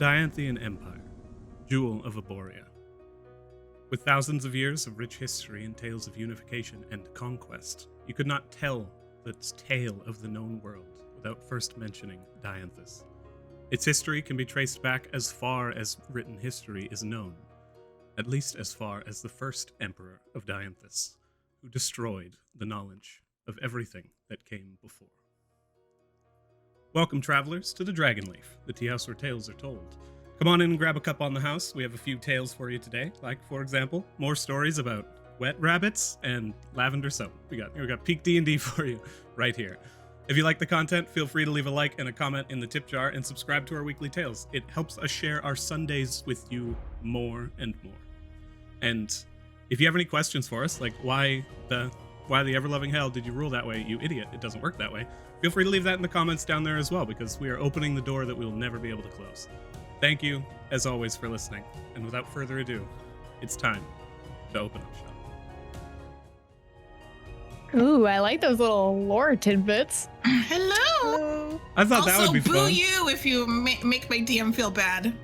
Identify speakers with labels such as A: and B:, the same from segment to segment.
A: Dianthian Empire, Jewel of Aboria. With thousands of years of rich history and tales of unification and conquest, you could not tell the tale of the known world without first mentioning Dianthus. Its history can be traced back as far as written history is known, at least as far as the first emperor of Dianthus, who destroyed the knowledge of everything that came before. Welcome, travelers, to the Dragonleaf, the tea house where tales are told. Come on in and grab a cup on the house. We have a few tales for you today, like, for example, more stories about wet rabbits and lavender soap. We got peak D&D for you right here. If you like the content, feel free to leave a like and a comment in the tip jar and subscribe to our weekly tales. It helps us share our Sundays with you more and more. And if you have any questions for us, like why the ever-loving hell did you rule that way, you idiot, it doesn't work that way, feel free to leave that in the comments down there as well, because we are opening the door that we will never be able to close. Thank you, as always, for listening. And without further ado, it's time to open up shop.
B: Ooh, I like those little lore tidbits.
C: Hello.
A: I thought that would be fun.
C: Also, boo you if you make my DM feel bad.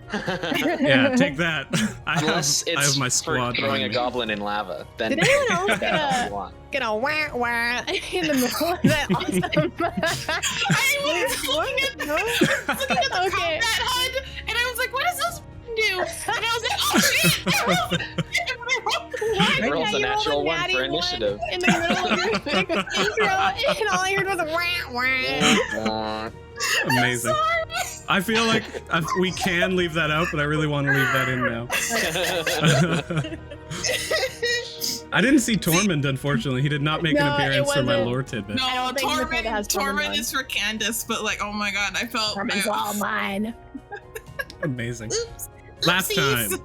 A: Yeah, take that. I have my
D: for
A: squad
D: throwing a
A: me.
D: goblin in lava. Then
B: Did anyone else
D: get
B: get a wah wah in the middle of that? Awesome.
C: I was looking at the
B: Okay.
C: combat HUD, and I was like, what does this do? And I was like, oh shit!
B: What?
D: rolls a
B: You rolled
D: natural one
B: natty
D: for initiative.
B: In the middle of your thick intro, and all I heard was a wah wah.
A: Amazing. I feel like we can leave that out, but I really want to leave that in now. I didn't see Tormund, unfortunately. He did not make an
B: No, it
A: appearance for my
B: wasn't.
A: lore tidbit.
C: No,
B: I don't think Matilda has Tormund
C: Tormund
B: on.
C: is for Candace, but like, oh my god, I felt.
B: Tormund's all mine.
A: Amazing.
C: Oops.
A: Last
C: Oopsies.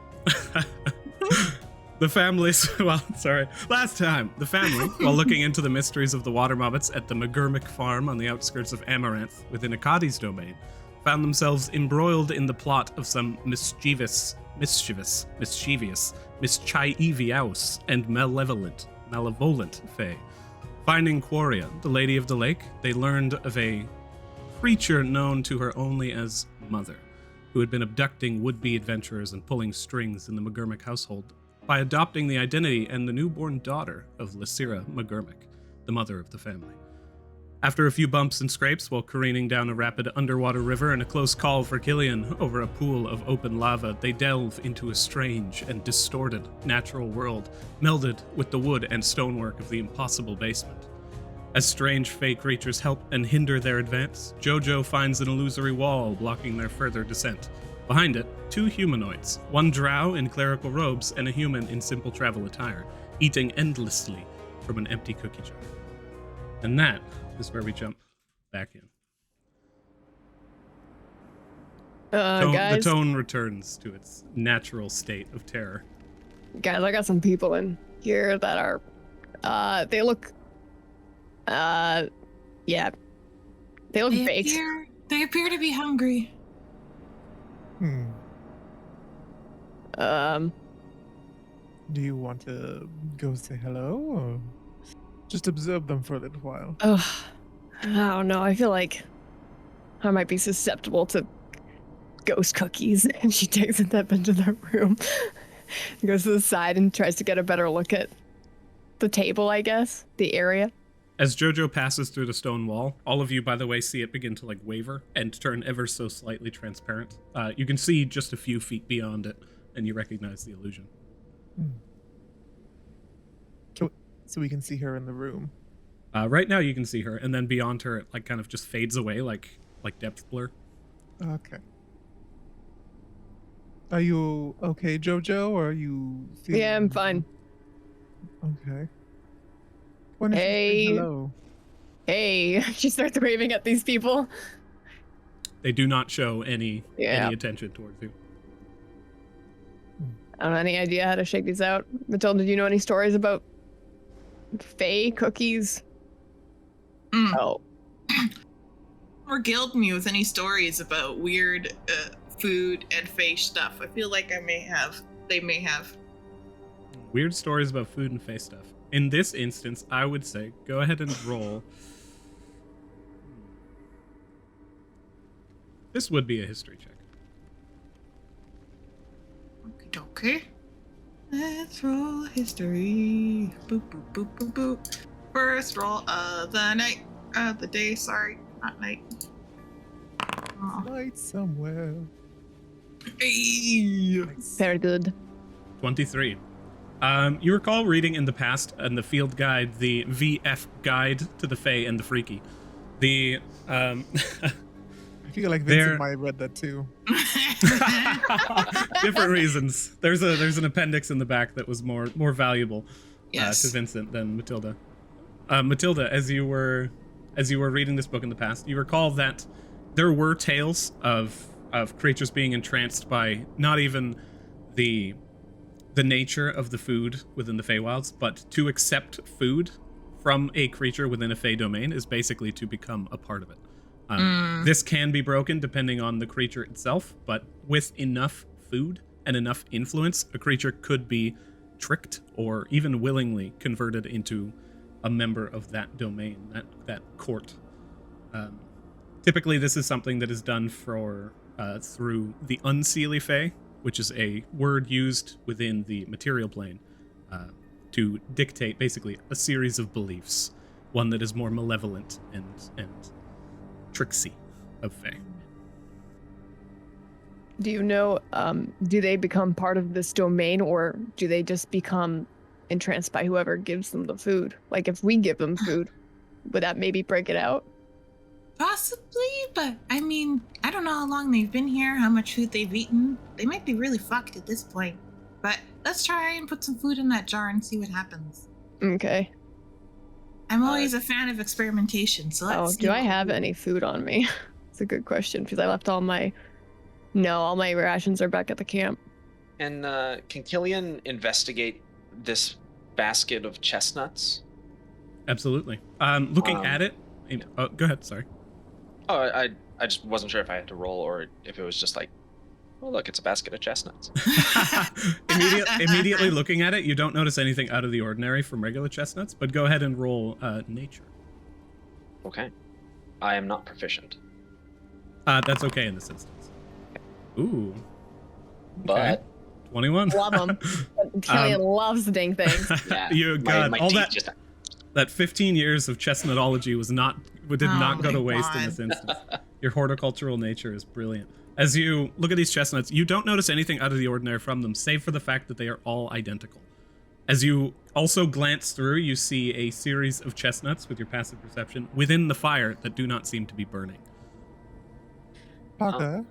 A: time, the family, while looking into the mysteries of the water mobbits at the McGurmick farm on the outskirts of Amaranth within Akkadi's domain, found themselves embroiled in the plot of some mischievous, and malevolent fae. Finding Quoria, the Lady of the Lake, they learned of a creature known to her only as Mother, who had been abducting would-be adventurers and pulling strings in the McGurmick household by adopting the identity and the newborn daughter of Lysira McGurmick, the mother of the family. After a few bumps and scrapes while careening down a rapid underwater river and a close call for Killian over a pool of open lava, they delve into a strange and distorted natural world, melded with the wood and stonework of the impossible basement. As strange fey creatures help and hinder their advance, Jojo finds an illusory wall blocking their further descent. Behind it, two humanoids, one drow in clerical robes and a human in simple travel attire, eating endlessly from an empty cookie jar. And that is where we jump back in.
B: Guys,
A: the tone returns to its natural state of terror.
B: Guys, I got some people in here that are, they look, yeah, they look baked.
C: They appear to be hungry.
E: Do you want to go say hello, or just observe them for a little while?
B: Oh, I don't know. I feel like I might be susceptible to ghost cookies. And she takes a step into the room, goes to the side, and tries to get a better look at the table, I guess, the area.
A: As Jojo passes through the stone wall, all of you, by the way, see it begin to waver and turn ever so slightly transparent. You can see just a few feet beyond it, and you recognize the illusion.
E: So we can see her in the room.
A: Right now, you can see her, and then beyond her, it kind of just fades away, like depth blur.
E: Okay. Are you okay, Jojo, or are you feeling...
B: Yeah, I'm fine.
E: Okay. Why don't you say hello?
B: Hey, she starts waving at these people.
A: They do not show any attention towards you.
B: I don't know any idea how to shake these out. Matilda, do you know any stories about fae cookies? Oh.
C: Or gild me with any stories about weird food and fae stuff. I feel like they may have.
A: Weird stories about food and fae stuff. In this instance, I would say go ahead and roll. This would be a history check.
C: Okay. Let's roll history. Boop, boop, boop, boop, boop. First roll of the night. Of the day, sorry. Not night. Oh.
E: Light somewhere.
C: Hey.
B: Very good.
A: 23. You recall reading in the past in the field guide, the VF guide to the Fae and the Freaky. The
E: I feel like Vincent might have read that too.
A: different reasons. There's an appendix in the back that was more valuable
C: Yes.
A: to Vincent than Matilda. Matilda, as you were reading this book in the past, you recall that there were tales of creatures being entranced by not even the nature of the food within the Feywilds, but to accept food from a creature within a Fey domain is basically to become a part of it. This can be broken depending on the creature itself, but with enough food and enough influence, a creature could be tricked or even willingly converted into a member of that domain, that court. Typically, this is something that is done through the Unseelie Fae, which is a word used within the material plane to dictate basically a series of beliefs, one that is more malevolent and tricksy of Fae.
B: Do you know, do they become part of this domain, or do they just become entranced by whoever gives them the food? Like, if we give them food, would that maybe break it out?
C: Possibly, but I mean, I don't know how long they've been here, how much food they've eaten. They might be really fucked at this point. But let's try and put some food in that jar and see what happens.
B: Okay.
C: I'm always a fan of experimentation, so let's see.
B: Do I have any food on me? It's a good question, because I left all my rations are back at the camp.
D: And can Killian investigate this basket of chestnuts?
A: Absolutely. Looking at it, go ahead. Sorry.
D: Oh, I just wasn't sure if I had to roll or if it was just like, oh look, it's a basket of chestnuts.
A: Immediately looking at it, you don't notice anything out of the ordinary from regular chestnuts, but go ahead and roll nature.
D: Okay. I am not proficient.
A: That's okay in this instance. Ooh.
D: But...
A: Okay. 21.
B: Love them. Killian loves the dang things.
D: yeah,
A: you got
D: my
A: all
D: teeth
A: that.
D: Just...
A: That 15 years of chestnutology did not go to waste in this instance. Your horticultural nature is brilliant. As you look at these chestnuts, you don't notice anything out of the ordinary from them, save for the fact that they are all identical. As you also glance through, you see a series of chestnuts with your passive perception within the fire that do not seem to be burning.
E: Paka,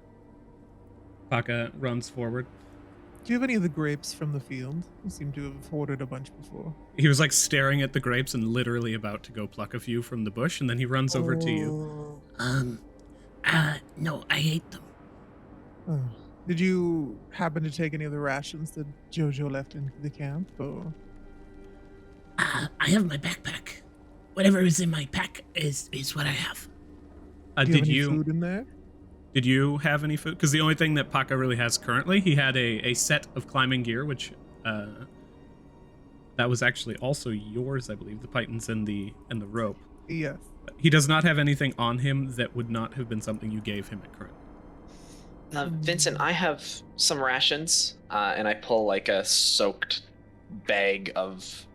A: Paka runs forward.
E: do you have any of the grapes from the field? You seem to have ordered a bunch before.
A: He was like staring at the grapes and literally about to go pluck a few from the bush, and then he runs over to you.
F: No, I ate them.
E: Oh. Did you happen to take any of the rations that Jojo left in the camp? Or?
F: I have my backpack. Whatever is in my pack is what I have.
E: Do you have any food in there?
A: Did you have any food? Because the only thing that Paka really has currently, he had a set of climbing gear, which that was actually also yours, I believe, the pythons and the rope.
E: Yes.
A: He does not have anything on him that would not have been something you gave him at current.
D: Vincent, I have some rations, and I pull like a soaked bag of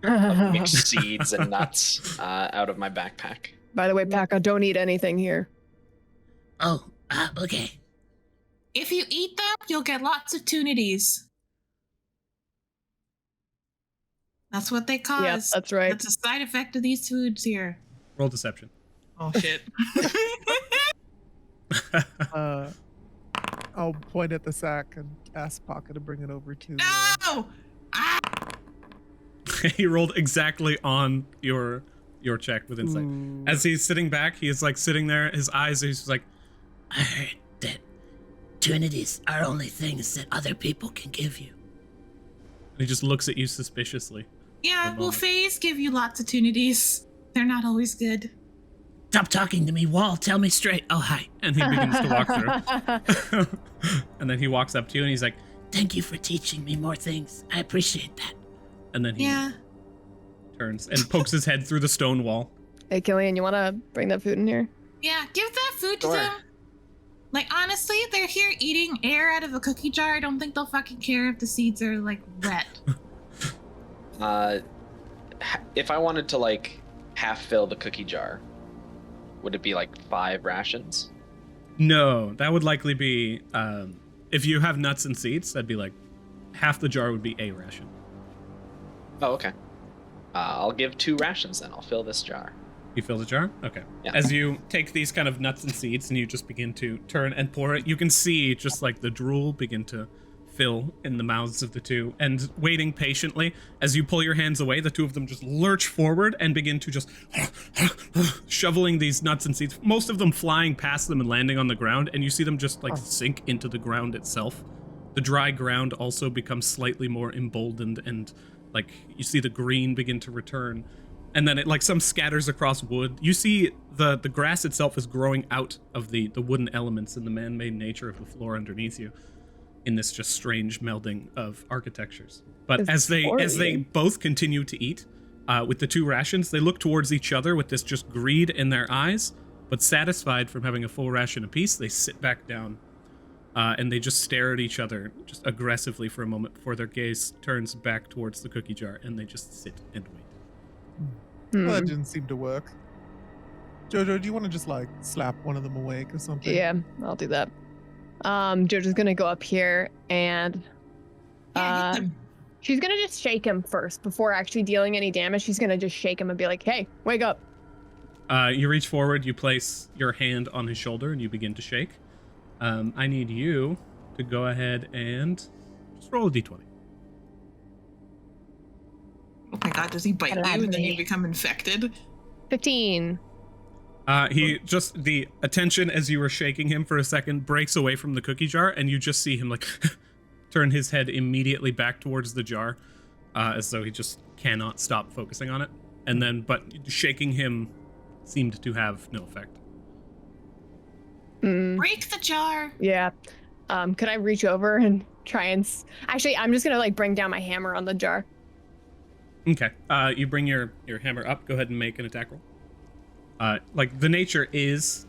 D: mixed seeds and nuts out of my backpack.
B: By the way, Paka, don't eat anything here.
F: Oh, okay.
C: If you eat them, you'll get lots of tunities. That's what they cause.
B: Yeah, that's right.
C: That's a side effect of these foods here.
A: Roll deception.
C: Oh, shit.
E: I'll point at the sack and ask Paka to bring it over to...
C: No! Ah!
A: He rolled exactly on your check with insight.
E: Ooh.
A: As he's sitting back, he is like sitting there, his eyes, he's just like,
F: I heard that tunities are only things that other people can give you.
A: and he just looks at you suspiciously.
C: Yeah, well, fays give you lots of tunities. They're not always good.
F: Stop talking to me, Wall. Tell me straight. Oh, hi.
A: And he begins to walk through. And then he walks up to you and he's like,
F: Thank you for teaching me more things. I appreciate that.
A: and then he
C: Yeah.
A: turns and pokes his head through the stone wall.
B: Hey, Killian, you want to bring that food in here?
C: Yeah, give that food to
D: Sure.
C: them. Like, honestly, they're here eating air out of a cookie jar. I don't think they'll fucking care if the seeds are, like, wet.
D: If I wanted to, like, half fill the cookie jar, would it be, like, 5 rations?
A: No, that would likely be, if you have nuts and seeds, that'd be like, half the jar would be a ration.
D: Oh, okay. I'll give 2 rations then. I'll fill this jar.
A: You fill the jar? Okay.
D: Yeah.
A: As you take these kind of nuts and seeds and you just begin to turn and pour it, you can see just like the drool begin to fill in the mouths of the two. And waiting patiently, as you pull your hands away, the two of them just lurch forward and begin to just shoveling these nuts and seeds, most of them flying past them and landing on the ground, and you see them just like sink into the ground itself. The dry ground also becomes slightly more emboldened, and like you see the green begin to return. And then it like some scatters across wood. You see the grass itself is growing out of the wooden elements and the man-made nature of the floor underneath you in this just strange melding of architectures. But
B: It's
A: as they
B: horrible.
A: both continue to eat with the 2 rations, they look towards each other with this just greed in their eyes, but satisfied from having a full ration apiece, they sit back down and they just stare at each other just aggressively for a moment before their gaze turns back towards the cookie jar, and they just sit and wait.
E: Well, that didn't seem to work. Jojo, do you want to just like slap one of them awake or something?
B: Yeah, I'll do that. Jojo's gonna go up here and
C: Yeah, hit them.
B: she's gonna just shake him first before actually dealing any damage. She's gonna just shake him and be like, "Hey, wake up!"
A: You reach forward, you place your hand on his shoulder, and you begin to shake. I need you to go ahead and just roll a d20.
C: Oh my god, does he bite you and then you become infected?
B: 15.
A: He just, the attention as you were shaking him for a second breaks away from the cookie jar, and you just see him like turn his head immediately back towards the jar, as though he just cannot stop focusing on it. And then, but shaking him seemed to have no effect.
C: Break the jar!
B: Yeah. Could I reach over and try and... Actually, I'm just gonna like bring down my hammer on the jar.
A: Okay. You bring your hammer up. Go ahead and make an attack roll. Like, the nature is,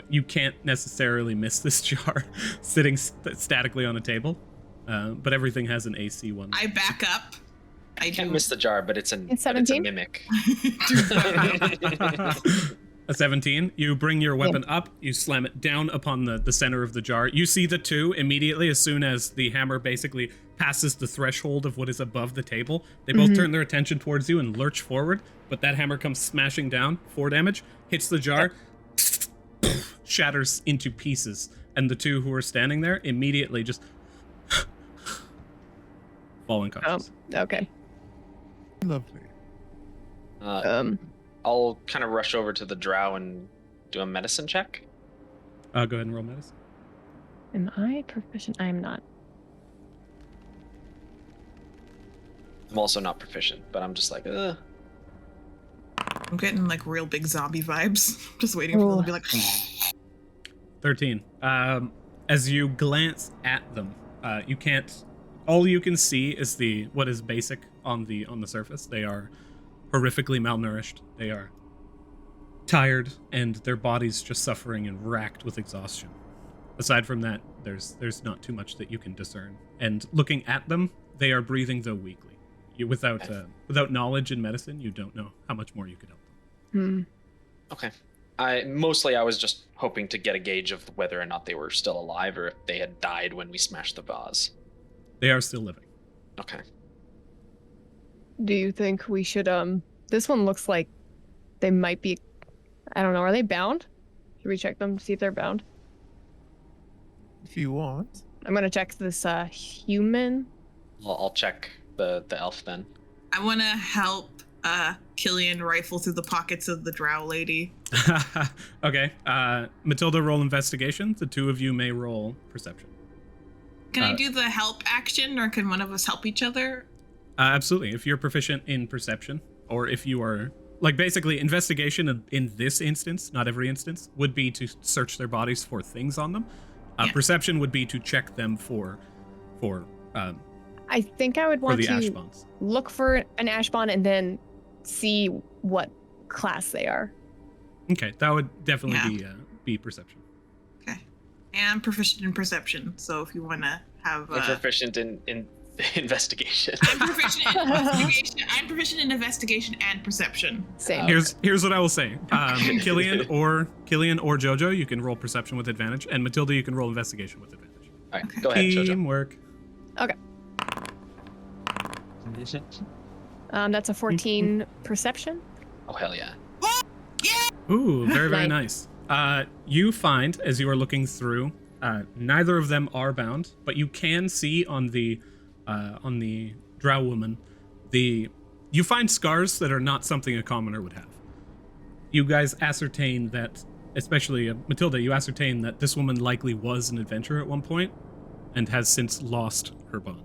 A: you can't necessarily miss this jar sitting statically on a table, but everything has an AC 1.
C: I back up.
D: I can't miss the jar, but it's a
B: 17?
D: mimic.
A: A 17. You bring your weapon up. You slam it down upon the center of the jar. You see the two immediately as soon as the hammer basically passes the threshold of what is above the table. They both turn their attention towards you and lurch forward, but that hammer comes smashing down. 4 damage. Hits the jar. Shatters into pieces. And the two who are standing there immediately just fall unconscious.
B: Okay.
E: Lovely.
D: I'll kind of rush over to the drow and do a medicine check.
A: Go ahead and roll medicine.
B: Am I proficient? I am not.
D: I'm also not proficient, but I'm just like, ugh.
C: I'm getting like real big zombie vibes. Just waiting for them to be like.
A: 13. As you glance at them, you can't. All you can see is what is basic on the surface. They are horrifically malnourished. They are tired, and their bodies just suffering and racked with exhaustion. Aside from that, there's not too much that you can discern. And looking at them, they are breathing though weakly. Without knowledge in medicine, you don't know how much more you could help them.
D: Okay. I was just hoping to get a gauge of whether or not they were still alive or if they had died when we smashed the vase.
A: They are still living.
D: Okay.
B: Do you think we should, this one looks like they might be, I don't know, are they bound? Should we check them to see if they're bound?
E: If you want.
B: I'm gonna check this, human.
D: I'll check the elf then.
C: I want to help Killian rifle through the pockets of the drow lady.
A: Okay. Matilda, roll investigation. The two of you may roll perception.
C: Can I do the help action, or can one of us help each other?
A: Absolutely. If you're proficient in perception, or if you are, like, basically investigation in this instance, not every instance, would be to search their bodies for things on them.
C: Yeah.
A: Perception would be to check them for
B: I think I would want
A: the
B: to
A: ash bonds.
B: look for an ash bond and then see what class they are.
A: Okay, that would definitely be perception.
C: Okay. And proficient in perception. So if you want to have...
D: I'm proficient in investigation.
C: I'm proficient in investigation. I'm proficient in investigation and perception.
B: Same.
A: Here's what I will say. Killian or Jojo, you can roll perception with advantage, and Matilda, you can roll investigation with advantage.
D: All right, go ahead, Jojo.
A: Teamwork.
B: Okay. That's a 14 perception.
D: Oh, hell yeah.
A: Ooh, very, very nice. You find, as you are looking through, neither of them are bound, but you can see on the drow woman, you find scars that are not something a commoner would have. You guys ascertain that, especially Matilda, you ascertain that this woman likely was an adventurer at one point and has since lost her bond.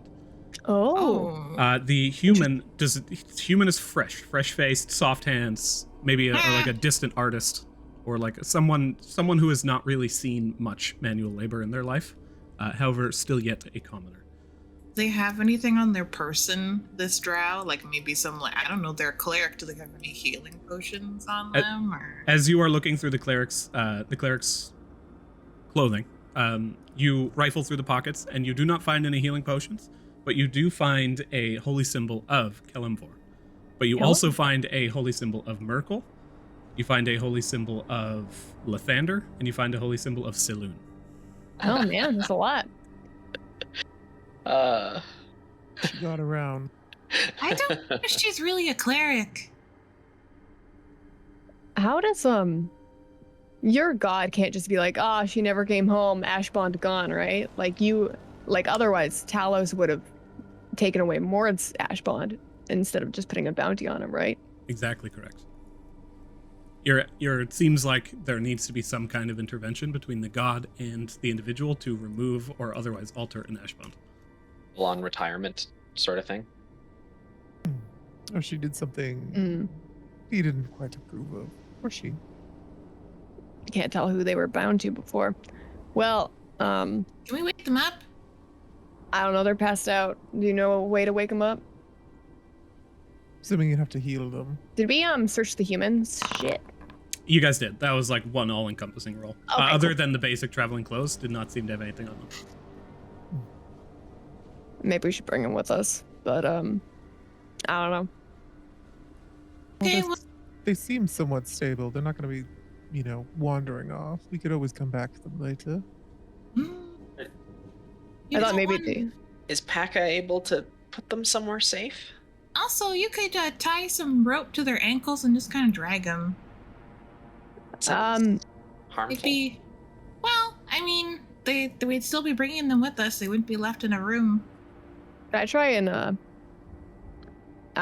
B: Oh.
A: The human is fresh-faced, soft hands, maybe like a distant artist, or like someone who has not really seen much manual labor in their life. However, still yet a commoner.
C: Do they have anything on their person, this drow? Like maybe some, like, I don't know, they're a cleric. Do they have any healing potions on them? Or?
A: As you are looking through the cleric's clothing, you rifle through the pockets, and you do not find any healing potions, but you do find a holy symbol of Kelemvor. But you also find a holy symbol of Merkel, you find a holy symbol of Lathander, and you find a holy symbol of Saloon.
B: Oh man, that's a lot.
E: She got around.
C: I don't know if she's really a cleric.
B: How does your god can't just be like, she never came home, Ashbond gone, right? Like otherwise Talos would have taken away Mord's Ashbond instead of just putting a bounty on him, right?
A: Exactly correct. It seems like there needs to be some kind of intervention between the god and the individual to remove or otherwise alter an Ashbond.
D: Full-on retirement sort of thing.
E: Or she did something he didn't quite approve of. Or she.
B: Can't tell who they were bound to before. Well,
C: Can we wake them up?
B: I don't know, they're passed out. Do you know a way to wake them up?
E: Assuming you'd have to heal them.
B: Did we search the humans? Shit.
A: You guys did. That was like one all-encompassing roll.
B: Okay,
A: Other
B: cool.
A: than the basic traveling clothes, did not seem to have anything on them.
B: Maybe we should bring them with us, but I don't know.
C: Okay,
E: Well, they seem somewhat stable. They're not going to be, wandering off. We could always come back to them later.
B: I thought maybe
D: Is Paka able to put them somewhere safe?
C: Also, you could tie some rope to their ankles and just kind of drag them.
D: That sounds harmful.
C: It'd be, well, I mean, we'd still be bringing them with us. They wouldn't be left in a room.
B: Could I try and I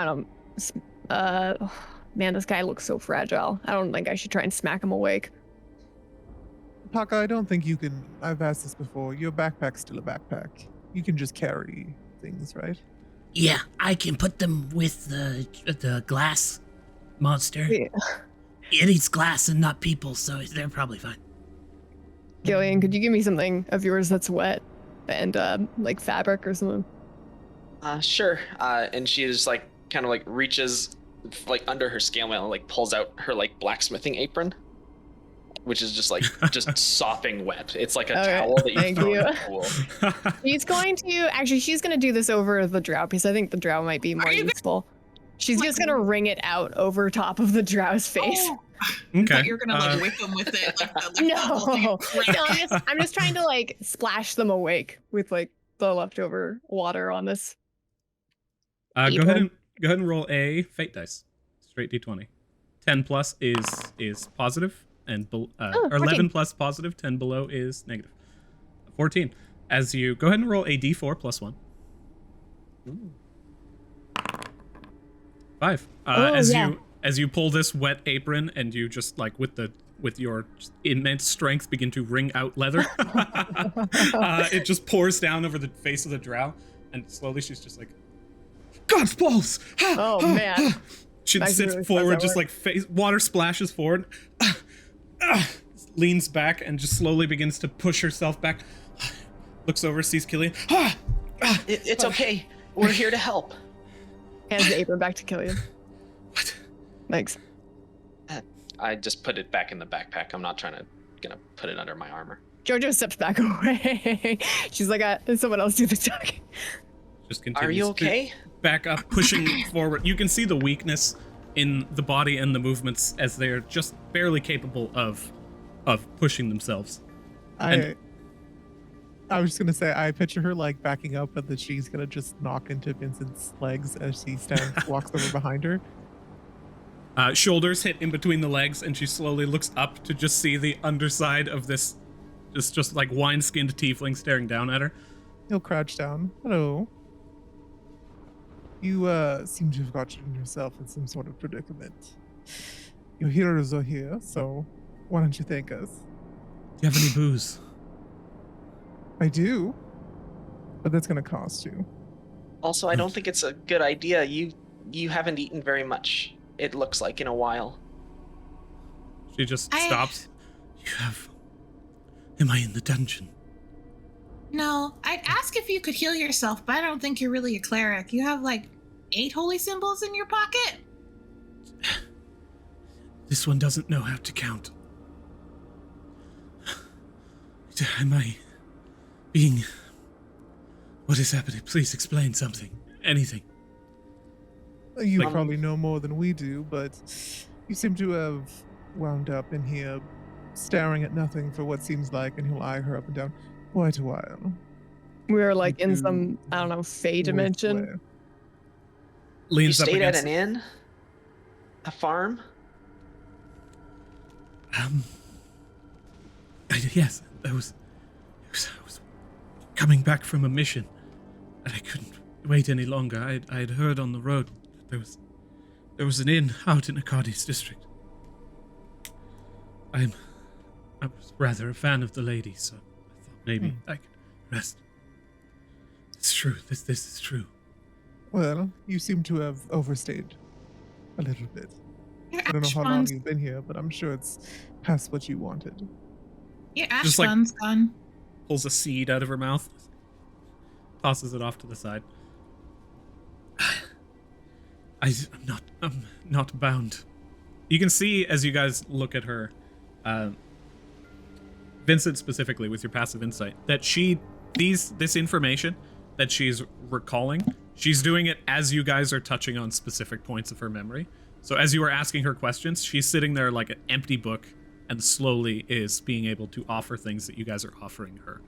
B: don't man, this guy looks so fragile. I don't think I should try and smack him awake.
E: Paka, I don't think you can. I've asked this before. Your backpack's still a backpack. You can just carry things, right?
F: Yeah, I can put them with the glass monster.
B: Yeah.
F: It eats glass and not people, so they're probably fine.
B: Gillian, could you give me something of yours that's wet and like fabric or something?
D: Sure. And she just kind of reaches under her scale mail and pulls out her blacksmithing apron, which is just sopping wet. It's like a towel that you
B: thank
D: throw
B: you.
D: in the pool.
B: She's going to do this over the drow because I think the drow might be more useful. She's just gonna wring it out over top of the drow's face.
C: Oh,
A: Okay.
C: I thought you were gonna whip them with it.
B: No, I'm just trying to splash them awake with the leftover water on this.
A: Go ahead and roll a fate dice. Straight d20. 10 plus is positive, and or 11 plus positive. 10 below is negative. 14. As you go ahead and roll a d4 plus 1.
D: Ooh.
A: 5. As you pull this wet apron and you just with your immense strength begin to wring out leather, it just pours down over the face of the drow, and slowly she's just God's balls!
B: Oh man!
A: She
B: That's
A: sits
B: really
A: forward,
B: fast
A: just water splashes forward, leans back, and just slowly begins to push herself back. Looks over, sees Killian.
D: It's okay. We're here to help.
B: Hands the apron back to Killian.
A: What?
B: Thanks.
D: I just put it back in the backpack. I'm not gonna put it under my armor.
B: Jojo steps back away. She's like, someone else do the talking.
A: Just continues.
D: Are you
A: to
D: okay?
A: Back up, pushing forward. You can see the weakness in the body and the movements as they're just barely capable of pushing themselves.
E: I was just gonna say, I picture her like backing up, but that she's gonna just knock into Vincent's legs as he walks over behind her.
A: Shoulders hit in between the legs, and she slowly looks up to just see the underside of this, just like wine-skinned tiefling staring down at her.
E: He'll crouch down. Hello. You seem to have gotten yourself in some sort of predicament. Your heroes are here, so why don't you thank us?
A: Do you have any booze?
E: I do, but that's gonna cost you.
D: Also, I don't think it's a good idea. You haven't eaten very much, it looks like, in a while.
A: She just stops. You have... Am I in the dungeon?
C: No, I'd ask if you could heal yourself, but I don't think you're really a cleric. You have like 8 holy symbols in your pocket?
A: This one doesn't know how to count. Am I being... What is happening? Please explain something. Anything.
E: You probably know more than we do, but you seem to have wound up in here staring at nothing for what seems like, and he'll eye her up and down quite a while.
B: We were like in some, I don't know, Fey dimension.
A: Leans
D: You
A: up
D: stayed at
A: against...
D: an inn? A farm?
A: Yes, I was coming back from a mission, and I couldn't wait any longer. I had heard on the road that there was an inn out in Akadi's district. I was rather a fan of the lady, so I thought maybe I could rest. It's true. This is true.
E: Well, you seem to have overstayed a little bit.
C: Your
E: I don't know
C: ash
E: how long
C: fun's,
E: you've been here, but I'm sure it's past what you wanted.
C: your ash
A: Just like-
C: fun's gone.
A: Pulls a seed out of her mouth, tosses it off to the side. I'm not bound. You can see as you guys look at her, Vincent specifically with your passive insight, that this information that she's recalling, she's doing it as you guys are touching on specific points of her memory. So as you are asking her questions, she's sitting there like an empty book and slowly is being able to offer things that you guys are offering her.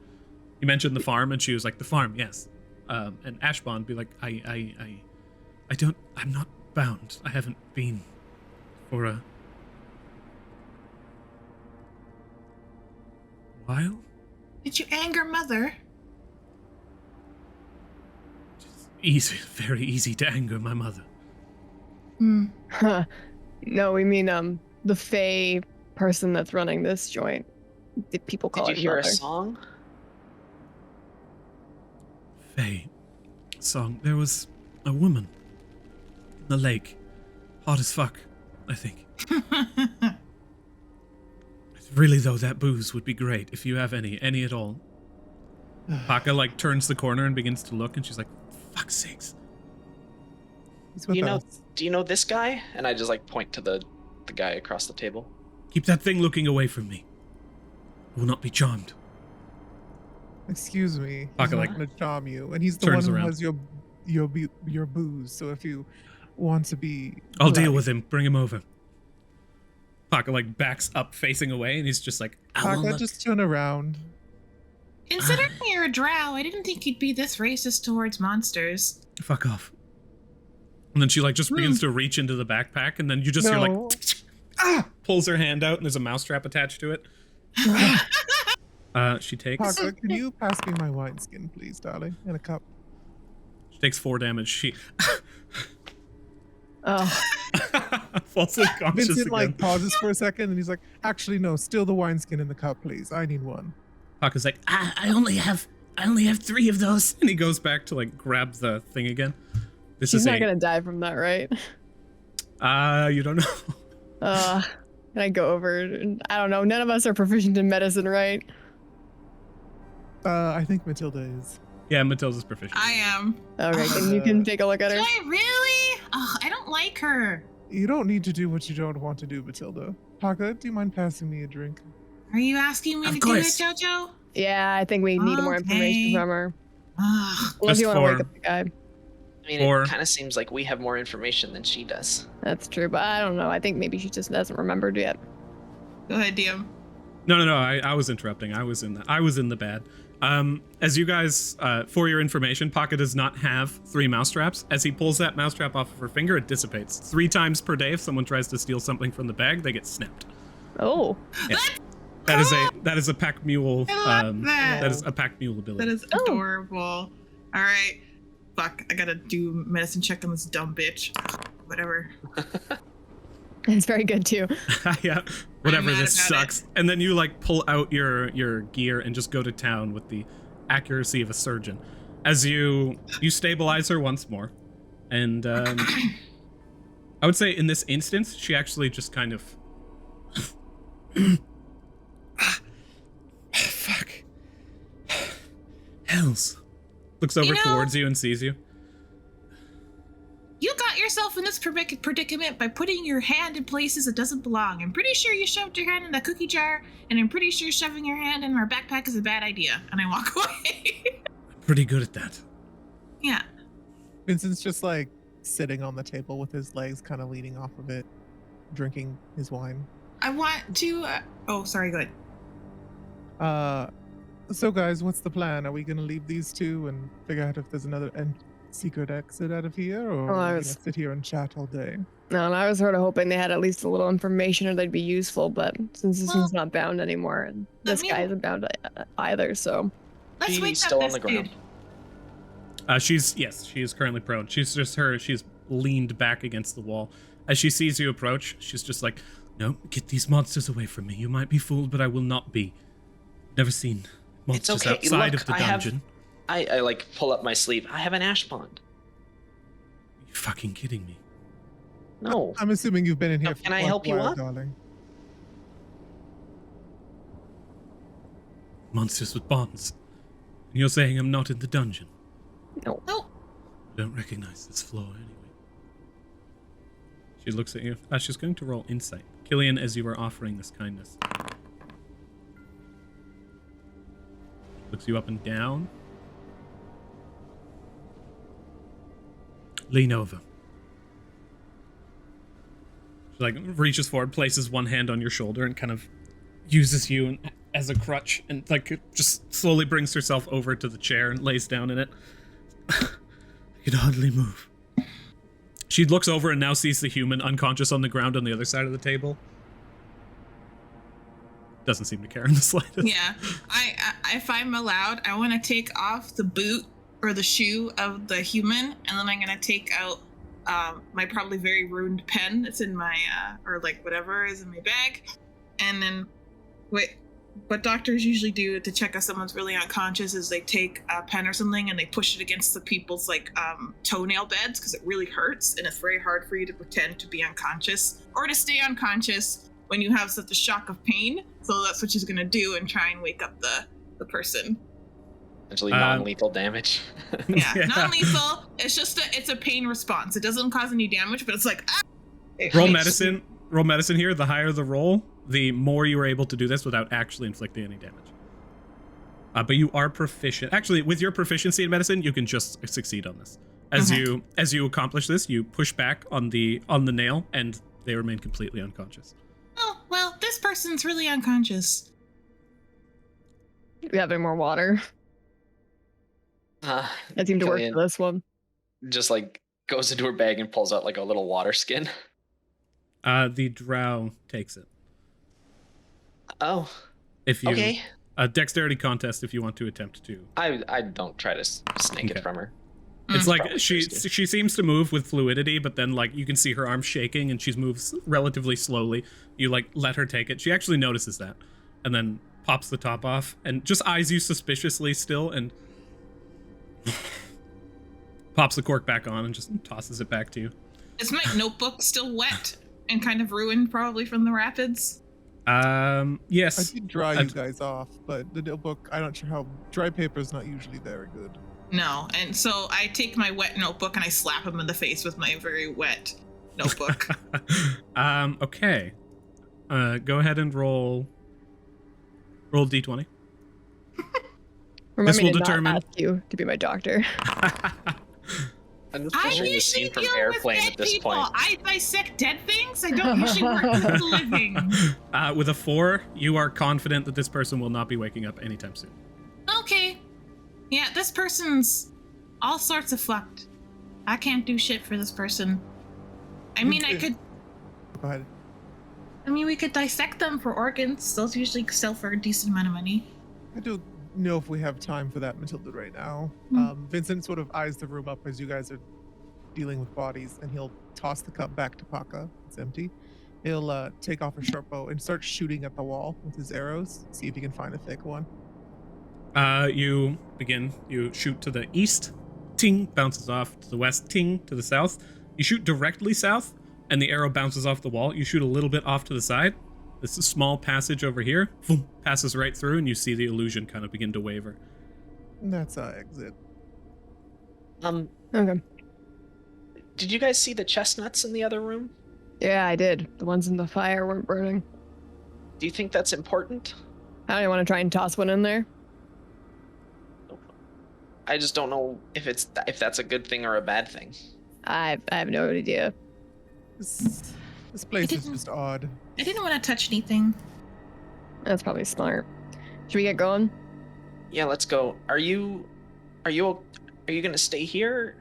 A: You mentioned the farm, and she was like, the farm, yes. And Ashbond would be like, I'm not bound. I haven't been for a while.
C: Did you anger Mother?
A: It's easy, very easy to anger my mother.
B: Huh. No, we mean the Fey person that's running this joint. The people call
D: Did
B: it
D: you hear
B: mother.
D: a song?
A: Faye song. There was a woman in the lake. Hot as fuck, I think. Really though, that booze would be great if you have any at all. Paka like turns the corner and begins to look, and she's like, fuck's sakes.
E: He's with us.
D: Do you know this guy? And I just like point to the guy across the table.
A: Keep that thing looking away from me. I will not be charmed.
E: Excuse me. He's
A: Paka,
E: not
A: like,
E: going to charm you, and he's the one
A: turns
E: who
A: around.
E: has your booze. So if you want to be,
A: I'll deal
E: polite-
A: with him. Bring him over. Paka like backs up, facing away, and he's just like,
F: I will
E: Paka,
F: look.
E: just turn around.
C: Considering you're a drow, I didn't think you'd be this racist towards monsters.
A: fuck off. And then she like just begins to reach into the backpack, and then you just hear like,
E: No.
A: pulls her hand out, and there's a mousetrap attached to it. She takes
E: Paka, can you pass me my wineskin, please, darling, in a cup?
A: she takes 4 damage. She
B: Oh,
A: falls unconscious
E: Vincent
A: again.
E: like pauses for a second, and he's like, "Actually, no, still the wineskin in the cup, please. I need one."
A: Paka's like,
F: I only have 3 of those.
A: and he goes back to like grab the thing again. This
B: she's
A: is
B: not gonna die from that, right?
A: you don't know.
B: Can I go over? And I don't know. None of us are proficient in medicine, right?
E: I think Matilda is.
A: Yeah, Matilda's proficient.
C: I am.
B: Okay, you can take a look at
C: Did
B: her.
C: I really? Oh, I don't like her.
E: You don't need to do what you don't want to do, Matilda. Paka, do you mind passing me a drink?
C: Are you asking me
F: Of
C: to
F: course.
C: do it, Jojo?
B: Yeah, I think we need more information
C: Okay.
B: from her.
C: Ugh.
B: Unless you
A: Just
B: want to wake
A: for-
B: up the guy.
D: I mean,
A: Or-
D: it kind of seems like we have more information than she does.
B: That's true, but I don't know. I think maybe she just hasn't remembered yet.
C: Go ahead, DM.
A: No. I was interrupting. I was in the bad. As you guys, for your information, Pocket does not have 3 mousetraps. As he pulls that mousetrap off of her finger, it dissipates. 3 times per day, if someone tries to steal something from the bag, they get snapped.
B: Oh.
A: Yeah. That is a pack mule.
C: I love that.
A: That is a pack mule ability.
C: That is adorable. All right. Fuck, I gotta do medicine check on this dumb bitch. Whatever.
B: It's very good too.
A: Yeah. Whatever.
C: mad
A: This
C: about
A: sucks. And then you like pull out your gear and just go to town with the accuracy of a surgeon. As you stabilize her once more, and I would say in this instance, she actually just kind of. Fuck.
F: Hells.
A: Looks over
C: You know-
A: towards you and sees you.
C: You got yourself in this predicament by putting your hand in places it doesn't belong. I'm pretty sure you shoved your hand in that cookie jar, and I'm pretty sure shoving your hand in our backpack is a bad idea. And I walk away.
A: Pretty good at that.
C: Yeah.
E: Vincent's just like sitting on the table with his legs kind of leaning off of it, drinking his wine.
C: I want to. Oh, sorry. Go ahead.
E: So guys, what's the plan? Are we gonna leave these two and figure out if there's another secret exit out of here, or
B: Oh, I
E: are we
B: was-
E: gonna sit here and chat all day?
B: No, and I was sort of hoping they had at least a little information or they'd be useful, but since this
C: Well,
B: one's not bound anymore, and
C: let
B: this
C: me-
B: guy isn't bound either, so.
C: Let's wake
D: She's
C: up
D: still on
C: this
D: the ground.
C: dude.
A: She is currently prone. She's leaned back against the wall. As she sees you approach, she's just like, no, get these monsters away from me. You might be fooled, but I will not be. Never seen monsters
D: okay.
A: outside
D: Look,
A: of the
D: I have-
A: dungeon.
D: I like pull up my sleeve. I have an ash pond.
A: You fucking kidding me?
D: No.
E: I'm assuming you've been in here
D: Oh,
E: for
D: can I
E: quite a
D: help you
E: while,
D: up?
E: darling.
A: Monsters with bonds. And you're saying I'm not in the dungeon?
C: No.
A: I don't recognize this floor anyway. She looks at you. She's going to roll insight. Killian, as you are offering this kindness. Looks you up and down. Lean over. She like reaches forward, places one hand on your shoulder, and kind of uses you as a crutch, and like just slowly brings herself over to the chair and lays down in it. I could hardly move. She looks over and now sees the human unconscious on the ground on the other side of the table. Doesn't seem to care in the slightest.
C: Yeah. I if I'm allowed, I want to take off the boot or the shoe of the human, and then I'm gonna take out my probably very ruined pen that's in my or like whatever is in my bag, and then what doctors usually do to check if someone's really unconscious is they take a pen or something and they push it against the people's like toenail beds because it really hurts, and it's very hard for you to pretend to be unconscious or to stay unconscious when you have such a shock of pain. So that's what she's gonna do and try and wake up the person.
D: Essentially non-lethal damage.
C: Yeah,
A: Yeah.
C: non-lethal. It's just it's a pain response. It doesn't cause any damage, but it's like It
A: Roll
C: hurts.
A: medicine. Roll medicine here. The higher the roll, the more you are able to do this without actually inflicting any damage. But you are proficient. Actually, with your proficiency in medicine, you can just succeed on this. As you accomplish this, you push back on the nail, and they remain completely unconscious.
C: Oh well, this person's really unconscious.
B: Do we have any more water?
D: Uh,
B: That seemed to work
D: Killian
B: for this one.
D: just like goes into her bag and pulls out like a little water skin.
A: The drow takes it.
D: Oh,
A: If you
D: okay.
A: a dexterity contest if you want to attempt to.
D: I don't try to snake
A: Okay.
D: it from her.
A: It's
C: Mm.
A: like
D: Probably
A: she
D: thirsty.
A: seems to move with fluidity, but then like you can see her arm shaking and she moves relatively slowly. You like let her take it. She actually notices that, and then pops the top off and just eyes you suspiciously still, and pops the cork back on and just tosses it back to you.
C: Is my notebook still wet and kind of ruined probably from the rapids?
E: I
A: Yes.
E: did dry
A: I've-
E: you guys off, but the notebook, I'm not sure how dry paper is not usually very good.
C: No, and so I take my wet notebook and I slap him in the face with my very wet notebook.
A: Okay. Go ahead and roll Roll d20.
B: Remind
A: This
B: me
A: will
B: to
A: determine-
B: not ask you to be my doctor.
D: I'm just
C: I
D: picturing the scene
C: usually
D: from
C: deal
D: Airplane
C: with
D: at
C: dead
D: this
C: people.
D: point.
C: I dissect dead things. I don't usually work with the living.
A: With a 4, you are confident that this person will not be waking up anytime soon.
C: Okay. Yeah, this person's all sorts of fucked. I can't do shit for this person. I mean, I could.
E: Go ahead.
C: I mean, we could dissect them for organs. Those usually sell for a decent amount of money.
E: I don't know if we have time for that, Matilda, right now. Vincent sort of eyes the room up as you guys are dealing with bodies, and he'll toss the cup back to Paka. It's empty. He'll take off a short bow and start shooting at the wall with his arrows. See if he can find a thick one.
A: You shoot to the east, ting, bounces off to the west, ting, to the south. You shoot directly south, and the arrow bounces off the wall. You shoot a little bit off to the side. This is a small passage over here, boom, passes right through, and you see the illusion kind of begin to waver.
E: And that's our exit.
B: Okay.
D: Did you guys see the chestnuts in the other room?
B: Yeah, I did. The ones in the fire weren't burning.
D: Do you think that's important?
B: I don't want to try and toss one in there.
D: I just don't know if that's a good thing or a bad thing.
B: I have no idea.
E: This place is
C: didn't-
E: just odd.
C: I didn't want to touch anything.
B: That's probably smart. Should we get going?
D: Yeah, let's go. Are you gonna stay here?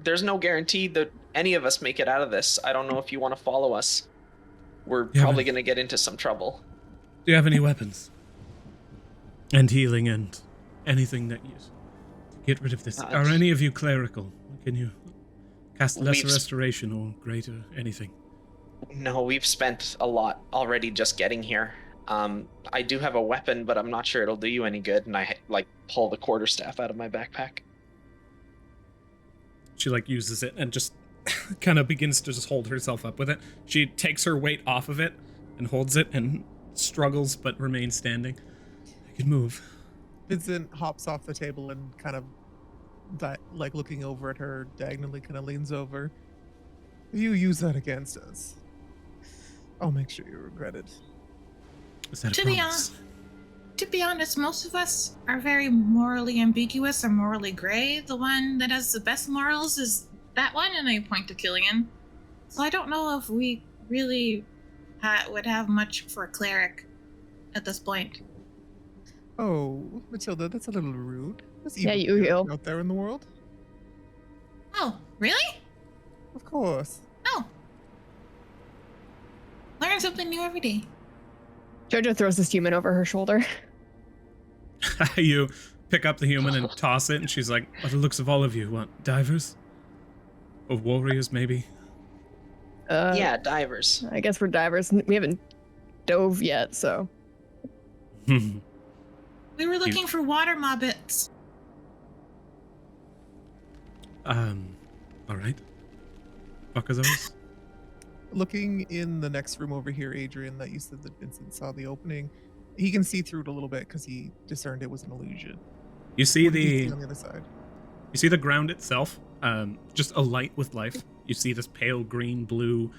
D: There's no guarantee that any of us make it out of this. I don't know if you want to follow us. We're
A: Yeah,
D: probably
A: but-
D: gonna get into some trouble.
A: Do you have any weapons? And healing and anything that you get rid of this? Are any of you clerical? Can you cast lesser
D: We've-
A: restoration or greater anything?
D: No, we've spent a lot already just getting here. I do have a weapon, but I'm not sure it'll do you any good. And I pull the quarterstaff out of my backpack.
A: She uses it and just kind of begins to just hold herself up with it. She takes her weight off of it and holds it and struggles but remains standing. I can move.
E: Vincent hops off the table and kind of looking over at her diagonally, kind of leans over. If you use that against us, I'll make sure you regret it.
A: Is that a
C: To be
A: promise?
C: To be honest, most of us are very morally ambiguous or morally gray. The one that has the best morals is that one, and I point to Killian. So I don't know if we really would have much for a cleric at this point.
E: Oh, Matilda, that's a little rude. There's
B: Yeah,
E: evil
B: you
E: spirits
B: go.
E: out there in the world.
C: Oh, really?
E: Of course.
C: Oh. Learn something new every day.
B: Jojo throws this human over her shoulder.
A: You pick up the human and toss it, and she's like, by the looks of all of you, what, divers? Or warriors, maybe?
D: Yeah, divers.
B: I guess we're divers. We haven't dove yet, so.
C: We were looking for water mobbits.
A: All right. Fuck are those?
E: Looking in the next room over here, Adrian, that you said that Vincent saw the opening, he can see through it a little bit because he discerned it was an illusion.
A: You see
E: What did he see
A: the
E: on the other side?
A: You see the ground itself, just alight with life. You see this pale green blue,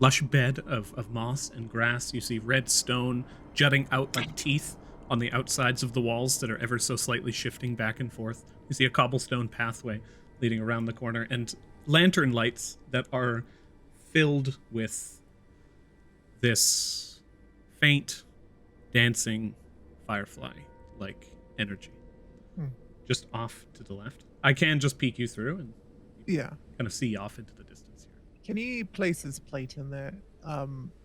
A: lush bed of moss and grass. You see red stone jutting out like teeth on the outsides of the walls that are ever so slightly shifting back and forth. You see a cobblestone pathway leading around the corner and lantern lights that are filled with this faint, dancing firefly-like energy. Just off to the left. I can just peek you through and
E: Yeah.
A: kind of see off into the distance here.
E: Can he place his plate in there?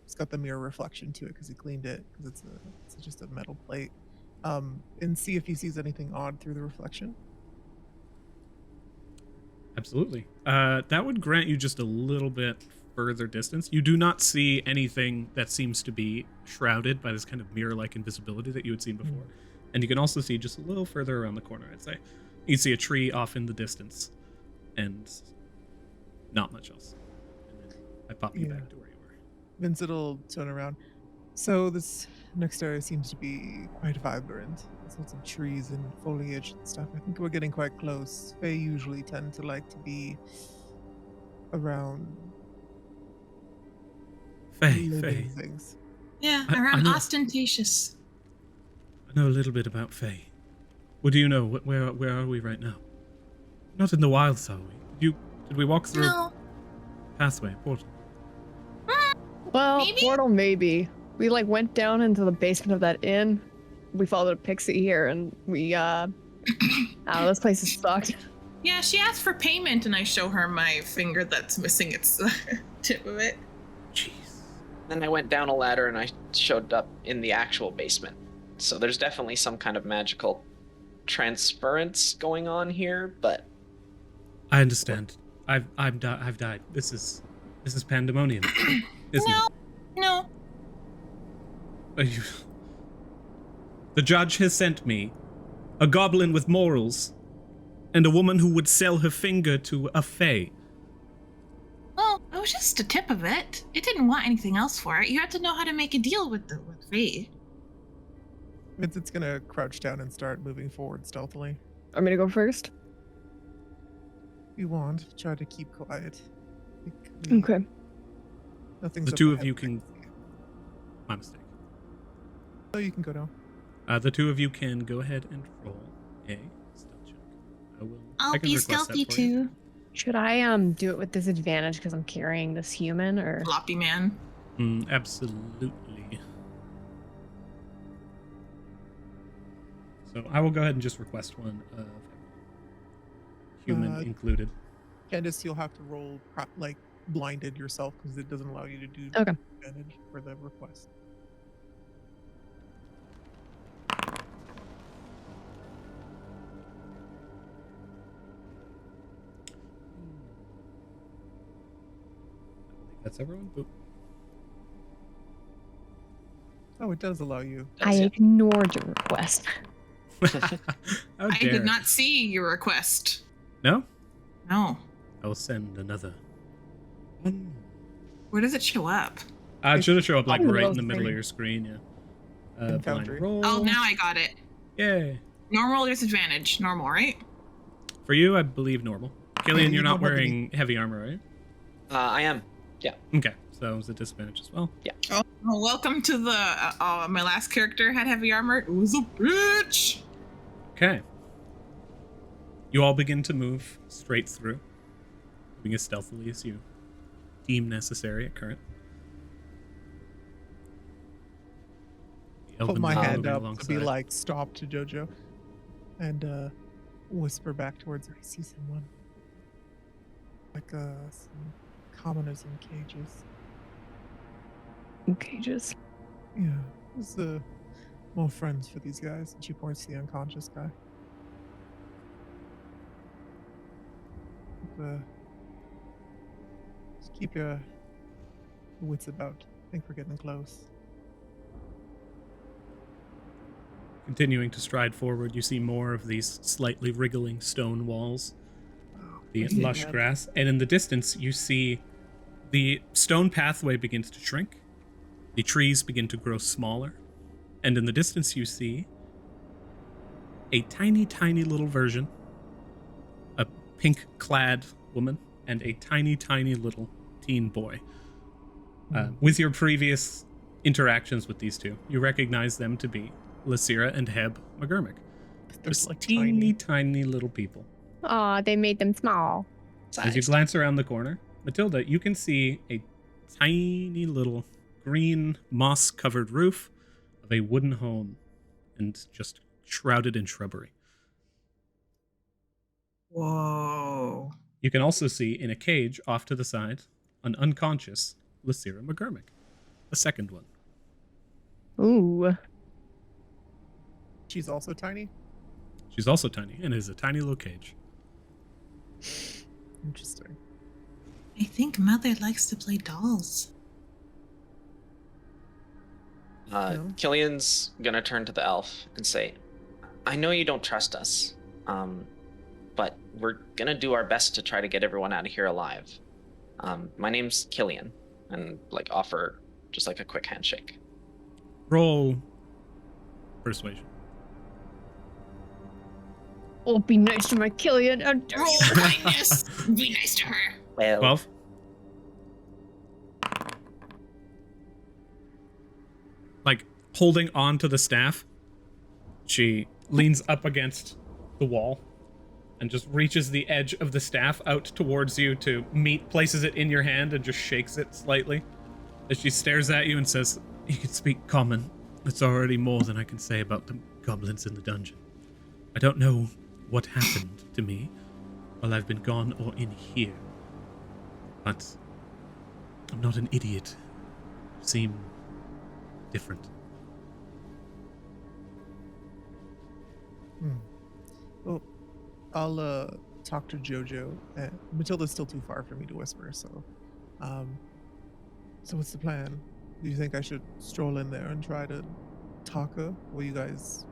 E: It's got the mirror reflection to it because he cleaned it because it's just a metal plate. And see if he sees anything odd through the reflection.
A: Absolutely. That would grant you just a little bit further distance. You do not see anything that seems to be shrouded by this kind of mirror-like invisibility that you had seen before. And you can also see just a little further around the corner, I'd say. You can see a tree off in the distance and not much else. And then I pop you
E: Yeah.
A: back to where you were.
E: Vincent will turn around. So this next area seems to be quite vibrant. There's lots of trees and foliage and stuff. I think we're getting quite close. They usually tend to like to be around
A: Faye,
E: living
A: Faye.
E: things.
C: Yeah,
A: I
C: around
A: know.
C: ostentatious.
A: I know a little bit about Fae. What do you know? Where are we right now? Not in the wilds, are we? Did we walk through
C: No.
A: a pathway, portal?
B: Well,
C: Maybe?
B: portal maybe. We like went down into the basement of that inn. We followed a pixie here, and we oh, this place is fucked.
C: Yeah, she asked for payment, and I show her my finger that's missing its tip of it.
A: Jeez.
D: Then I went down a ladder and I showed up in the actual basement. So there's definitely some kind of magical transference going on here, but
A: I understand. I've died. This is pandemonium, isn't
C: No.
A: it?
C: No.
A: Are you... The judge has sent me a goblin with morals and a woman who would sell her finger to a fae.
C: Well, it was just a tip of it. It didn't want anything else for it. You have to know how to make a deal with Faye.
E: Vincent's gonna crouch down and start moving forward stealthily.
B: Want me to go first?
E: If you want, try to keep quiet.
B: Okay.
E: Nothing's
A: The two
E: up
A: of
E: ahead.
A: you can... My mistake.
E: Oh, you can go down.
A: The two of you can go ahead and roll a stealth check. I
C: I'll
A: can
C: be
A: request that
C: stealthy
A: for you.
C: too.
B: Should I do it with disadvantage because I'm carrying this human, or?
C: Floppy man.
A: Absolutely. So I will go ahead and just request one of human included.
E: Candace, you'll have to roll like blinded yourself because it doesn't allow you to do
B: Okay.
E: advantage for the request.
A: That's everyone? Boop.
E: Oh, it does allow you.
B: I ignored your request.
A: How
C: I
A: dare.
C: did not see your request.
A: No?
C: No.
A: I will send another.
C: Where does it show up?
A: It should have shown up like
B: Oh,
A: right in the
B: screen.
A: middle of your screen, yeah. Blind
E: Foundry.
A: roll.
C: Oh, now I got it.
A: Yay.
C: Normal or disadvantage? Normal, right?
A: For you, I believe normal. Killian,
E: you
A: you're not
E: don't have to
A: wearing heavy armor, right?
D: I am.
A: Okay, so it's a disadvantage as well.
C: Oh, welcome to the. My last character had heavy armor. It was a bitch.
A: Okay. You all begin to move straight through, moving as stealthily as you deem necessary at current. The
E: Put
A: elven
E: my
A: men
E: hand
A: moving
E: up to
A: alongside.
E: be like, stop to Jojo. And whisper back towards her. I see someone. Like some commoners in cages.
B: Cages.
E: Yeah. There's more friends for these guys. And she points to the unconscious guy. Just keep your wits about. I think we're getting close.
A: Continuing to stride forward, you see more of these slightly wriggling stone walls, the
E: I see
A: lush
E: that.
A: grass, and in the distance you see the stone pathway begins to shrink, the trees begin to grow smaller, and in the distance you see a tiny, tiny little version, a pink-clad woman, and a tiny, tiny little teen boy. With your previous interactions with these two, you recognize them to be Lysira and Heb McGurmick.
E: They're
A: Just
E: like
A: teeny, tiny little people.
B: Aw, they made them small.
A: As you glance around the corner, Matilda, you can see a tiny little green moss-covered roof of a wooden home and just shrouded in shrubbery.
C: Whoa.
A: You can also see in a cage off to the side an unconscious Lysira McGurmick, a second one.
B: Ooh.
E: She's also tiny.
A: She's also tiny and is a tiny little cage.
E: Interesting.
C: I think Mother likes to play dolls.
D: Killian's gonna turn to the elf and say, I know you don't trust us, but we're gonna do our best to try to get everyone out of here alive. My name's Killian, and like offer just like a quick handshake.
A: Roll persuasion.
B: Oh, be nice to my Killian. How dare
C: Roll
B: you.
C: kindness. Be nice to her.
D: Well,
A: 12. holding on to the staff, she leans up against the wall and just reaches the edge of the staff out towards you to places it in your hand and just shakes it slightly as she stares at you and says, "You can speak common. That's already more than I can say about the goblins in the dungeon. I don't know what happened to me while I've been gone or in here, but I'm not an idiot. You seem different."
E: Well, I'll talk to Jojo. Matilda's still too far for me to whisper, so what's the plan? Do you think I should stroll in there and try to talk her? Or you guys,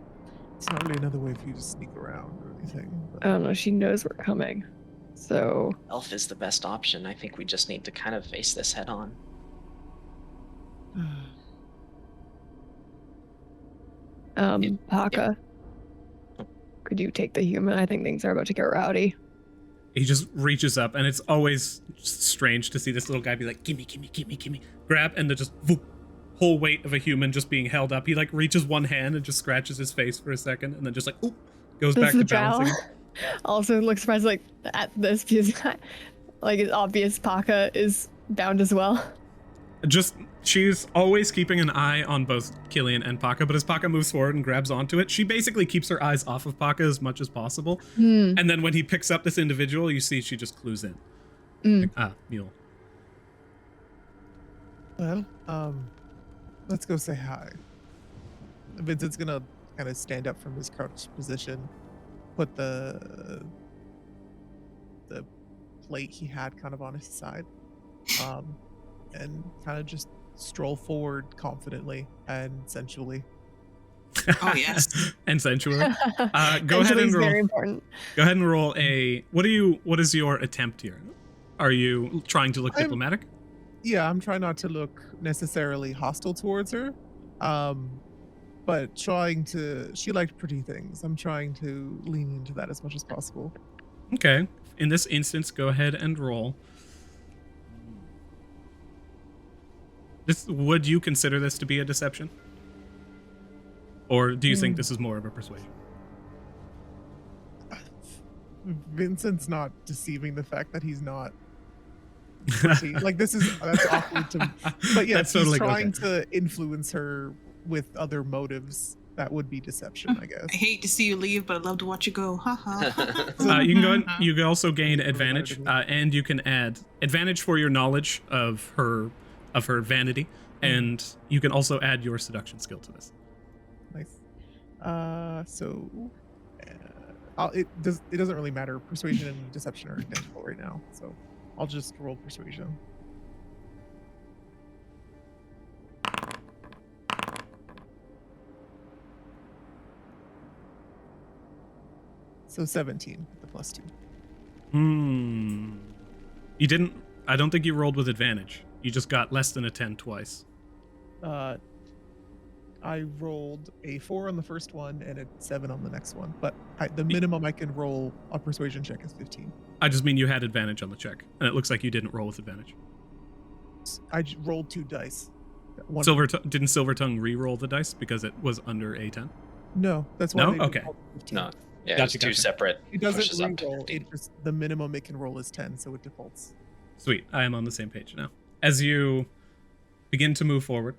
E: it's not really another way for you to sneak around or anything. But...
B: I don't know. She knows we're coming. So.
D: Elf is the best option. I think we just need to kind of face this head on.
B: Paka. Could you take the human? I think things are about to get rowdy.
A: He just reaches up, and it's always strange to see this little guy be like, gimme, grab, and then just whole weight of a human just being held up. He like reaches one hand and just scratches his face for a second, and then just like, oop, goes back to balancing.
B: Also looks surprised like at this because like it's obvious Paka is bound as well.
A: She's always keeping an eye on both Killian and Paka, but as Paka moves forward and grabs onto it, she basically keeps her eyes off of Paka as much as possible. And then when he picks up this individual, you see she just clues in. Like, mule.
E: Well, let's go say hi. Vincent's gonna kind of stand up from his crouched position, put the plate he had kind of on his side, and kind of just stroll forward confidently and sensually.
C: Oh yes.
A: And sensually. Go ahead and roll.
B: Very important.
A: Go ahead and roll a. What is your attempt here? Are you trying to look diplomatic?
E: Yeah, I'm trying not to look necessarily hostile towards her, but trying to. She liked pretty things. I'm trying to lean into that as much as possible.
A: Okay. In this instance, go ahead and roll. Would you consider this to be a deception? Or do you think this is more of a persuasion?
E: Vincent's not deceiving the fact that he's not pretty. Like that's awkward to. But yeah,
A: That's
E: he's
A: totally
E: trying
A: okay.
E: to influence her with other motives. That would be deception, I guess.
C: I hate to see you leave, but I'd love to watch you go. Ha ha.
A: You can go ahead, you can also gain advantage, and you can add advantage for your knowledge of her vanity, and you can also add your seduction skill to this.
E: Nice. It doesn't really matter. Persuasion and deception are identical right now, so I'll just roll persuasion. So 17 with the +2.
A: You didn't. I don't think you rolled with advantage. You just got less than a 10 twice.
E: I rolled a 4 on the first one and a 7 on the next one, but the minimum I can roll a persuasion check is 15.
A: I just mean you had advantage on the check, and it looks like you didn't roll with advantage.
E: I rolled 2 dice.
A: Didn't Silvertongue re-roll the dice because it was under a 10?
E: No, that's why.
A: No? Okay.
E: 15.
D: No. Yeah,
A: Gotcha,
D: it's two
A: gotcha.
D: separate.
E: It doesn't
D: pushes up to
E: re-roll.
D: 15.
E: It just the minimum it can roll is 10, so it defaults.
A: Sweet. I am on the same page now. As you begin to move forward,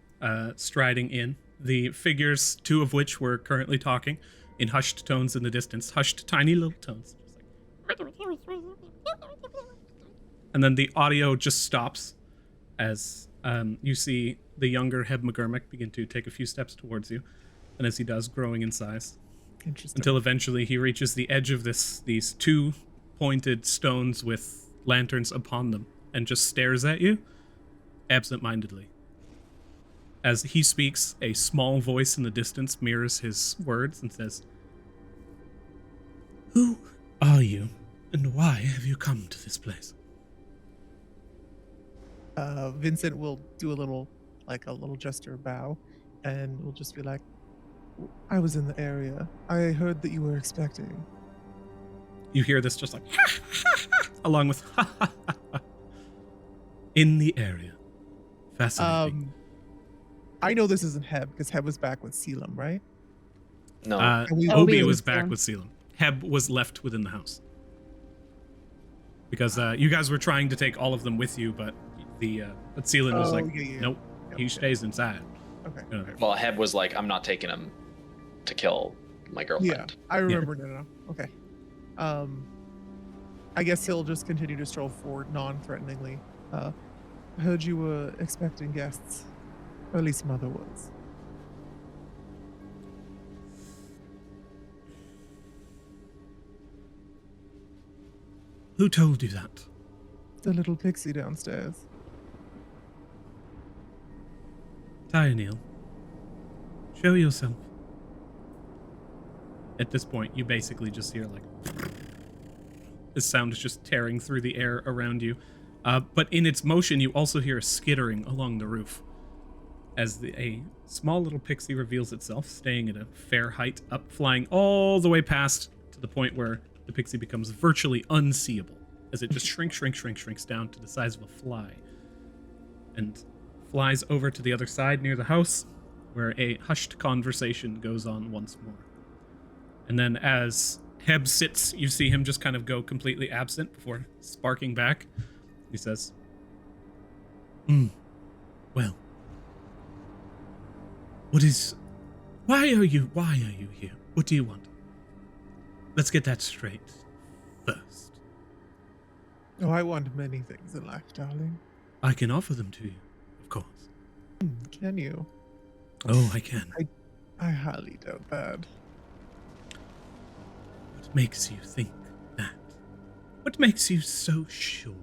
A: striding in, the figures, 2 of which were currently talking in hushed tones in the distance, hushed tiny little tones. And then the audio just stops as you see the younger Heb McGurmick begin to take a few steps towards you, and as he does, growing in size.
E: Interesting.
A: Until eventually he reaches the edge of these 2 pointed stones with lanterns upon them and just stares at you absent-mindedly. As he speaks, a small voice in the distance mirrors his words and says, "Who are you, and why have you come to this place?"
E: Vincent will do a little gesture bow, and will just be like, "I was in the area. I heard that you were expecting."
A: You hear this just like, along with, in the area. Fascinating.
E: I know this isn't Heb because Heb was back with Selim, right?
D: No.
A: Obi
B: Obi
A: was
B: was
A: back
B: down.
A: with Selim. Heb was left within the house. Because you guys were trying to take all of them with you, but Selim was like, nope, he stays inside.
E: Okay.
A: Okay.
D: Well, Heb was like, I'm not taking him to kill my
E: Yeah,
D: girlfriend.
E: I remember. No. Okay. I guess he'll just continue to stroll forward non-threateningly. I heard you were expecting guests. Or at least Mother was.
A: Who told you that?
E: The little pixie downstairs.
A: Neil. Show yourself. At this point, you basically just hear like this sound is just tearing through the air around you. But in its motion, you also hear a skittering along the roof as a small little pixie reveals itself, staying at a fair height up, flying all the way past to the point where the pixie becomes virtually unseeable as it just shrinks down to the size of a fly and flies over to the other side near the house where a hushed conversation goes on once more. And then as Heb sits, you see him just kind of go completely absent before sparking back. He says, well, why are you here? What do you want? Let's get that straight first.
E: Oh, I want many things in life, darling.
A: I can offer them to you, of course.
E: Can you?
A: Oh, I can.
E: I highly doubt that.
A: What makes you think that? What makes you so sure?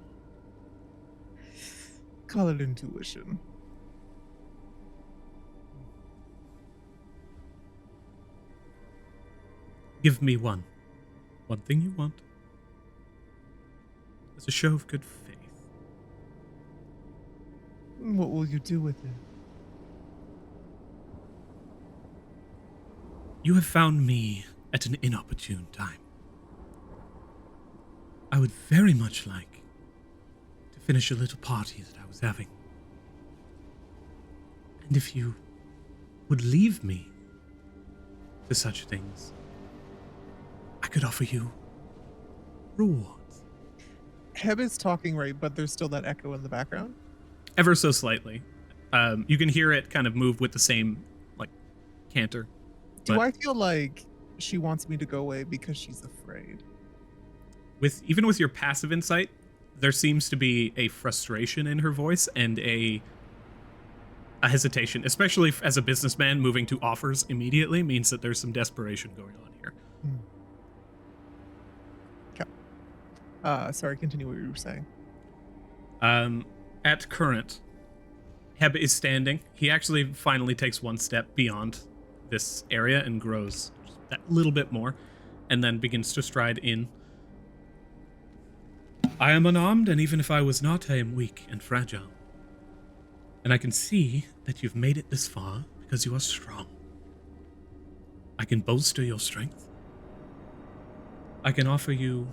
E: Call it intuition.
A: Give me one thing you want. As a show of good faith.
E: What will you do with it?
A: You have found me at an inopportune time. I would very much like to finish a little party that I was having. And if you would leave me to such things, I could offer you rewards.
E: Heb is talking right, but there's still that echo in the background.
A: Ever so slightly. You can hear it kind of move with the same, like, canter.
E: Do
A: But-
E: I feel like she wants me to go away because she's afraid?
A: Even with your passive insight, there seems to be a frustration in her voice and a hesitation, especially as a businessman. Moving to offers immediately means that there's some desperation going on here.
E: Sorry, continue what you were saying.
A: At current, Heb is standing. He actually finally takes one step beyond this area and grows just that little bit more, and then begins to stride in. I am unarmed, and even if I was not, I am weak and fragile. And I can see that you've made it this far because you are strong. I can bolster your strength. I can offer you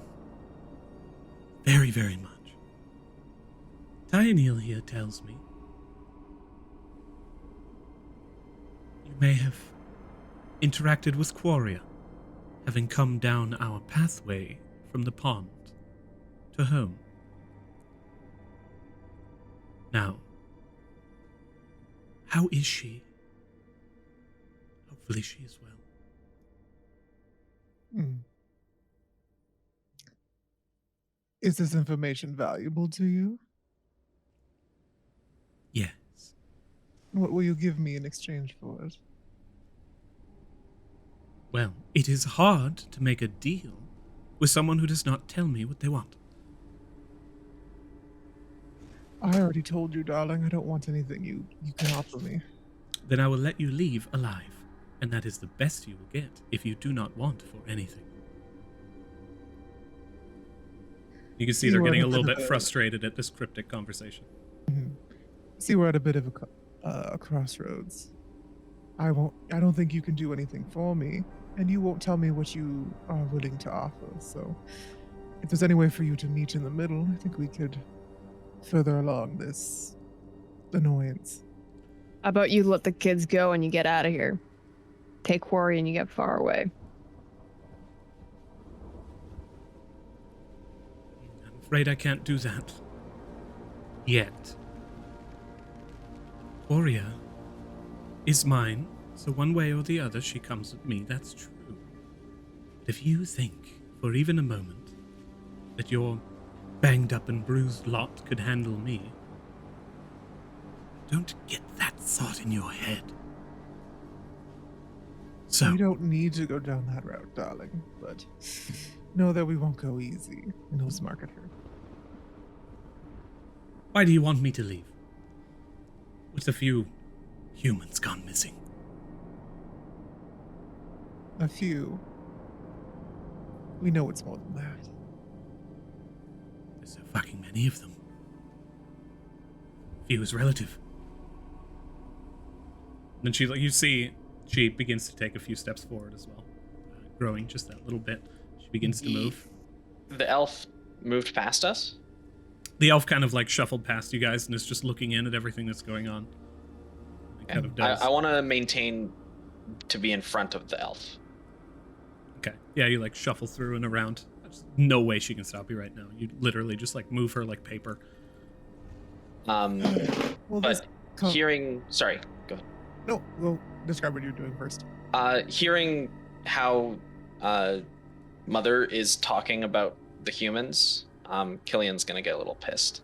A: very, very much. Tyneel here tells me you may have interacted with Quaria, having come down our pathway from the pond to home. Now, how is she? Hopefully she is well.
E: Is this information valuable to you?
A: Yes.
E: What will you give me in exchange for it?
A: Well, it is hard to make a deal with someone who does not tell me what they want.
E: I already told you, darling, I don't want anything you can offer me.
A: Then I will let you leave alive, and that is the best you will get if you do not want for anything. You can see they're getting a little bit frustrated at this cryptic conversation.
E: See, we're at a bit of a crossroads. I don't think you can do anything for me, and you won't tell me what you are willing to offer. So, if there's any way for you to meet in the middle, I think we could further along this annoyance.
B: How about you let the kids go and you get out of here? Take quarry and you get far away.
A: I'm afraid I can't do that. Yet. Warrior is mine, so one way or the other she comes with me, that's true. But if you think, for even a moment, that your banged up and bruised lot could handle me, don't get that thought in your head. So,
E: We don't need to go down that route, darling, but know that we won't go easy. And he'll smirk at her.
A: why do you want me to leave? With a few humans gone missing.
E: A few. We know it's more than that.
A: There's so fucking many of them. Few is relative. And then you see, she begins to take a few steps forward as well, growing just that little bit. She begins to move.
D: The elf moved past us?
A: The elf kind of like shuffled past you guys and is just looking in at everything that's going on. It kind of does.
D: I want to maintain to be in front of the elf.
A: Okay. Yeah, you like shuffle through and around. There's no way she can stop you right now. You literally just like move her like paper.
E: Well,
D: But hearing... Sorry, go ahead.
E: No, well, describe what you're doing first.
D: Hearing how Mother is talking about the humans, Killian's gonna get a little pissed.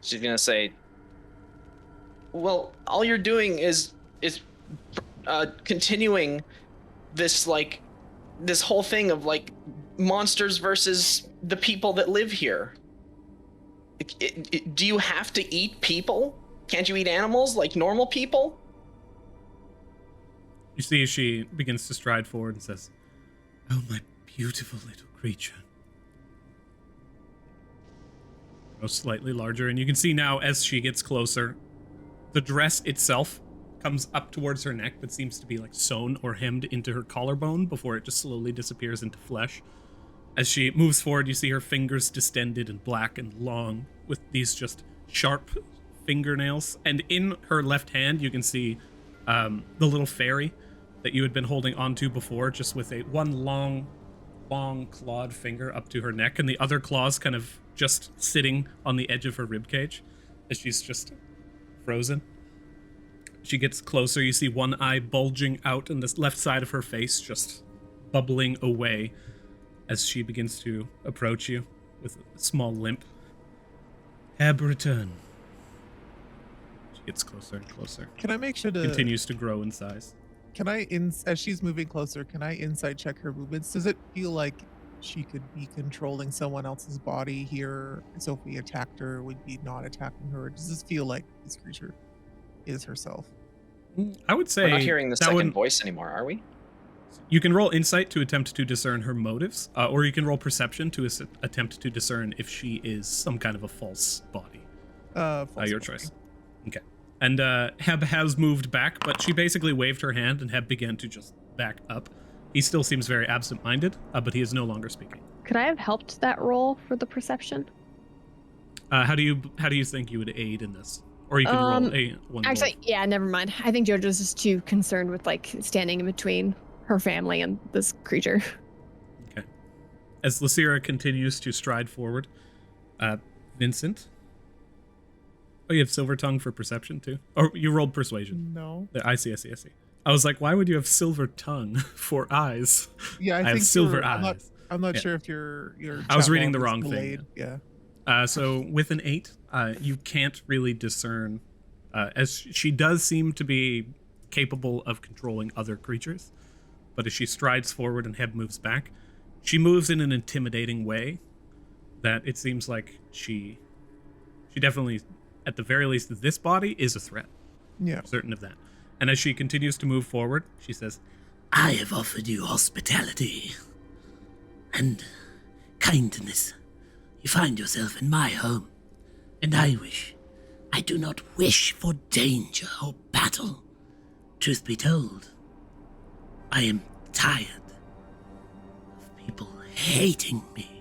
D: She's gonna say, well, all you're doing is continuing this this whole thing of like monsters versus the people that live here. Do you have to eat people? Can't you eat animals like normal people?
A: You see she begins to stride forward and says, "Oh, my beautiful little creature." Grows slightly larger, and you can see now as she gets closer, the dress itself comes up towards her neck, but seems to be like sewn or hemmed into her collarbone before it just slowly disappears into flesh. As she moves forward, you see her fingers distended and black and long, with these just sharp fingernails. And in her left hand, you can see the little fairy that you had been holding onto before, just with one long clawed finger up to her neck, and the other claws kind of just sitting on the edge of her ribcage as she's just frozen. She gets closer, you see one eye bulging out, and this left side of her face just bubbling away as she begins to approach you with a small limp. Heb, return. She gets closer and closer.
E: Can I make sure to...
A: Continues to grow in size.
E: Can I, as she's moving closer, can I insight check her movements? Does it feel like she could be controlling someone else's body here? So if we attacked her, we'd be not attacking her? Or does this feel like this creature is herself?
A: I would say...
D: We're not hearing the second voice anymore, are we?
A: You can roll insight to attempt to discern her motives, or you can roll perception to attempt to discern if she is some kind of a false body. Your choice. Okay. And Heb has moved back, but she basically waved her hand, and Heb began to just back up. He still seems very absent-minded, but he is no longer speaking.
B: Could I have helped that roll for the perception?
A: How do you think you would aid in this? Or you can roll a one.
B: Actually, yeah, never mind. I think JoJo's just too concerned with like standing in between her family and this creature.
A: Okay. As Lysira continues to stride forward, Vincent. Oh, you have Silver Tongue for perception too? Or you rolled persuasion?
E: No.
A: I see. I was like, why would you have Silver Tongue for eyes?
E: Yeah, I
A: have
E: think
A: silver eyes.
E: I'm not sure if your
A: I was reading the
E: chat log
A: wrong
E: is
A: thing.
E: delayed.
A: Yeah. So with an 8, you can't really discern, as she does seem to be capable of controlling other creatures, but as she strides forward and Heb moves back, she moves in an intimidating way that it seems like she definitely, at the very least, this body is a threat.
E: Yeah.
A: I'm certain of that. And as she continues to move forward, she says,
F: I have offered you hospitality and kindness. You find yourself in my home, and I do not wish for danger or battle. Truth be told, I am tired of people hating me.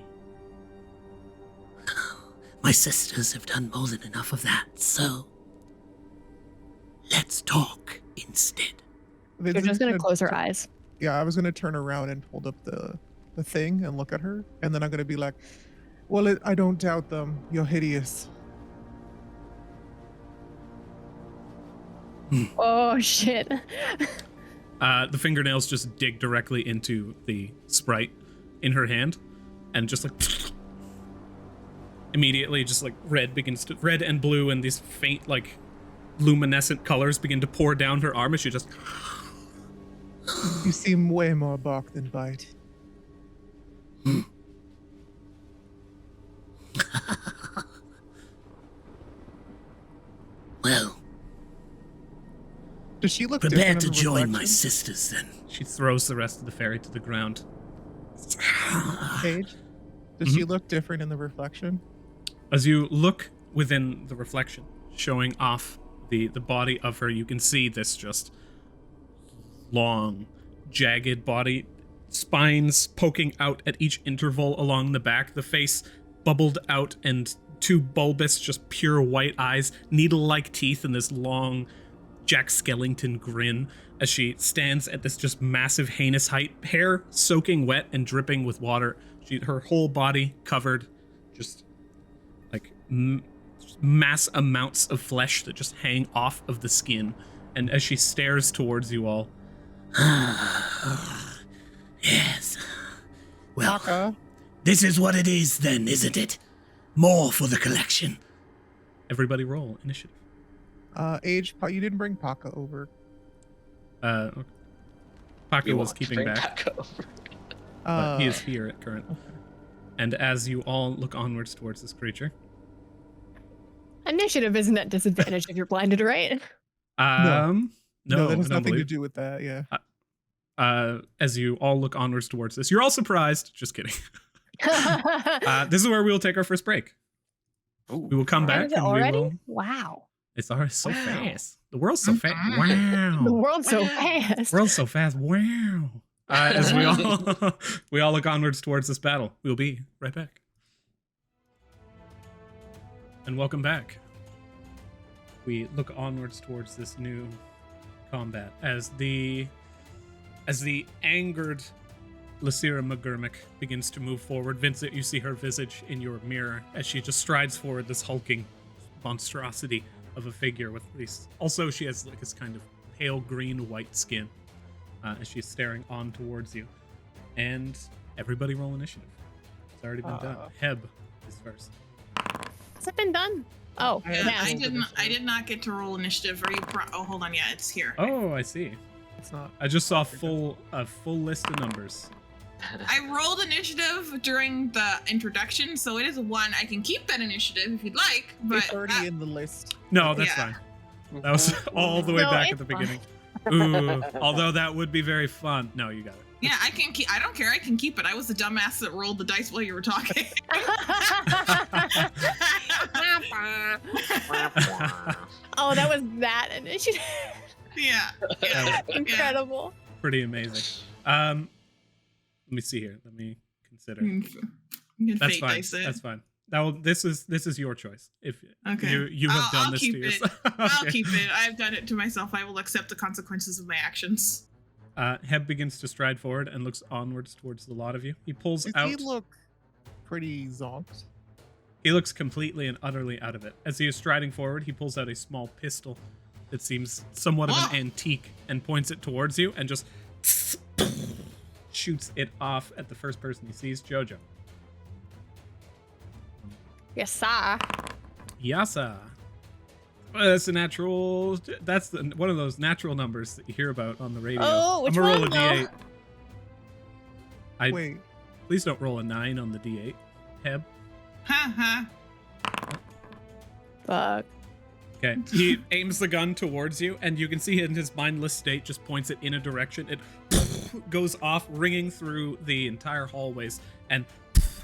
F: My sisters have done more than enough of that, so let's talk instead.
B: You're
E: Vincent's
B: just gonna close her eyes.
E: Yeah, I was gonna turn around and hold up the thing and look at her, and then I'm gonna be like, "Well, I don't doubt them. You're hideous."
B: Oh shit.
A: The fingernails just dig directly into the sprite in her hand, and just like immediately, just like red and blue, and these faint like luminescent colors begin to pour down her arm as she just.
E: You seem way more bark than bite.
F: Well,
E: Does she look
F: prepare
E: different
F: to
E: in the
F: join my
E: reflection?
F: sisters then.
A: She throws the rest of the fairy to the ground.
E: Paige, does she look different in the reflection?
A: As you look within the reflection, showing off the body of her, you can see this just long, jagged body, spines poking out at each interval along the back, the face bubbled out, and two bulbous, just pure white eyes, needle-like teeth, and this long Jack Skellington grin as she stands at this just massive, heinous height, hair soaking wet and dripping with water. Her whole body covered, just like mass amounts of flesh that just hang off of the skin. And as she stares towards you all,
F: Yes. Well,
E: Paka,
F: this is what it is then, isn't it? More for the collection.
A: everybody roll initiative.
E: you didn't bring Paka over.
A: Okay. Paco
D: You
A: was
D: want to
A: keeping
D: bring
A: back,
D: Paco over.
A: but he is here at current. And as you all look onwards towards this creature,
B: Initiative isn't at disadvantage if you're blinded, right?
A: no,
E: that
A: I
E: has
A: don't
E: nothing to
A: believe.
E: do with that. Yeah.
A: As you all look onwards towards this, you're all surprised. Just kidding. This is where we will take our first break. We will come back
B: Is it
A: and
B: already?
A: we will.
B: Wow.
A: It's already so
D: Wow.
A: fast. The world's so fast.
B: The
A: Wow.
B: world's so
D: Wow.
B: fast.
A: The world's so fast. Wow. As we all look onwards towards this battle, we'll be right back. And welcome back. We look onwards towards this new combat as the angered Lysira McGurmick begins to move forward. Vincent, you see her visage in your mirror as she just strides forward, this hulking monstrosity of a figure with these. Also, she has like this kind of pale green white skin as she's staring on towards you. And everybody roll initiative. It's already been done. Heb is first.
B: Has it been done? Oh, it has.
C: I did not get to roll initiative. Are you? Oh, hold on. Yeah, it's here.
A: Oh, I see.
E: It's not.
A: I just saw a full list of numbers.
C: I rolled initiative during the introduction, so it is a 1. I can keep that initiative if you'd like, but
E: It's already in the list.
A: No, that's
C: Yeah.
A: fine. That was all the way
B: No,
A: back
B: it's
A: at the
B: fine.
A: beginning. Ooh, although that would be very fun. No, you got it.
C: yeah, I can keep. I don't care. I can keep it. I was the dumbass that rolled the dice while you were talking.
B: Oh, that was that initiative.
C: yeah.
B: Incredible.
A: Pretty amazing. Let me see here. Let me consider. That's
C: Fate
A: fine.
C: dice it.
A: That's fine. Now this is your choice. If
C: Okay.
A: you have done
C: I'll
A: this
C: keep
A: to
C: it.
A: yourself.
C: I'll
A: Okay.
C: keep it. I've done it to myself. I will accept the consequences of my actions.
A: Heb begins to stride forward and looks onwards towards the lot of you. He pulls
E: Does
A: out.
E: he look pretty zonked?
A: He looks completely and utterly out of it. As he is striding forward, he pulls out a small pistol that seems somewhat of an
C: Whoa.
A: antique and points it towards you and just shoots it off at the first person he sees, Jojo.
B: Yes, sir.
A: Yasa. That's a natural. That's one of those natural numbers that you hear about on the radio.
B: Oh, which
A: I'm gonna roll
B: one,
A: a d8.
E: Wait,
A: Please don't roll a 9 on the d8. Heb.
C: Ha
B: Fuck.
A: Okay. He aims the gun towards you, and you can see in his mindless state just points it in a direction. It goes off, ringing through the entire hallways, and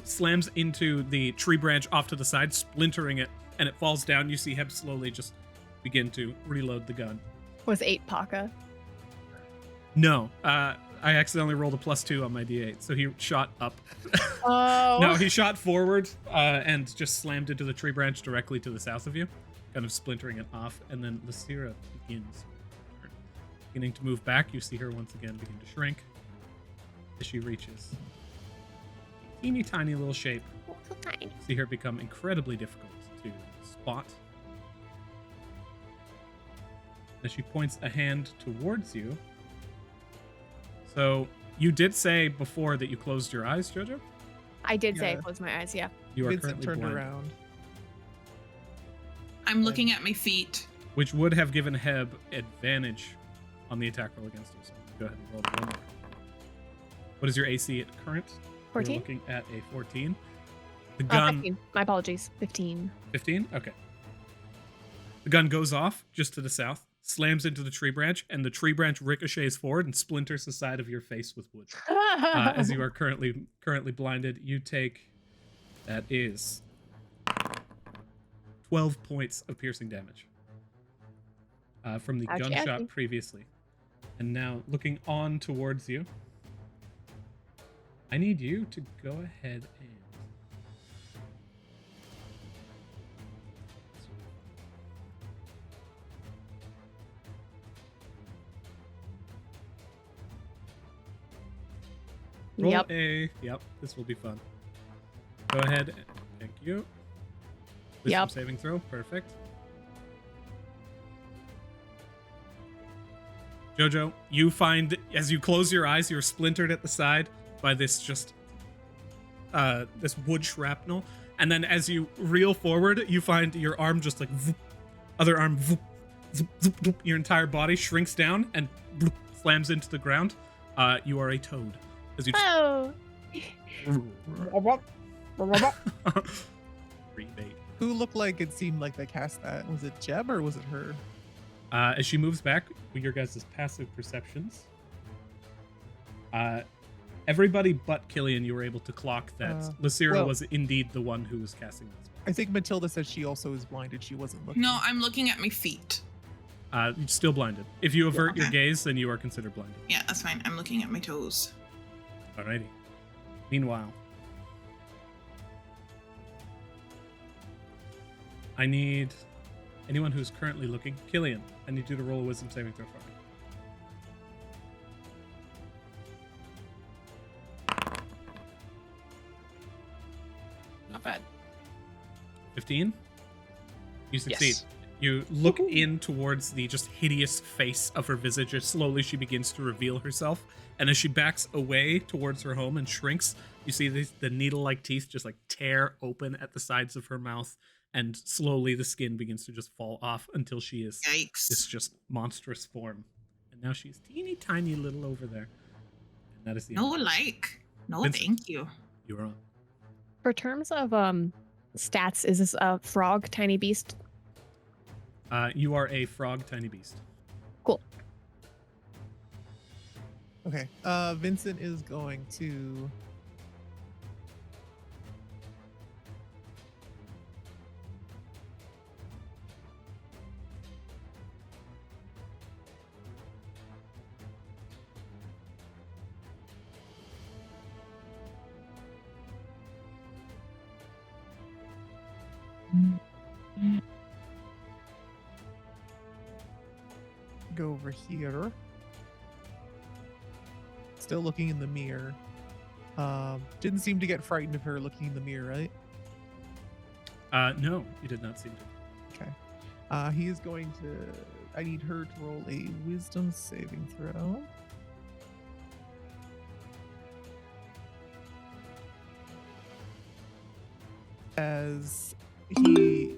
A: slams into the tree branch off to the side, splintering it, and it falls down. You see Heb slowly just begin to reload the gun.
B: Was 8 Paka.
A: No, I accidentally rolled a +2 on my d8, so he shot up.
B: Oh.
A: No, he shot forward and just slammed into the tree branch directly to the south of you. kind of splintering it off, and then Lysira begins her turn. Beginning to move back, you see her once again begin to shrink as she reaches a teeny tiny little shape. You see her become incredibly difficult to spot. As she points a hand towards you. So you did say before that you closed your eyes, Jojo?
B: I did say
E: Yeah.
B: close my eyes, yeah.
A: You are
E: Vincent
A: currently
E: turned
A: blind,
E: around.
C: I'm looking at my feet.
A: which would have given Heb advantage on the attack roll against you. So go ahead and roll the one. What is your AC at current?
B: 14?
A: You're looking at a 14. The
B: Oh,
A: gun
B: 15. My apologies. 15.
A: 15? Okay. The gun goes off just to the south, slams into the tree branch, and the tree branch ricochets forward and splinters the side of your face with wood. As you are currently blinded, you take, that is 12 points of piercing damage from the
B: Ouchie,
A: gunshot
B: ouchie.
A: previously. And now looking on towards you, I need you to go ahead and roll
B: Yep.
A: Yep, this will be fun. Go ahead. Thank you. Wisdom
B: Yep.
A: saving throw. Perfect. Jojo, you find as you close your eyes, you're splintered at the side by this this wood shrapnel, and then as you reel forward, you find your arm just like other arm, your entire body shrinks down and slams into the ground. You are a toad as you.
B: Oh.
A: Rebate.
E: Who looked like it seemed like they cast that? Was it Jeb or was it her?
A: As she moves back, with your guys' passive perceptions, everybody but Killian, you were able to clock that Lysira
E: well-
A: was indeed the one who was casting that spell.
E: I think Matilda said she also is blinded. She wasn't looking.
C: No, I'm looking at my feet.
A: You're still blinded. If you avert your
C: Okay.
A: gaze, then you are considered blinded.
C: Yeah, that's fine. I'm looking at my toes.
A: Alrighty. Meanwhile, I need anyone who's currently looking. Killian, I need you to roll a wisdom saving throw for me.
D: Not bad.
A: 15? You succeed.
D: Yes.
A: You look in towards the just hideous face of her visage as slowly she begins to reveal herself. And as she backs away towards her home and shrinks, you see the needle-like teeth just like tear open at the sides of her mouth. And slowly the skin begins to just fall off until she is
C: Yikes.
A: this just monstrous form. And now she's teeny tiny little over there. And that is the
C: No
A: end.
C: like. No,
A: Vincent.
C: thank you.
A: You are on.
B: For terms of stats, is this a frog, tiny beast?
A: You are a frog tiny beast.
B: Cool.
E: Okay. Vincent is going to. Go over here. Still looking in the mirror. Didn't seem to get frightened of her looking in the mirror, right?
A: No, you did not seem to.
E: Okay. He is going to. I need her to roll a wisdom saving throw. As he,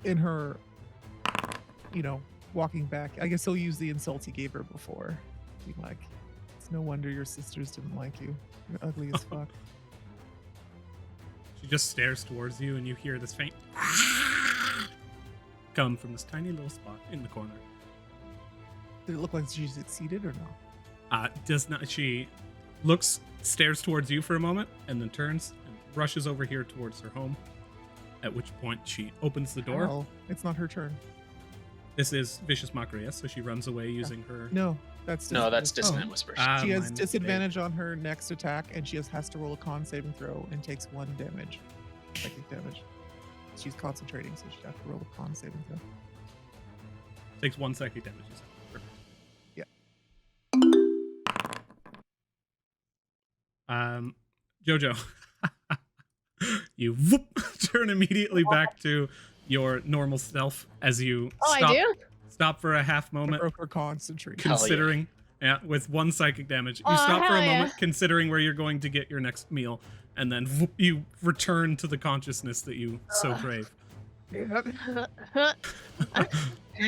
E: in her, walking back, I guess he'll use the insults he gave her before. Being like, it's no wonder your sisters didn't like you. You're ugly as fuck.
A: She just stares towards you, and you hear this faint come from this tiny little spot in the corner.
E: Did it look like she succeeded or no?
A: Does not. She stares towards you for a moment, and then turns and rushes over here towards her home. At which point she opens the door.
E: Oh, it's not her turn.
A: This is vicious mockery, yes? So she runs away using her.
E: No, that's
D: No, that's
E: disadvantage.
D: dissonant whispers.
E: She has
A: my mistake.
E: disadvantage on her next attack, and she has to roll a con saving throw and takes 1 damage. Psychic damage. she's concentrating, so she'd have to roll a con saving throw.
A: Takes 1 psychic damage. You said. Perfect. Jojo, you turn immediately back to your normal self as you
B: I do?
A: stop for a half moment,
E: Broke her concentrating.
A: considering, with 1 psychic damage. You
B: Oh,
A: stop for a
B: hell yeah.
A: moment, considering where you're going to get your next meal, and then you return to the consciousness that you so crave.
C: You're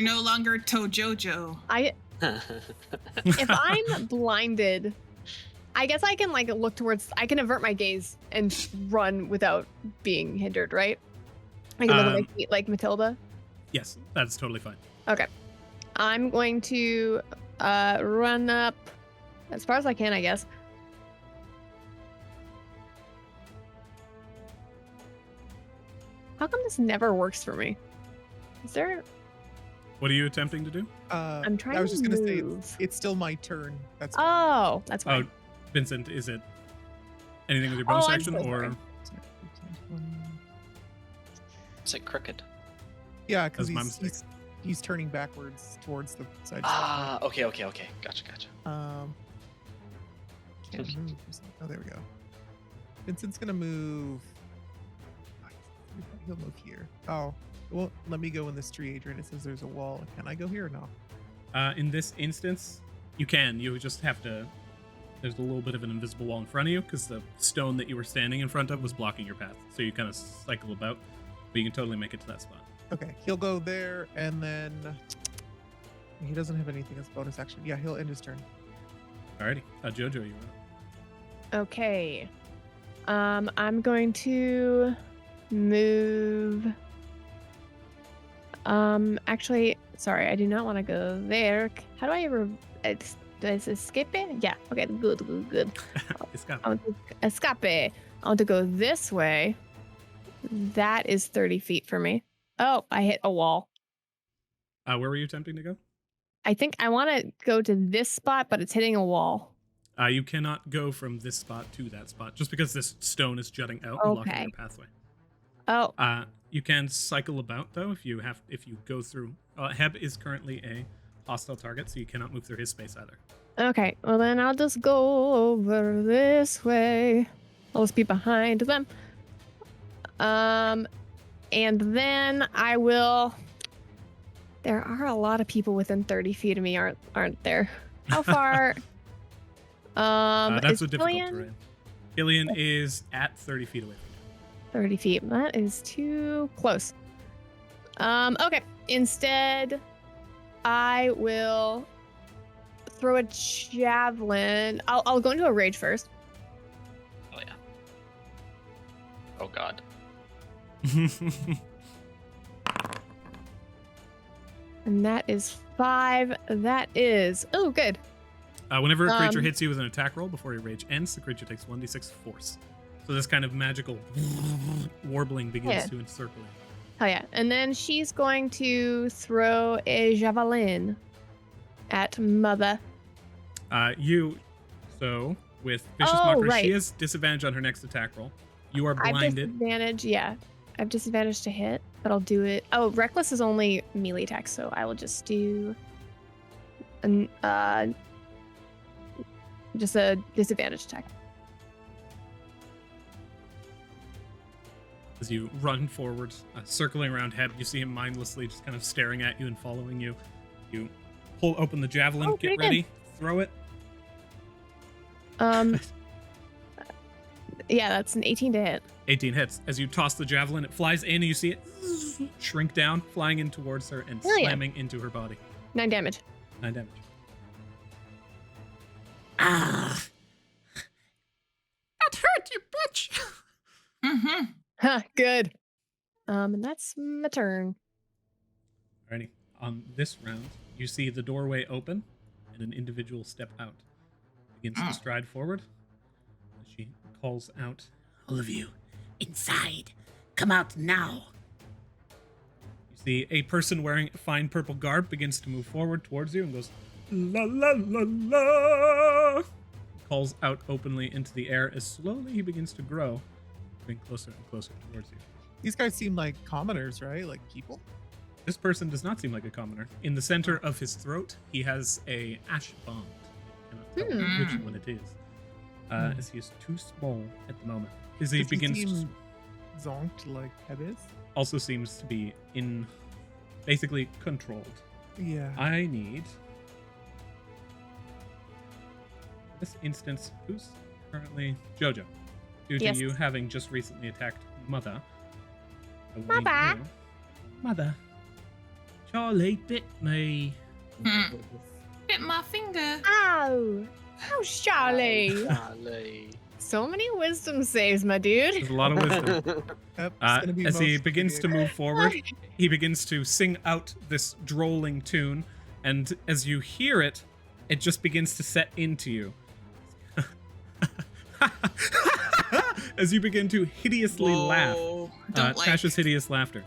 C: no longer Tojojo.
B: If I'm blinded, I guess I can like look towards. I can avert my gaze and run without being hindered, right? I can look at my feet like Matilda.
A: Yes, that's totally fine.
B: Okay, I'm going to run up as far as I can, I guess. How come this never works for me? Is there?
A: What are you attempting to do?
B: I'm trying
E: I was
B: to
E: just gonna say
B: move.
E: it's still my turn. That's
B: Oh, that's
A: Oh,
B: fine.
A: Vincent, is it anything with your bonus
B: I'm
A: action,
B: so
A: or
B: sorry.
D: It's like crooked.
E: Yeah, because
A: That's my mistake.
E: he's turning backwards towards the side.
D: Ah, okay. Gotcha.
E: Can't move. Oh, there we go. Vincent's gonna move. He'll move here. Oh, it won't let me go in this tree, Adrian. It says there's a wall. Can I go here or no?
A: in this instance, you can. You just have to. There's a little bit of an invisible wall in front of you because the stone that you were standing in front of was blocking your path. So you kind of cycle about, but you can totally make it to that spot.
E: Okay, he'll go there, and then he doesn't have anything as bonus action. Yeah, he'll end his turn.
A: Alrighty, Jojo, you're up.
B: Okay. I'm going to move. Actually, sorry, I do not want to go there. How do I do I escape it? Yeah. Okay. Good.
A: Escape.
B: I want to escape. I want to go this way. That is 30 feet for me. Oh, I hit a wall.
A: Where were you attempting to go?
B: I think I want to go to this spot, but it's hitting a wall.
A: You cannot go from this spot to that spot just because this stone is jutting out and blocking
B: Okay.
A: your pathway.
B: Oh,
A: You can cycle about though if you go through. Heb is currently a hostile target, so you cannot move through his space either.
B: okay. Well, then I'll just go over this way. I'll just be behind them. And then I will. There are a lot of people within 30 feet of me, aren't there? How far?
A: That's
B: is
A: a difficult
B: Killian
A: terrain. Killian is at 30 feet away from
B: 30 feet. That is too close. Okay. Instead, I will throw a javelin. I'll go into a rage first.
D: Oh yeah. Oh god.
A: you.
B: And that is 5. That is. Oh, good.
A: Whenever a creature hits you with an attack roll before your rage ends, the creature takes 1d6 force. So this kind of magical warbling begins to encircle you.
B: Oh, yeah. And then she's going to throw a javelin at Mother.
A: So with vicious
B: Oh,
A: mockery,
B: right.
A: she has disadvantage on her next attack roll. You are
B: I have
A: blinded.
B: disadvantage. Yeah. I have disadvantage to hit, but I'll do it. Oh, reckless is only melee attack, so I will just do just a disadvantage attack.
A: As you run forward, circling around Heb, you see him mindlessly just kind of staring at you and following you. You pull open the javelin,
B: Oh,
A: get
B: pretty good.
A: ready, throw it.
B: Yeah, that's an 18 to hit.
A: 18 hits. As you toss the javelin, it flies in and you see it shrink down, flying in towards her and
B: Oh, yeah.
A: slamming into her body.
B: 9 damage.
A: 9 damage.
F: Ah, that hurt, you bitch.
C: Mm-hmm.
B: Huh, good. And that's my turn.
A: Alrighty. On this round, you see the doorway open and an individual step out. Begins to stride forward. She calls out,
F: All of you, inside. Come out now.
A: you see a person wearing a fine purple garb begins to move forward towards you and goes, la la la la. Calls out openly into the air as slowly he begins to grow, moving closer and closer towards you.
E: These guys seem like commoners, right? Like people?
A: This person does not seem like a commoner. In the center of his throat, he has a ash bond. I cannot tell which one it is, as he is too small at the moment. As he
E: Does
A: begins
E: he
A: to
E: seem zonked like Heb is?
A: also seems to be basically controlled.
E: Yeah.
A: I need this instance. Who's currently Jojo? Due to
B: Yes.
A: you having just recently attacked Mother. I will need
B: Mother.
A: you- Mother. Charlie bit me.
C: Hit my finger.
B: Ow! Oh, Charlie.
D: Charlie.
B: So many wisdom saves, my dude.
A: There's a lot of wisdom.
E: Yep, it's gonna be
A: As he
E: most
A: begins to
E: severe.
A: move forward, he begins to sing out this drolling tune, and as you hear it, it just begins to set into you. As you begin to hideously laugh,
C: Whoa, don't like.
A: Tasha's hideous laughter.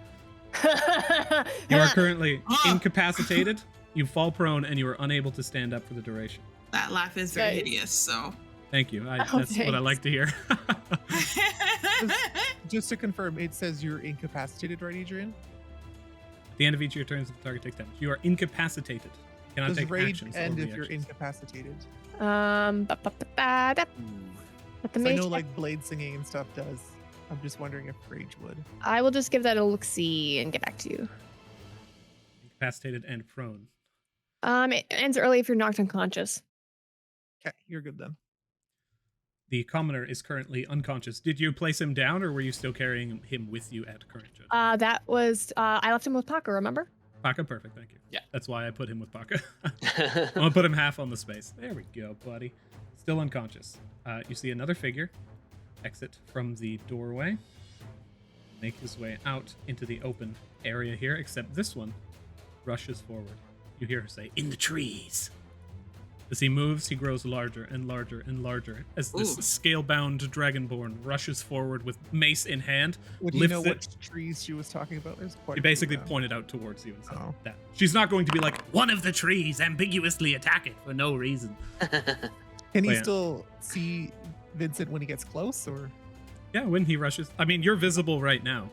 A: You are currently incapacitated. You fall prone, and you are unable to stand up for the duration.
C: That laugh is very
B: Nice.
C: hideous. So.
A: Thank you.
B: Oh,
A: That's what I
B: thanks.
A: like to hear.
E: Just to confirm, it says you're incapacitated, right, Adrian?
A: At the end of each of your turns, the target takes damage. You are incapacitated. You cannot
E: Does
A: take
E: rage
A: actions.
E: end
A: or
E: if you're
A: reactions.
E: incapacitated?
B: But the
E: I
B: mage
E: know like blade singing and stuff does. I'm just wondering if rage would.
B: I will just give that a look-see and get back to you.
A: Incapacitated and prone.
B: It ends early if you're knocked unconscious.
E: Okay, you're good then.
A: The commoner is currently unconscious. Did you place him down, or were you still carrying him with you at current judgment?
B: That was I left him with Paco, remember?
A: Paka, perfect, thank you.
D: Yeah.
A: That's why I put him with Paka. I'm gonna put him half on the space. There we go, buddy. Still unconscious. You see another figure exit from the doorway, make his way out into the open area here, except this one rushes forward. You hear her say,
F: In the trees.
A: as he moves, he grows larger and larger and larger as this
C: Ooh.
A: scale-bound dragonborn rushes forward with mace in hand.
E: Would you
A: Lifts
E: know
A: it.
E: which trees she was talking about? There's quite
A: He
E: a few
A: basically
E: now.
A: pointed out towards you and said
E: Oh.
A: that. She's not going to be like,
F: One of the trees ambiguously attack it for no reason.
E: Can he
A: Oh, yeah.
E: still see Vincent when he gets close, or?
A: yeah, when he rushes. I mean, you're visible right now,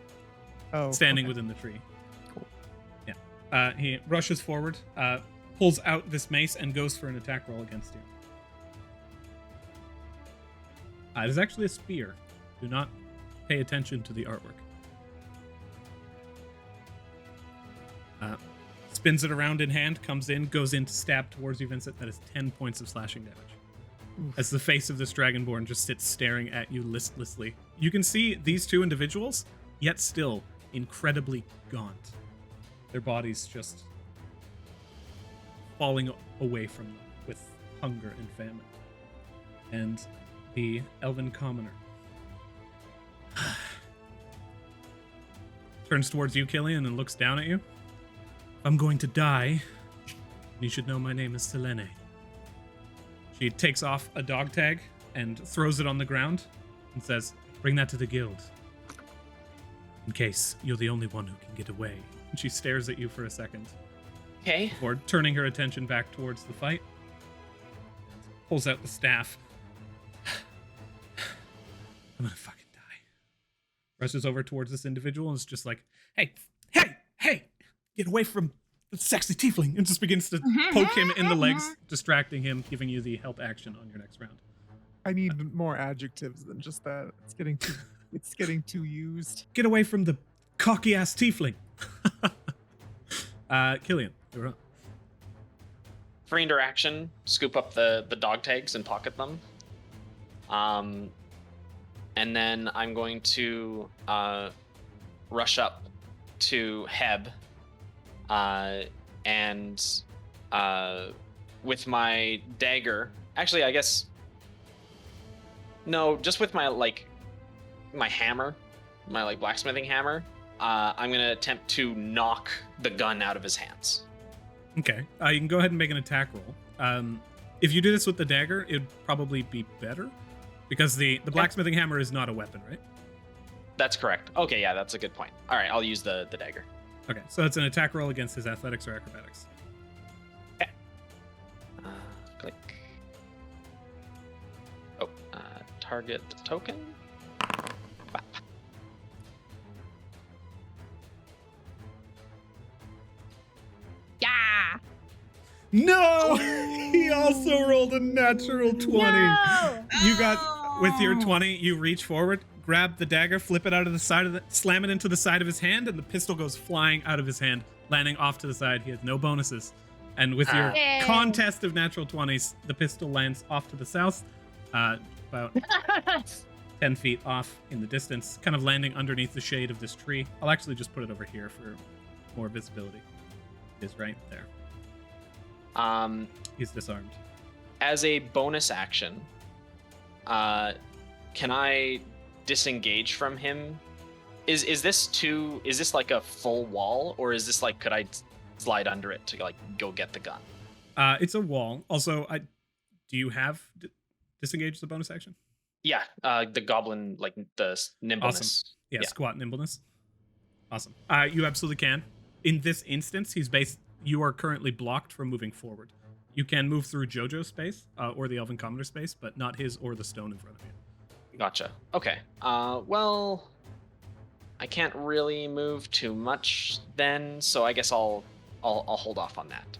E: Oh,
A: standing
E: okay.
A: within the tree.
E: Cool.
A: Yeah. He rushes forward, pulls out this mace, and goes for an attack roll against you. It is actually a spear. Do not pay attention to the artwork. Spins it around in hand, comes in, goes in to stab towards you, Vincent. That is 10 points of slashing damage.
E: Oof.
A: As the face of this dragonborn just sits staring at you listlessly. You can see these two individuals, yet still incredibly gaunt. Their bodies just falling away from them with hunger and famine. And the elven commoner turns towards you, Killian, and looks down at you. If I'm going to die, you should know my name is Selene. She takes off a dog tag and throws it on the ground and says, bring that to the guild. In case you're the only one who can get away. And she stares at you for a second
D: Okay.
A: before turning her attention back towards the fight. Pulls out the staff. I'm gonna fucking die. Rushes over towards this individual and is just like, hey, get away from the sexy tiefling, and just begins to poke him in the legs, distracting him, giving you the help action on your next round.
E: I need more adjectives than just that. It's getting too used.
A: Get away from the cocky ass tiefling. Killian, you're up.
D: For interaction, scoop up the dog tags and pocket them. And then I'm going to rush up to Heb, and with my dagger. Actually, I guess no, just with my hammer, my blacksmithing hammer. I'm gonna attempt to knock the gun out of his hands.
A: Okay, you can go ahead and make an attack roll. If you do this with the dagger, it would probably be better, because the blacksmithing hammer is not a weapon, right?
D: That's correct. Okay, yeah, that's a good point. All right, I'll use the dagger.
A: Okay, so it's an attack roll against his athletics or acrobatics.
D: Click. Oh, target token.
A: No! He also rolled a natural 20.
B: No!
A: You got, with your
C: Oh.
A: 20, you reach forward, grab the dagger, flip it out of the side of the, slam it into the side of his hand, and the pistol goes flying out of his hand, landing off to the side. He has no bonuses. And with your
B: Yay.
A: contest of natural 20s, the pistol lands off to the south, about 10 feet off in the distance, kind of landing underneath the shade of this tree. I'll actually just put it over here for more visibility. It is right there. He's disarmed.
D: As a bonus action, can I disengage from him? Is this like a full wall, or is this like, could I slide under it to like go get the gun?
A: It's a wall. Also, do you have disengage as a bonus action?
D: Yeah, the goblin, like the nimbleness.
A: Awesome. Yeah, squat nimbleness. Awesome. You absolutely can. In this instance, you are currently blocked from moving forward. You can move through Jojo's space or the Elven Commoner space, but not his or the stone in front of you.
D: Gotcha. Okay. Well, I can't really move too much then, so I guess I'll hold off on that.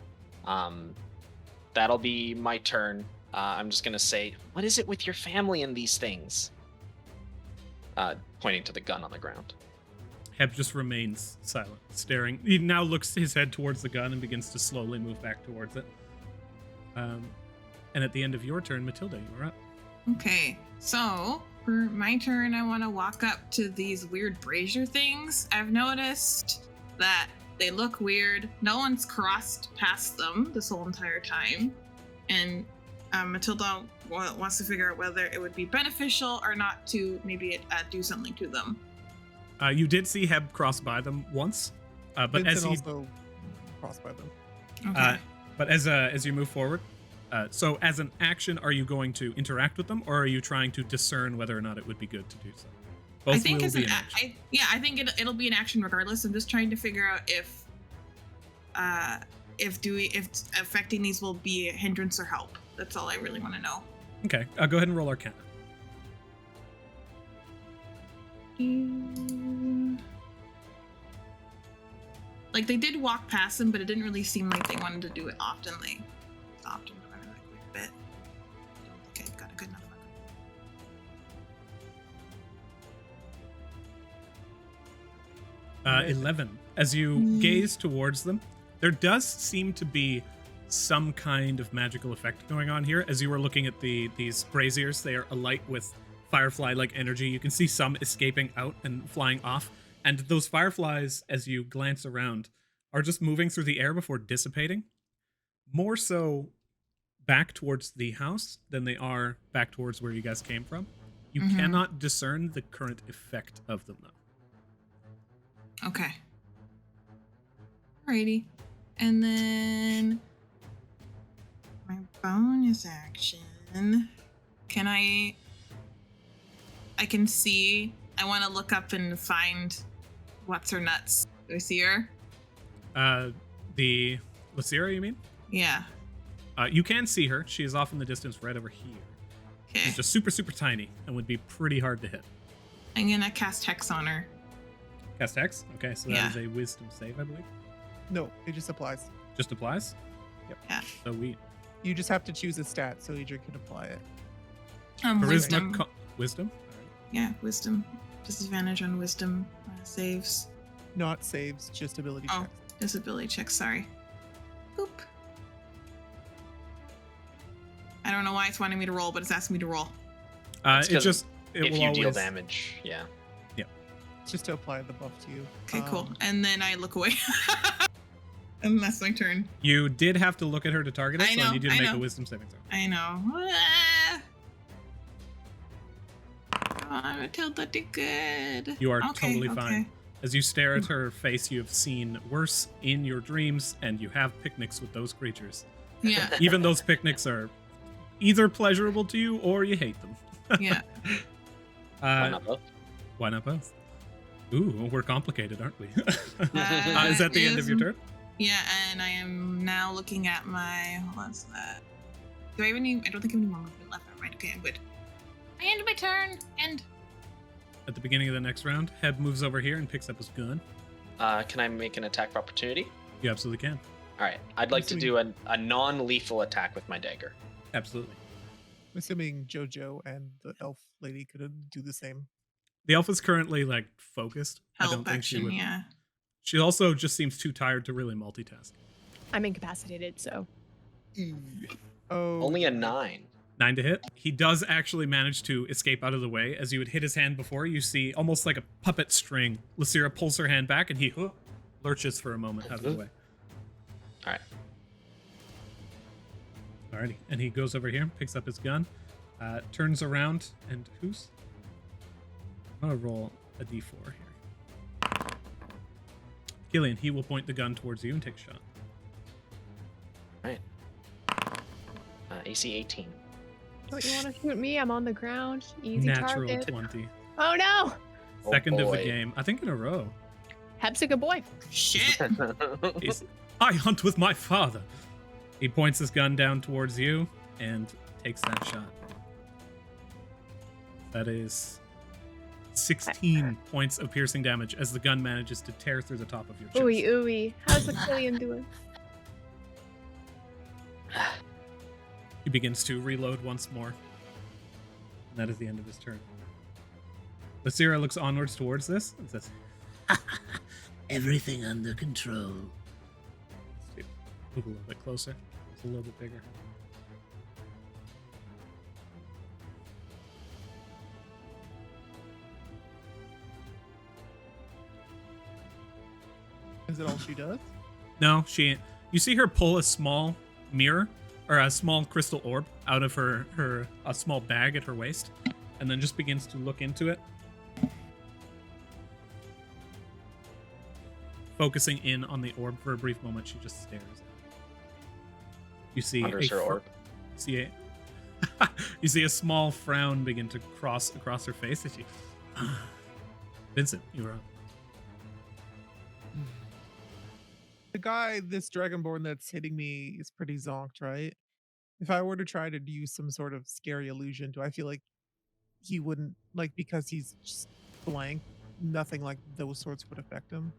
D: That'll be my turn. I'm just gonna say, what is it with your family and these things? Pointing to the gun on the ground.
A: Heb just remains silent, staring. He now looks his head towards the gun and begins to slowly move back towards it. And at the end of your turn, Matilda, you are up.
C: Okay, so for my turn, I want to walk up to these weird brazier things. I've noticed that they look weird. No one's crossed past them this whole entire time. And Matilda wants to figure out whether it would be beneficial or not to maybe do something to them.
A: You did see Heb cross by them once, but
E: Vincent
A: as he
E: also crossed by them.
C: Okay.
A: but as you move forward, so as an action, are you going to interact with them, or are you trying to discern whether or not it would be good to do so? Both
C: I think
A: will
C: as
A: be
C: an
A: an action.
C: I think it'll be an action regardless. I'm just trying to figure out if affecting these will be a hindrance or help. That's all I really want to know.
A: Okay, go ahead and roll Arcana.
C: Like they did walk past them, but it didn't really seem like they wanted to do it often. They stopped and went a quick bit. I don't think I got a good enough record.
A: 11. As you gaze towards them, there does seem to be some kind of magical effect going on here. As you were looking at these braziers, they are alight with firefly-like energy. You can see some escaping out and flying off. And those fireflies, as you glance around, are just moving through the air before dissipating. More so back towards the house than they are back towards where you guys came from. You cannot discern the current effect of them, though.
C: Okay. Alrighty. And then my bonus action. Can I can see. I want to look up and find what's her nuts. Do I see her?
A: The Lysira, you mean?
C: Yeah.
A: You can see her. She is off in the distance right over here.
C: Okay.
A: She's just super, super tiny and would be pretty hard to hit.
C: I'm gonna cast Hex on her.
A: Cast Hex? Okay, so that is a wisdom save, I believe.
E: No, it just applies.
A: Just applies? Yep.
C: Yeah.
A: So we...
E: You just have to choose a stat so Adrian can apply it.
C: Wisdom.
A: Wisdom?
C: Yeah, wisdom. Disadvantage on wisdom saves.
E: Not saves, just ability
C: Oh,
E: checks.
C: disability check, sorry. Boop. I don't know why it's wanting me to roll, but it's asking me to roll.
D: That's
A: It
D: 'cause
A: just... It
D: if
A: will
D: you deal
A: always-
D: damage, yeah.
E: It's just to apply the buff to you.
C: Okay, cool. And then I look away. And that's my turn.
A: You did have to look at her to target it,
C: I
A: so I
C: know,
A: need you to
C: I
A: make a
C: know.
A: wisdom saving throw.
C: I know. Oh, Matilda did good.
A: You are
C: Okay,
A: totally
C: okay.
A: fine. As you stare at her face, you have seen worse in your dreams, and you have picnics with those creatures.
C: Yeah,
A: Even those picnics are either pleasurable to you or you hate them.
C: yeah.
D: Why not both?
A: Why not both? Ooh, we're complicated, aren't we?
C: Uh,
A: Is that the end of your
C: yes.
A: turn?
C: Yeah, and I am now looking at my. What's that? Do I have any? I don't think I have any more movement left. Right? Okay, I'm good. I end my turn. End.
A: At the beginning of the next round, Heb moves over here and picks up his gun.
D: Can I make an attack of opportunity?
A: You absolutely can.
D: All right, I'd like to do a non-lethal attack with my dagger.
A: Absolutely.
E: I'm assuming JoJo and the elf lady could do the same.
A: The elf is currently like focused. I
C: Help
A: don't think she
C: action,
A: would.
C: yeah.
A: She also just seems too tired to really multitask.
B: I'm incapacitated, so.
E: Oh,
D: Only a 9.
A: 9 to hit. He does actually manage to escape out of the way. As you would hit his hand before, you see almost like a puppet string. Lysira pulls her hand back and he lurches for a moment out of the way.
D: All right.
A: Alrighty. And he goes over here, picks up his gun, turns around, and who's? I'm going to roll a d4 here. Killian, he will point the gun towards you and take a shot.
D: All right. AC 18.
B: Don't you want to shoot me? I'm on the ground. Easy
A: Natural
B: target.
A: 20.
B: Oh no!
D: Oh,
A: Second of the
D: boy.
A: game. I think in a row.
B: Heb's a good boy.
C: Shit.
A: He's, I hunt with my father. He points his gun down towards you and takes that shot. That is 16 points of piercing damage as the gun manages to tear through the top of your chest.
B: Ooey ooey. How's the Killian doing?
A: He begins to reload once more. And that is the end of his turn. Lysira looks onwards towards this and says,
F: Everything under control.
A: let's move a little bit closer. It's a little bit bigger.
E: Is it all she does?
A: No, you see her pull a small mirror or a small crystal orb out of a small bag at her waist and then just begins to look into it. Focusing in on the orb for a brief moment, she just stares at it. You see
D: Ponders her orb.
A: you see a small frown begin to cross across her face as she Vincent, you're up.
E: The guy, this dragonborn that's hitting me is pretty zonked, right? If I were to try to use some sort of scary illusion, do I feel like he wouldn't, like, because he's just blank, nothing like those sorts would affect him?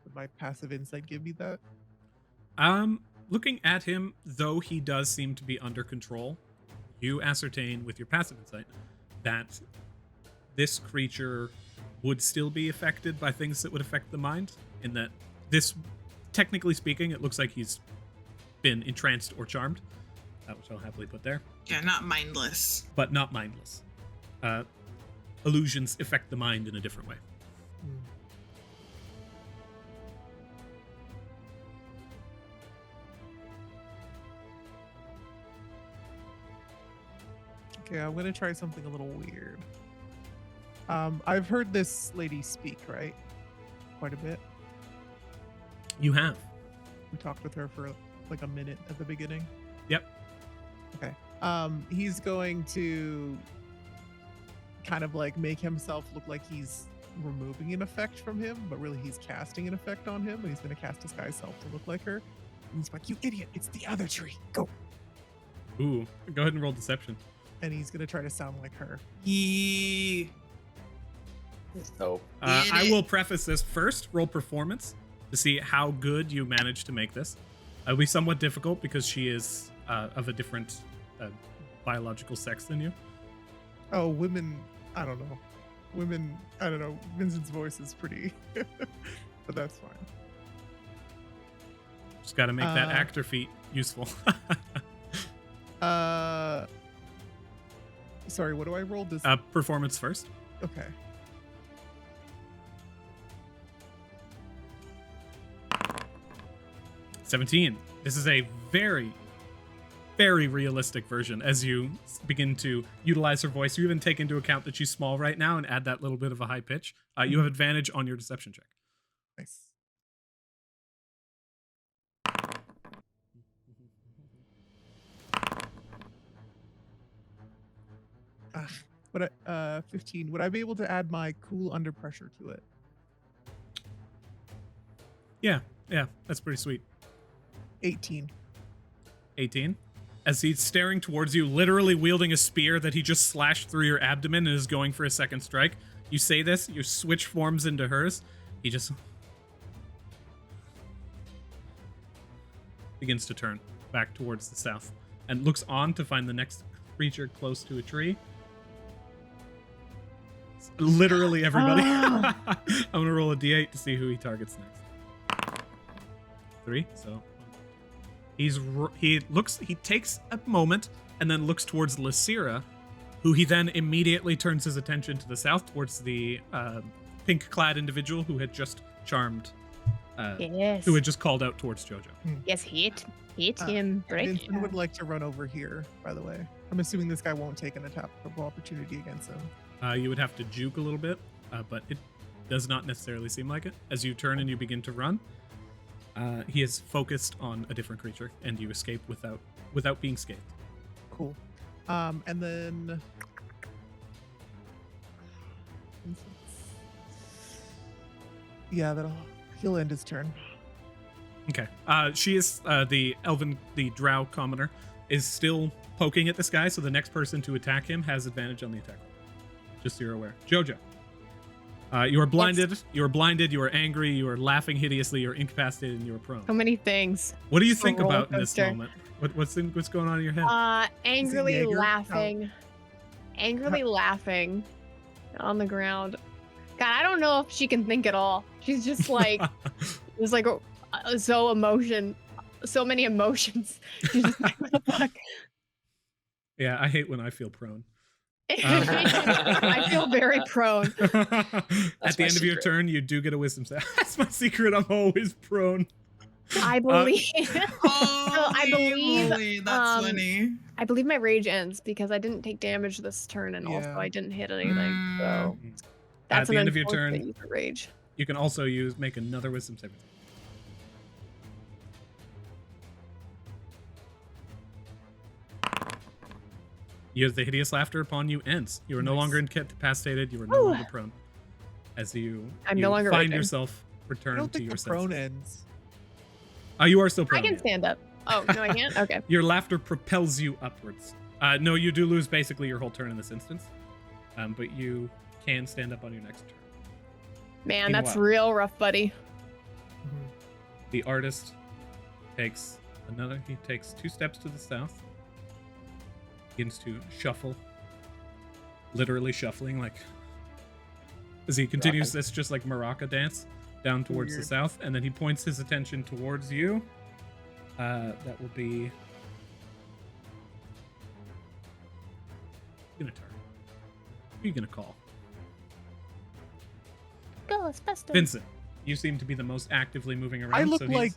E: Would my passive insight give me that?
A: Looking at him, though he does seem to be under control, you ascertain with your passive insight that this creature would still be affected by things that would affect the mind, in that this, technically speaking, it looks like he's been entranced or charmed, which I'll happily put there,
C: Yeah, not mindless.
A: but not mindless. Illusions affect the mind in a different way.
E: Hmm. Okay, I'm gonna try something a little weird. I've heard this lady speak, right? Quite a bit.
A: You have.
E: We talked with her for like a minute at the beginning.
A: Yep.
E: Okay. He's going to kind of like make himself look like he's removing an effect from him, but really he's casting an effect on him, and he's going to cast disguise self to look like her. And he's like, "You idiot! It's the other tree. Go!"
A: Ooh, go ahead and roll deception.
E: And he's going to try to sound like her.
C: Yee.
D: So
A: I will preface this first. Roll performance to see how good you manage to make this. It'll be somewhat difficult because she is of a different biological sex than you.
E: Oh, women! I don't know. Women, I don't know. Vincent's voice is pretty, but that's fine.
A: Just got to make that actor feat useful.
E: Sorry, what do I roll? This
A: Performance first.
E: okay.
A: $17. This is a very, very realistic version as you begin to utilize her voice. You even take into account that she's small right now and add that little bit of a high pitch. You have advantage on your deception check.
E: Nice. Would I, 15. Would I be able to add my cool under pressure to it?
A: Yeah, that's pretty sweet.
E: 18.
A: 18. As he's staring towards you, literally wielding a spear that he just slashed through your abdomen and is going for a second strike. You say this, your switch forms into hers. He just... begins to turn back towards the south and looks on to find the next creature close to a tree. It's literally everybody. I'm gonna roll a d8 to see who he targets next. 3. So he takes a moment and then looks towards Lysira, who he then immediately turns his attention to the south towards the pink-clad individual who had just charmed.
B: Yes.
A: Who had just called out towards Jojo.
B: Yes, hit him. Break
E: Vincent would like to run over here, by the way. I'm assuming this guy won't take an attack of opportunity against him.
A: You would have to juke a little bit, but it does not necessarily seem like it. As you turn and you begin to run, he is focused on a different creature, and you escape without being scathed.
E: Cool. And then... Yeah, he'll end his turn.
A: Okay. She is the drow commoner is still poking at this guy, so the next person to attack him has advantage on the attack. Just so you're aware. Jojo. You are blinded.
B: Yes.
A: You are blinded. You are angry. You are laughing hideously. You are incapacitated, and you are prone.
B: So many things.
A: What do you
B: It's a
A: think
B: roller
A: about in this
B: coaster.
A: moment? What's going on in your head?
B: Angrily
E: Jaeger?
B: laughing. Angrily laughing on the ground. God, I don't know if she can think at all. She's just like, there's like so many emotions. She's just like, what the fuck?
A: Yeah, I hate when I feel prone.
B: I feel very prone.
A: At
D: That's
A: the
D: my
A: end of your
D: secret.
A: turn, you do get a wisdom save. That's my secret. I'm always prone.
B: I believe.
C: Holy
B: believe,
C: moly, that's
B: um,
C: funny.
B: I believe my rage ends because I didn't take damage this turn, and also
E: Yeah.
B: I didn't hit anything. So
A: At
B: that's
A: the
B: an
A: end of your
B: unfortunate
A: turn,
B: use of rage.
A: you can also make another wisdom saving throw. The hideous laughter upon you ends. You are no
E: Nice.
A: longer incapacitated. You are no
B: Whew.
A: longer prone. As you
B: I'm no longer
A: find
B: raging.
A: yourself
E: I
A: return
E: don't
A: to
E: think
A: your
E: the prone
A: senses.
E: ends.
A: You are still prone.
B: I can
A: yeah.
B: stand up. Oh no, I can't. Okay.
A: Your laughter propels you upwards. No, you do lose basically your whole turn in this instance. But you can stand up on your next turn.
B: Man, that's
A: Meanwhile-
B: real rough, buddy.
E: Mhm.
A: The artist takes he takes 2 steps to the south, begins to shuffle, literally shuffling like as he continues this just like maraca dance down towards the
E: Weird.
A: south, and then he points his attention towards you. That will be gonna target. Who are you gonna call?
B: Ghostbusters.
A: Vincent, you seem to be the most actively moving around.
E: I look
A: so he's-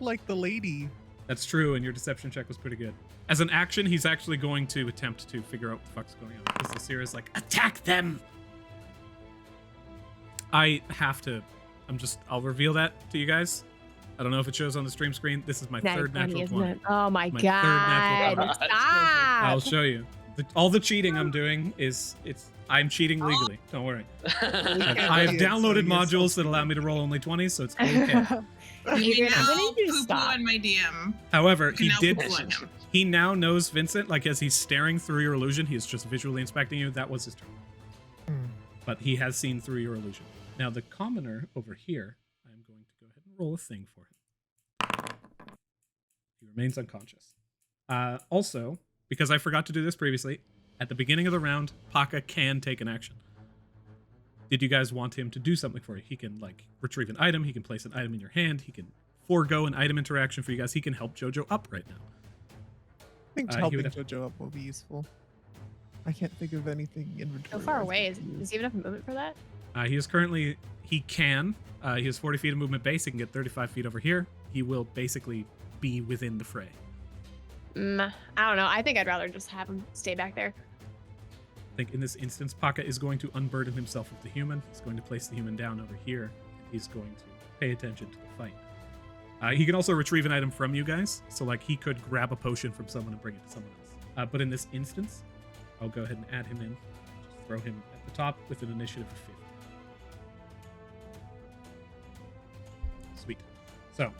E: like the lady.
A: That's true, and your deception check was pretty good. As an action, he's actually going to attempt to figure out what the fuck's going on. Because the Sierra's like,
F: Attack them!
A: I'll reveal that to you guys. I don't know if it shows on the stream screen. This is my
B: Nice,
A: third
B: funny,
A: natural
B: isn't
A: 20.
B: it? Oh my
A: My third natural
B: god!
D: 20.
B: Stop!
A: I'll show you. All the cheating I'm doing I'm cheating legally. Don't worry. I have downloaded modules that allow me to roll only 20s, so it's okay.
C: You
B: Adrian,
C: can
B: I'm
C: now
B: gonna need you to
C: poo-poo
B: stop.
C: on my DM.
A: However,
C: You can
A: he
C: now
A: did.
C: poo-poo on him.
A: He now knows Vincent, like as he's staring through your illusion, he is just visually inspecting you. That was his turn.
E: Hmm.
A: But he has seen through your illusion. Now, the commoner over here, I'm going to go ahead and roll a thing for him. He remains unconscious. Also, because I forgot to do this previously, at the beginning of the round, Paka can take an action. Did you guys want him to do something for you? He can, like, retrieve an item. He can place an item in your hand. He can forego an item interaction for you guys. He can help Jojo up right now.
E: I think
A: He would
E: helping
A: have-
E: Jojo up will be useful. I can't think of anything
B: So
E: inventory.
B: far away. Is he have enough movement for that?
A: He has 40 feet of movement base. He can get 35 feet over here. He will basically be within the fray.
B: I don't know. I think I'd rather just have him stay back there.
A: I think in this instance, Paka is going to unburden himself of the human. He's going to place the human down over here. And he's going to pay attention to the fight. He can also retrieve an item from you guys. So, like, he could grab a potion from someone and bring it to someone else. But in this instance, I'll go ahead and add him in. Just throw him at the top with an initiative of 50. Sweet. So,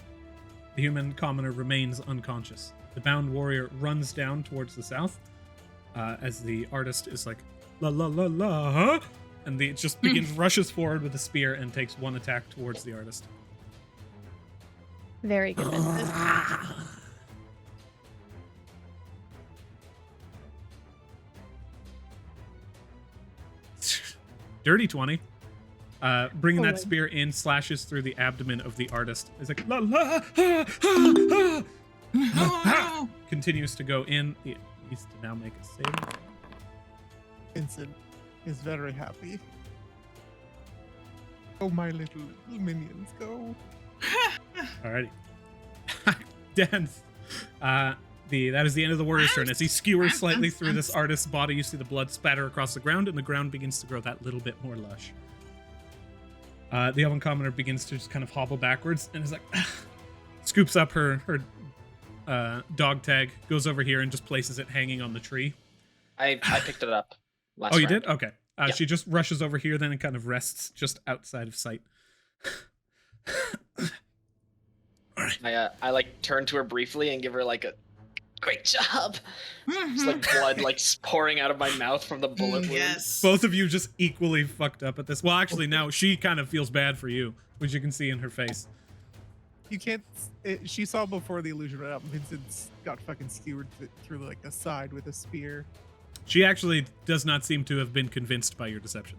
A: the human commoner remains unconscious. The bound warrior runs down towards the south as the artist is like, la la la la, huh? And it just begins, rushes forward with a spear and takes one attack towards the artist.
B: Very good. Vincent.
A: Dirty 20. Bringing
B: Oh
A: that
B: my-
A: spear in, slashes through the abdomen of the artist. It's like, la, la, ah, ah, ah.
C: No.
A: Continues to go in. He needs to now make a save.
E: Vincent is very happy. Oh, my little minions, go.
A: Alrighty. Dance. That is the end of the warrior's turn. As he skewers slightly through this artist's body, you see the blood spatter across the ground, and the ground begins to grow that little bit more lush. The elven commoner begins to just kind of hobble backwards, and is like, scoops up her dog tag, goes over here, and just places it hanging on the tree.
D: I picked it up. Last
A: Oh, you
D: round.
A: did? Okay.
D: Yeah.
A: She just rushes over here, then and kind of rests just outside of sight.
D: I like turn to her briefly and give her like a great job. It's like blood like pouring out of my mouth from the bullet wound.
C: Yes.
A: Both of you just equally fucked up at this. Well, actually, now she kind of feels bad for you, which you can see in her face.
E: You can't. She saw before the illusion went up. Vincent's got fucking skewered through like a side with a spear.
A: She actually does not seem to have been convinced by your deception.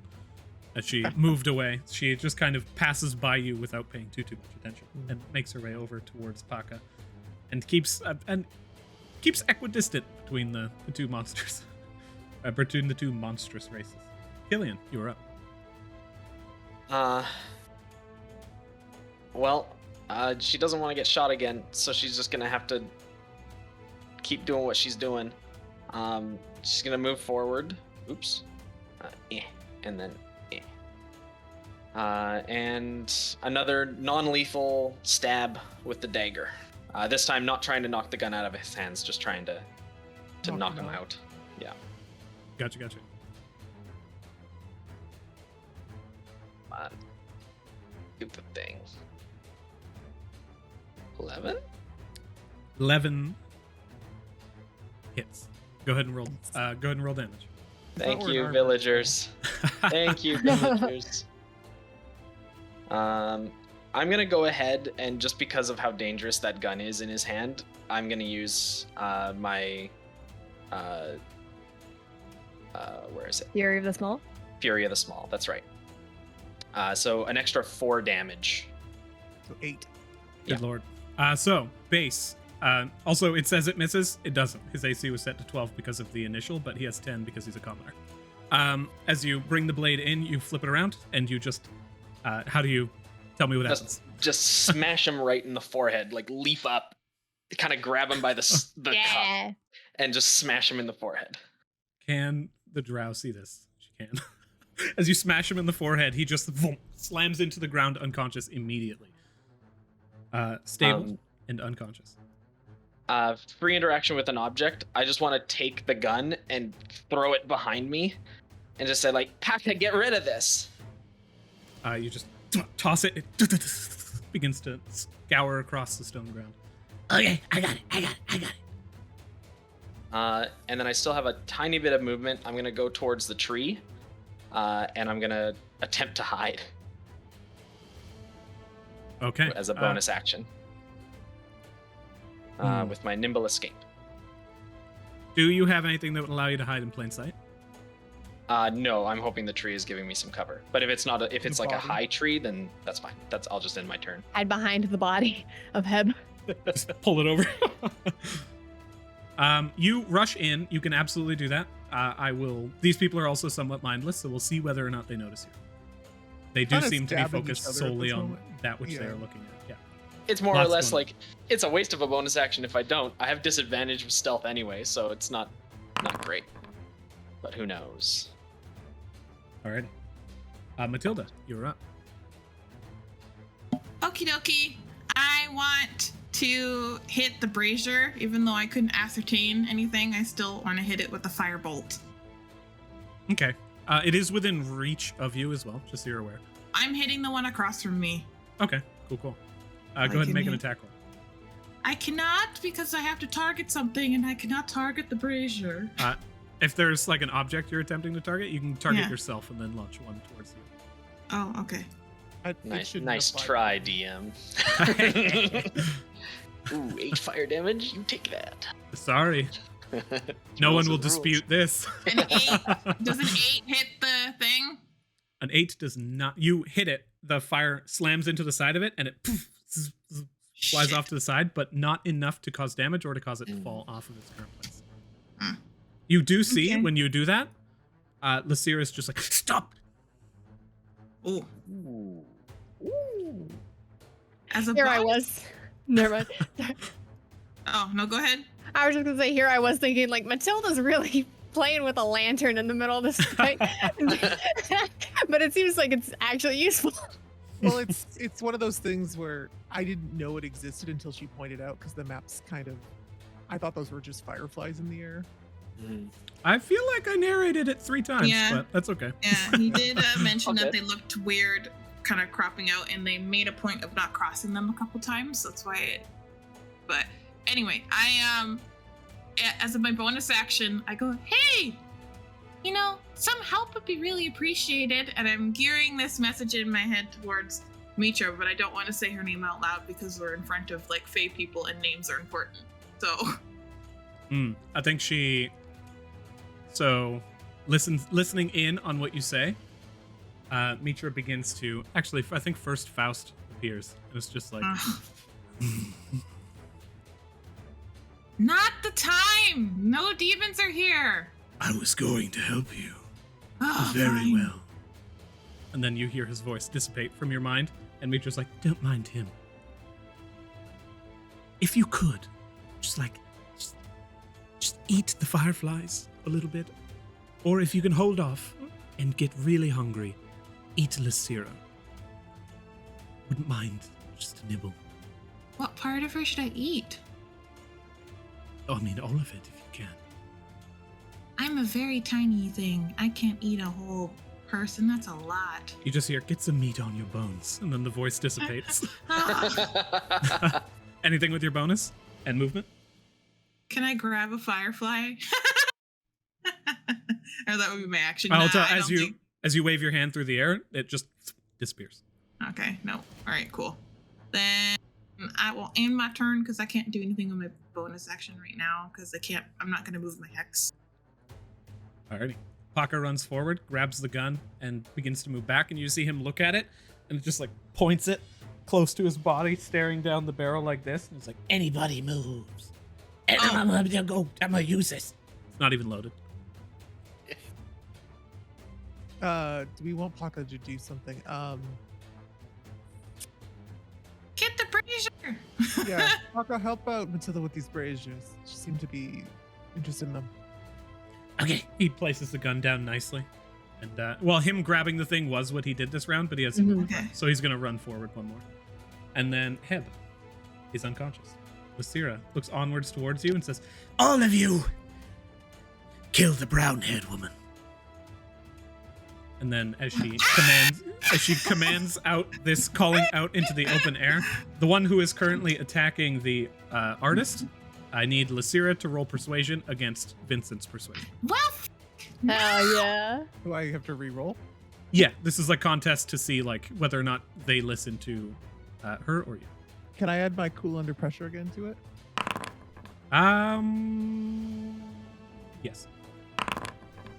A: As she moved away, she just kind of passes by you without paying too much attention, and makes her way over towards Paka, and keeps equidistant between the two monsters, between the two monstrous races. Killian, you are up.
D: She doesn't want to get shot again, so she's just gonna have to keep doing what she's doing. She's gonna move forward. Oops. And then. And another non-lethal stab with the dagger. This time, not trying to knock the gun out of his hands, just trying to knock him out. Yeah.
A: Gotcha.
D: Come on. Stupid thing. 11?
A: 11 hits. Go ahead and roll. Go ahead and roll damage.
D: Thank
E: we're
D: you,
E: armored.
D: villagers. Thank you, villagers. I'm gonna go ahead and just because of how dangerous that gun is in his hand, I'm gonna use my where is it?
B: Fury of the Small?
D: Fury of the Small. That's right. So an extra 4 damage.
E: So 8.
A: Good
D: Yeah.
A: lord. So base. Also, it says it misses. It doesn't. His AC was set to 12 because of the initial, but he has 10 because he's a commoner. As you bring the blade in, you flip it around, and you just. How do you tell me what happens?
D: Just smash him right in the forehead, like leap up, kind of grab him by the cuff, and just smash him in the forehead.
A: Can the drow see this? She can. As you smash him in the forehead, he just slams into the ground unconscious immediately. Stable and unconscious.
D: Free interaction with an object. I just want to take the gun and throw it behind me, and just say like, "Paka, get rid of this."
A: You just toss it. It begins to scour across the stone ground.
F: Okay, I got it.
D: And then I still have a tiny bit of movement. I'm gonna go towards the tree, and I'm gonna attempt to hide
A: Okay.
D: as a bonus action with my nimble escape.
A: Do you have anything that would allow you to hide in plain sight?
D: No, I'm hoping the tree is giving me some cover. But if it's not, if it's like a
E: body.
D: high tree, then that's fine. I'll just end my turn.
B: Hide behind the body of Heb.
A: Just pull it over. You rush in. You can absolutely do that. I will. These people are also somewhat mindless, so we'll see whether or not they notice you. They do
E: Kinda
A: seem to be
E: stabbing
A: focused
E: each other at
A: solely
E: this
A: on
E: moment.
A: that which they
E: Yeah.
A: are looking at. Yeah.
D: It's more
A: Lots
D: or less
A: going on.
D: like it's a waste of a bonus action if I don't. I have disadvantage with stealth anyway, so it's not great. But who knows?
A: Alrighty. Matilda, you're up.
C: Okie dokie. I want to hit the brazier, even though I couldn't ascertain anything. I still want to hit it with the firebolt.
A: Okay. It is within reach of you as well, just so you're aware.
C: I'm hitting the one across from me.
A: Okay. Cool. Go
C: I
A: ahead and
C: can
A: make an
C: hit-
A: attack roll.
C: I cannot because I have to target something, and I cannot target the brazier.
A: If there's like an object you're attempting to target, you can target
C: Yeah.
A: yourself and then launch one towards you.
C: Oh, okay.
E: It
D: Nice
E: shouldn't apply.
D: try, DM. Ooh, 8 fire damage. You take that.
A: Sorry. No one will
D: Rules is rules.
A: dispute this.
C: An 8? Does an 8 hit the thing?
A: An 8 does not. You hit it. The fire slams into the side of it, and it flies
C: Shit.
A: off to the side, but not enough to cause damage or to cause it to fall off of its current place.
C: Hmm.
A: You do see
C: Okay.
A: when you do that, Lysira is just like, stop!
C: Oh,
D: Ooh.
C: as a
B: Here I
C: bonus-
B: was. Never mind.
C: Oh no, go ahead.
B: I was just gonna say, here I was thinking, like, Matilda's really playing with a lantern in the middle of this fight. But it seems like it's actually useful.
E: Well, it's one of those things where I didn't know it existed until she pointed out, because the map's kind of, I thought those were just fireflies in the air.
A: I feel like I narrated it 3 times,
C: Yeah.
A: but that's okay.
C: Yeah, he did mention that
D: Okay.
C: they looked weird, kind of cropping out, and they made a point of not crossing them a couple times. That's why it. But anyway, as my bonus action, I go, hey, some help would be really appreciated. And I'm gearing this message in my head towards Mitra, but I don't want to say her name out loud because we're in front of like Fae people and names are important. So
A: I think she. So, listening in on what you say, Mitra begins to. Actually, I think first Faust appears, and it's just like.
C: not the time. No demons are here.
F: I was going to help you.
C: Oh,
F: Very
C: fine.
F: well.
A: And then you hear his voice dissipate from your mind, and Mitra's like, don't mind him. If you could, just eat the fireflies a little bit. Or if you can hold off and get really hungry, eat Lysira. Wouldn't mind just a nibble.
C: What part of her should I eat?
A: Oh, I mean, all of it if you can.
C: I'm a very tiny thing. I can't eat a whole person. That's a lot.
A: You just hear, get some meat on your bones, and then the voice dissipates.
C: Ah,
A: Anything with your bonus and movement?
C: can I grab a firefly? Or that would be my action.
A: I'll
C: Nah,
A: tell
C: I
A: as
C: don't
A: you as you wave your hand through the air, it just disappears.
C: Okay, no. All right, cool. Then I will end my turn because I can't do anything with my bonus action right now because I'm not going to move my hex.
A: Alrighty. Paka runs forward, grabs the gun, and begins to move back, and you see him look at it, and it just like points it close to his body, staring down the barrel like this, and he's like,
F: Anybody moves. And
C: Oh.
F: I'm gonna use this.
A: it's not even loaded.
E: Do we want Plaka to do something?
C: Get the brazier!
E: Yeah, Plaka, help out Matilda with these braziers. She seemed to be interested in them.
F: Okay.
A: He places the gun down nicely. And well, him grabbing the thing was what he did this round, but he has
B: Mhm.
C: Okay.
A: so he's gonna run forward one more. And then Heb is unconscious. Lysira looks onwards towards you and says,
F: All of you, kill the brown-haired woman.
A: and then as she commands out this, calling out into the open air, the one who is currently attacking the artist, I need Lysira to roll persuasion against Vincent's persuasion.
C: Well,
B: Hell yeah.
E: Do I have to re-roll?
A: Yeah, this is like contest to see like whether or not they listen to her or you.
E: Can I add my cool under pressure again to it?
A: Yes.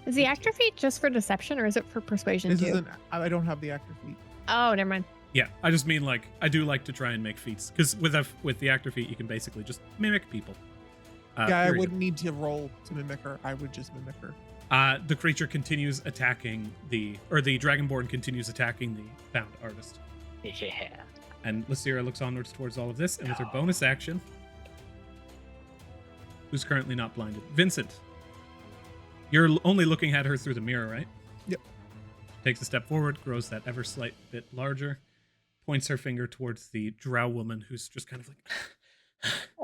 B: Is the actor feat just for deception or is it for persuasion
E: This
B: too?
E: isn't. I don't have the actor feat.
B: Oh, never mind.
A: Yeah, I just mean like I do like to try and make feats because with the actor feat you can basically just mimic people.
E: Yeah, I
A: period.
E: wouldn't need to roll to mimic her. I would just mimic her.
A: The creature continues attacking the Dragonborn continues attacking the found artist.
D: Yeah.
A: And Lysira looks onwards towards all of this, and with her bonus action, who's currently not blinded, Vincent, you're only looking at her through the mirror, right?
E: Yep.
A: Takes a step forward, grows that ever slight bit larger, points her finger towards the drow woman, who's just kind of like,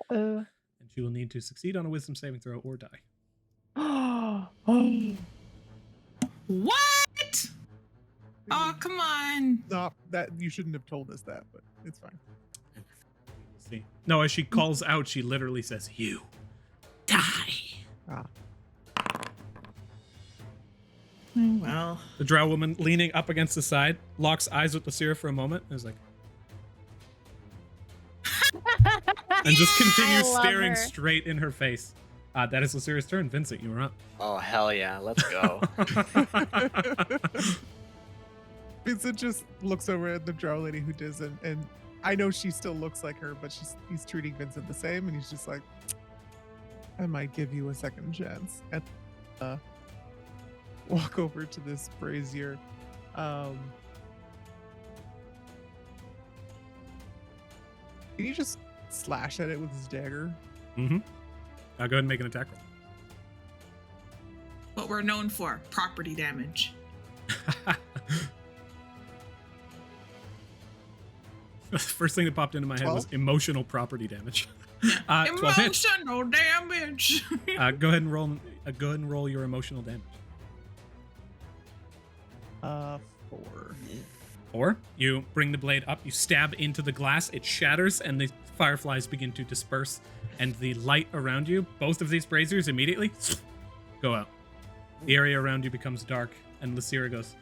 A: and she will need to succeed on a wisdom saving throw or die.
C: what? Oh, come on.
E: Not that you shouldn't have told us that, but it's fine.
A: We'll see. No, as she calls out, she literally says, "You die."
E: Ah,
C: Well,
A: The drow woman, leaning up against the side, locks eyes with Lysira for a moment, and is like, and just continues
B: I love
A: staring
B: her.
A: straight in her face. That is Lysira's turn. Vincent, you are up.
D: Oh hell yeah, let's go.
E: Vincent just looks over at the drow lady who doesn't, and I know she still looks like her, but he's treating Vincent the same, and he's just like, I might give you a second chance. And walk over to this brazier. Can you just slash at it with his dagger?
A: Mm-hmm. Go ahead and make an attack roll.
C: What we're known for, property damage.
A: The first thing that popped into my head was
E: 12?
A: emotional property damage.
C: Yeah.
A: 12 hits.
C: Emotional damage.
A: Go ahead and roll. Go ahead and roll your emotional damage.
E: 4.
A: 4. You bring the blade up. You stab into the glass. It shatters, and the fireflies begin to disperse. And the light around you, both of these braziers, immediately go out. The area around you becomes dark, and Lysira goes,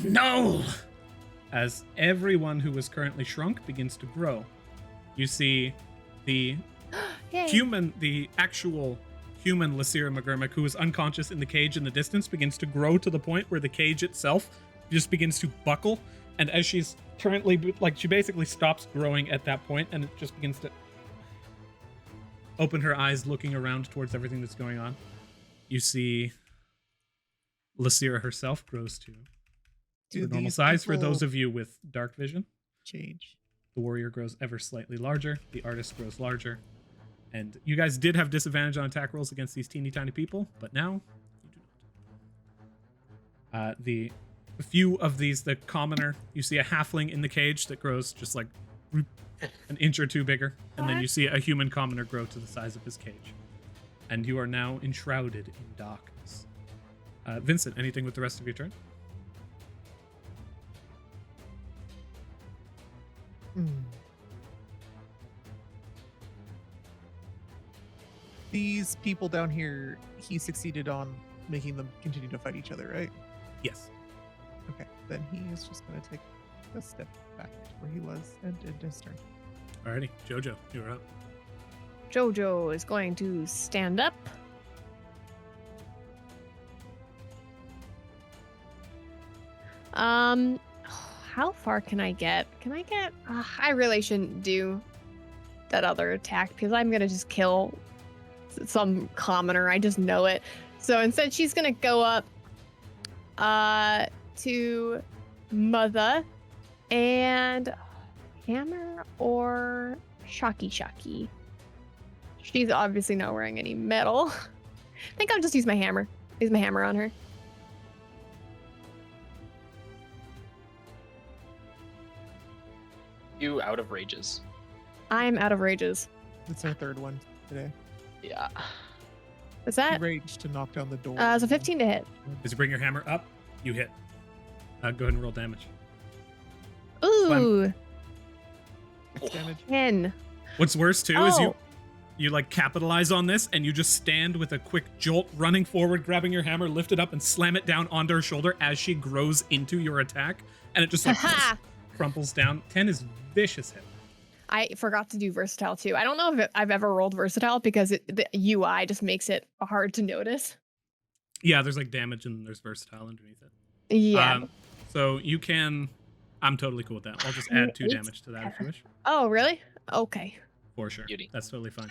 A: "No!" As everyone who was currently shrunk begins to grow. You see the actual human Lysira McGurmick, who is unconscious in the cage in the distance, begins to grow to the point where the cage itself just begins to buckle. And as she's currently, she basically stops growing at that point, and it just begins to open her eyes, looking around towards everything that's going on. You see Lysira herself grows to the normal size. For those of you with dark vision,
E: change.
A: The warrior grows ever slightly larger. The artist grows larger. And you guys did have disadvantage on attack rolls against these teeny tiny people, but now you do not. The few of these, the commoner, you see a halfling in the cage that grows just like an inch or two bigger, and then you see a human commoner grow to the size of his cage. And you are now enshrouded in darkness. Vincent, anything with the rest of your turn?
E: These people down here, he succeeded on making them continue to fight each other, right?
A: Yes.
E: Okay, then he is just going to take a step back to where he was and end his turn.
A: Alrighty, Jojo, you're up.
B: Jojo is going to stand up. How far can I get? I really shouldn't do that other attack because I'm gonna just kill some commoner. I just know it. So instead, she's gonna go up to Mother and hammer or shocky. She's obviously not wearing any metal. I think I'll just use my hammer. Use my hammer on her.
D: You out of rages.
B: I'm out of rages.
E: It's our third one today.
D: Yeah.
B: What's
E: He
B: that?
E: raged to knock down the door.
B: So 15 to hit.
A: As you bring your hammer up, you hit. Go ahead and roll damage.
B: Ooh,
E: Max damage.
B: 10.
A: What's worse too is
B: Oh.
A: you like capitalize on this, and you just stand with a quick jolt, running forward, grabbing your hammer, lift it up, and slam it down onto her shoulder as she grows into your attack, and it just like crumples down. 10 is vicious hit.
B: I forgot to do versatile too. I don't know if I've ever rolled versatile because the UI just makes it hard to notice.
A: Yeah, there's like damage and there's versatile underneath it.
B: Yeah.
A: So you can. I'm totally cool with that. I'll just add 2 damage to that if you wish.
B: Oh, really? Okay.
A: For sure.
D: Beauty.
A: That's totally fine.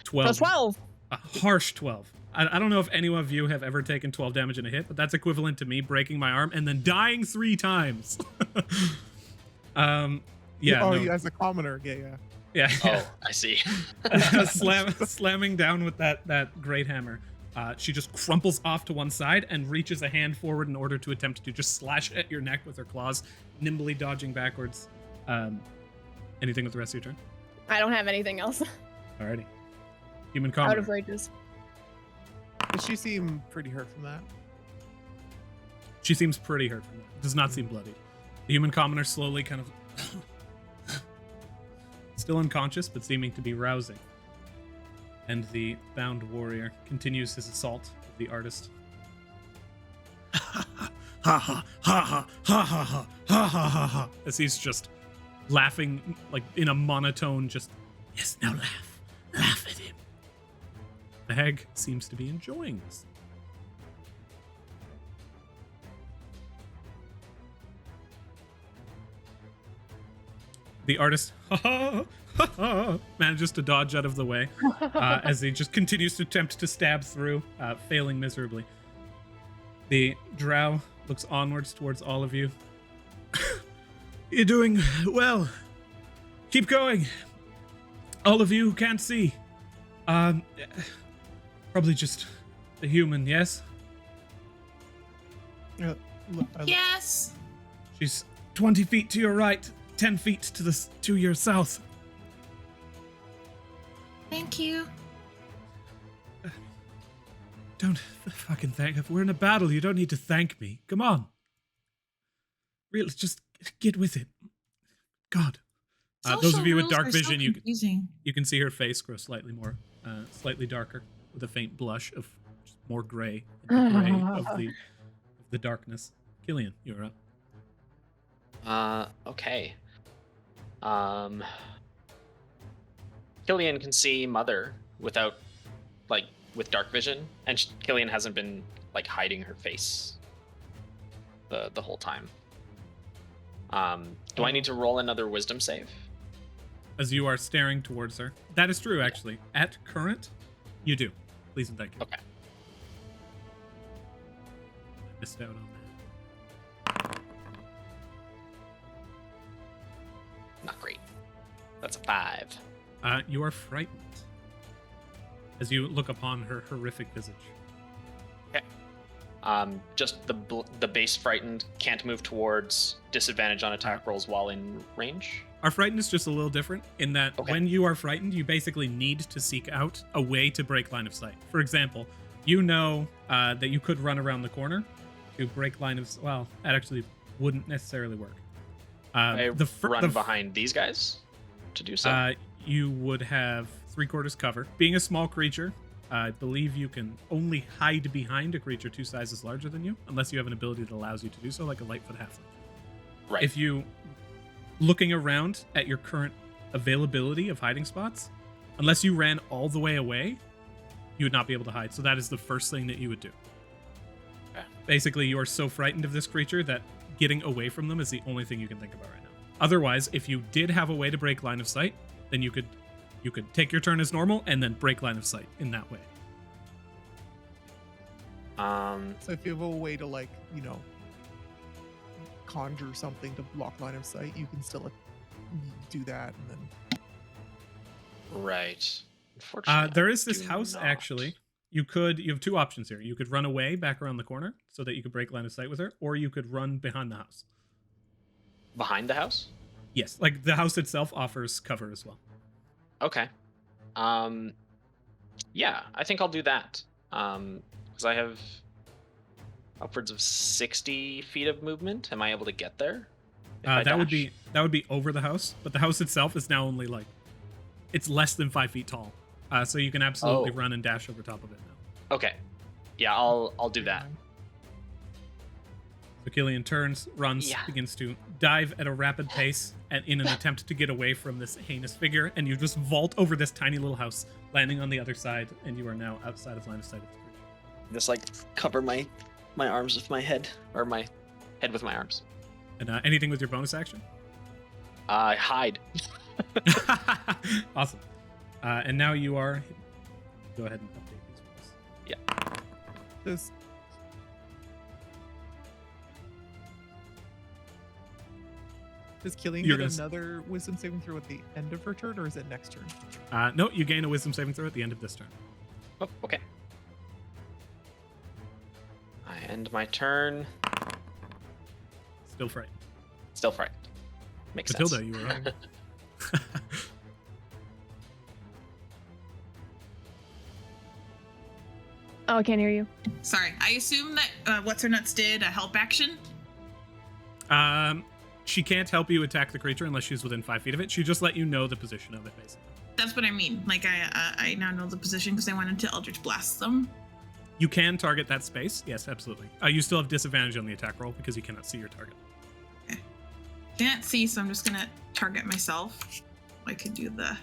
B: Plus
A: 12.
B: 12.
A: A harsh 12. I don't know if any of you have ever taken 12 damage in a hit, but that's equivalent to me breaking my arm and then dying 3 times. Yeah.
E: Oh,
A: no.
E: you as a commoner. Yeah.
A: Yeah.
D: Oh, I see.
A: Slamming down with that great hammer. She just crumples off to one side and reaches a hand forward in order to attempt to just slash at your neck with her claws, nimbly dodging backwards. Anything with the rest of your turn?
B: I don't have anything else.
A: Alrighty. Human
B: Out
A: commoner.
B: of rages.
E: Does she seem pretty hurt from that?
A: She seems pretty hurt from that. Does not seem bloodied. The human commoner slowly kind of still unconscious, but seeming to be rousing. And the bound warrior continues his assault of the artist. Ha ha ha ha ha ha ha ha ha ha, as he's just laughing like in a monotone, just
F: Yes, now laugh. Laugh at him.
A: the hag seems to be enjoying this. The artist manages to dodge out of the way as he just continues to attempt to stab through, failing miserably. The drow looks onwards towards all of you. You're doing well. Keep going. All of you who can't see. Probably just a human, yes?
E: Look,
C: Yes.
A: She's 20 feet to your right, 10 feet to your south.
C: Thank you.
A: Don't fucking thank. If we're in a battle, you don't need to thank me. Come on. Really, just get with it. God. Those of you with dark vision, you can see her face grow slightly darker, with a faint blush of just more gray, in the gray of the darkness. Killian, you're up.
D: Okay. Killian can see Mother with dark vision, and Killian hasn't been hiding her face the whole time. Do I need to roll another wisdom save?
A: As you are staring towards her. That is true, actually. At current, you do. Please and thank you.
D: Okay.
A: I missed out on that.
D: Not great. That's a 5.
A: You are frightened as you look upon her horrific visage.
D: Okay. Just the base frightened, can't move towards, disadvantage on attack rolls while in range.
A: Our frightened is just a little different in that when you are frightened, you basically need to seek out a way to break line of sight. For example, you know that you could run around the corner to break line of sight. Well, that actually wouldn't necessarily work.
D: I run behind these guys to do so.
A: You would have 3/4 cover. Being a small creature, I believe you can only hide behind a creature 2 sizes larger than you, unless you have an ability that allows you to do so, like a Lightfoot halfling.
D: Right.
A: If you, looking around at your current availability of hiding spots, unless you ran all the way away, you would not be able to hide. So that is the first thing that you would do.
D: Okay.
A: Basically, you are so frightened of this creature that getting away from them is the only thing you can think about right now. Otherwise, if you did have a way to break line of sight, then you could take your turn as normal and then break line of sight in that way.
E: So if you have a way to conjure something to block line of sight, you can still do that and then.
D: Right. Unfortunately,
A: there is this
D: do
A: house
D: not.
A: actually. You have 2 options here. You could run away back around the corner so that you could break line of sight with her, or you could run behind the house.
D: Behind the house?
A: Yes, like the house itself offers cover as well.
D: Okay. Yeah, I think I'll do that. Because I have upwards of 60 feet of movement. Am I able to get there?
A: That would be over the house, but the house itself is now only it's less than 5 feet tall. So you can absolutely run and dash over top of it now.
D: Okay. Yeah, I'll do that.
A: So Killian turns, runs, begins to dive at a rapid pace and in an attempt to get away from this heinous figure, and you just vault over this tiny little house, landing on the other side, and you are now outside of line of sight of the creature.
D: Just cover my arms with my head, or my head with my arms.
A: And anything with your bonus action?
D: Hide.
A: Awesome. And now you are. Go ahead and update these for us.
D: Yeah.
E: Does Killian get another wisdom saving throw at the end of her turn, or is it next turn?
A: No, you gain a wisdom saving throw at the end of this turn.
D: Oh, okay. I end my turn.
A: Still frightened.
D: Still frightened. Makes
A: Matilda,
D: sense.
A: you were up.
B: Oh, I can't hear you.
C: Sorry, I assume that What's Her Nuts did a help action.
A: She can't help you attack the creature unless she's within 5 feet of it. She just let you know the position of it, basically.
C: That's what I mean. I now know the position because I wanted to Eldritch Blast them.
A: You can target that space. Yes, absolutely. You still have disadvantage on the attack roll because you cannot see your target.
C: Okay. Can't see, so I'm just gonna target myself. I could do the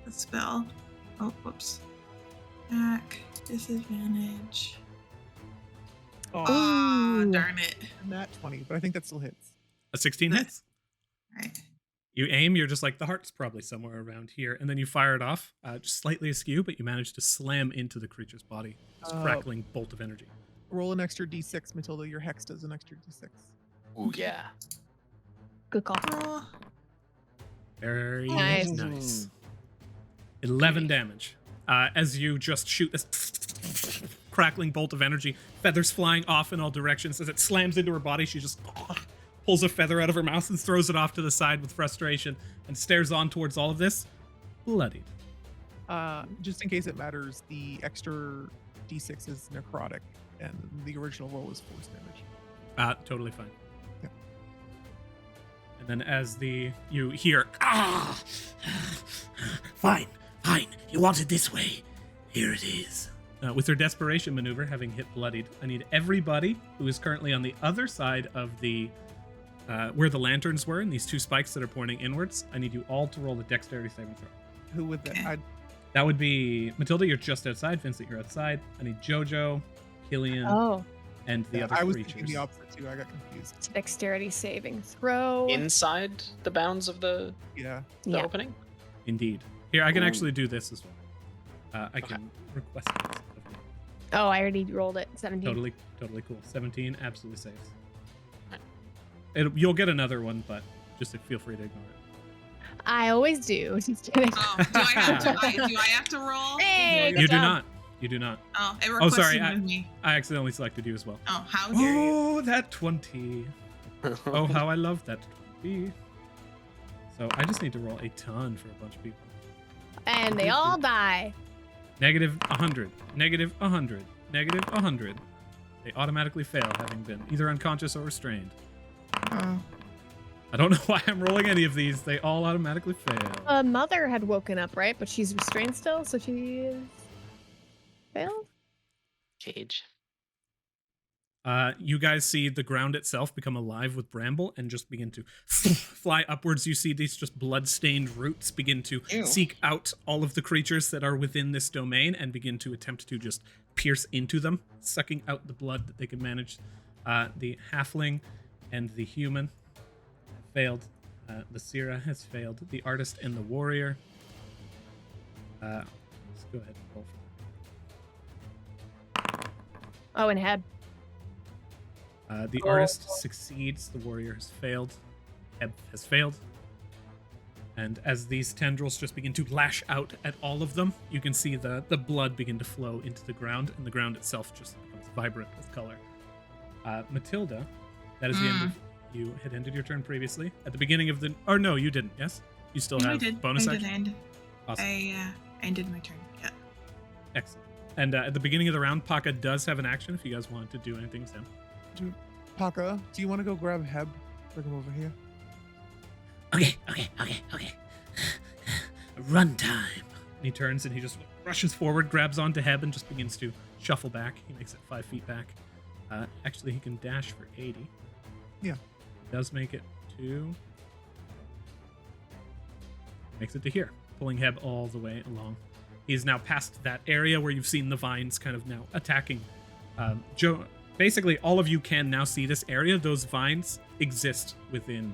C: spell. Oh, whoops. Attack, disadvantage. Oh, darn it.
E: Nat 20, but I think that still hits.
A: A 16 hits?
C: Right.
A: You aim, you're just like, the heart's probably somewhere around here, and then you fire it off, just slightly askew, but you manage to slam into the creature's body. This crackling bolt of energy.
E: Roll an extra d6, Matilda. Your hex does an extra d6.
D: Ooh, yeah.
B: Good call.
C: Oh,
A: Very
B: Nice.
A: nice. 11 damage. As you just shoot this crackling bolt of energy, feathers flying off in all directions. As it slams into her body, she just pulls a feather out of her mouth and throws it off to the side with frustration and stares on towards all of this, bloodied.
E: Just in case it matters, the extra d6 is necrotic, and the original roll is force damage.
A: Totally fine.
E: Yeah.
A: And then as you hear,
F: Fine, fine. You want it this way. Here it is.
A: with her desperation maneuver having hit bloodied, I need everybody who is currently on the other side of the where the lanterns were and these two spikes that are pointing inwards. I need you all to roll a dexterity saving throw.
E: Who would that?
C: Okay.
A: That would be Matilda. You're just outside. Vincent, you're outside. I need Jojo, Killian,
B: Oh,
A: and the other
E: I was
A: creatures.
E: thinking the opposite too. I got confused.
B: dexterity saving throw.
D: Inside the bounds of the
E: Yeah.
B: Yeah.
D: opening?
A: Indeed. Here, I can
D: Ooh.
A: actually do this as well. I can request this of you.
B: Oh, I already rolled it. 17.
A: Totally cool. 17 absolutely saves.
D: Right.
A: You'll get another one, but just feel free to ignore it.
B: I always do. Just kidding.
C: Oh, do I have to roll?
B: Hey,
A: You
B: good
A: do
B: job.
A: not. You do not.
C: Oh, it
A: Oh,
C: requested
A: sorry.
C: me.
A: I accidentally selected you as well.
C: Oh, how dare you?
A: Oh, that 20. Oh, how I love that 20. So I just need to roll a ton for a bunch of people.
B: And they all die.
A: Negative 100. Negative 100. Negative 100. They automatically fail, having been either unconscious or restrained.
C: Oh.
A: I don't know why I'm rolling any of these. They all automatically fail.
B: Mother had woken up, right? But she's restrained still, so she is failed.
D: Cage.
A: You guys see the ground itself become alive with bramble and just begin to fly upwards. You see these just blood-stained roots begin to
C: Ew.
A: seek out all of the creatures that are within this domain and begin to attempt to just pierce into them, sucking out the blood that they can manage. The halfling and the human have failed. The Sira has failed. The artist and the warrior. Let's go ahead and roll for that.
B: Oh, and Heb.
A: The artist succeeds, the warrior has failed, Heb has failed. And as these tendrils just begin to lash out at all of them, you can see the blood begin to flow into the ground, and the ground itself just becomes vibrant with color. Matilda, that is the end of... You had ended your turn previously. At the beginning of the... Or no, you didn't, yes? You still
C: I
A: have
C: did.
A: bonus
C: I
A: action?
C: did.
A: Awesome.
C: I ended my turn. Yeah.
A: Excellent. And at the beginning of the round, Paka does have an action if you guys want to do anything with him.
E: Paka, do you want to go grab Heb? Bring him over here.
F: Okay. Run time.
A: And he turns and he just rushes forward, grabs onto Heb, and just begins to shuffle back. He makes it 5 feet back. Actually, he can dash for 80.
E: Yeah.
A: He does make it to... Makes it to here, pulling Heb all the way along. He's now past that area where you've seen the vines kind of now attacking. Basically, all of you can now see this area. Those vines exist within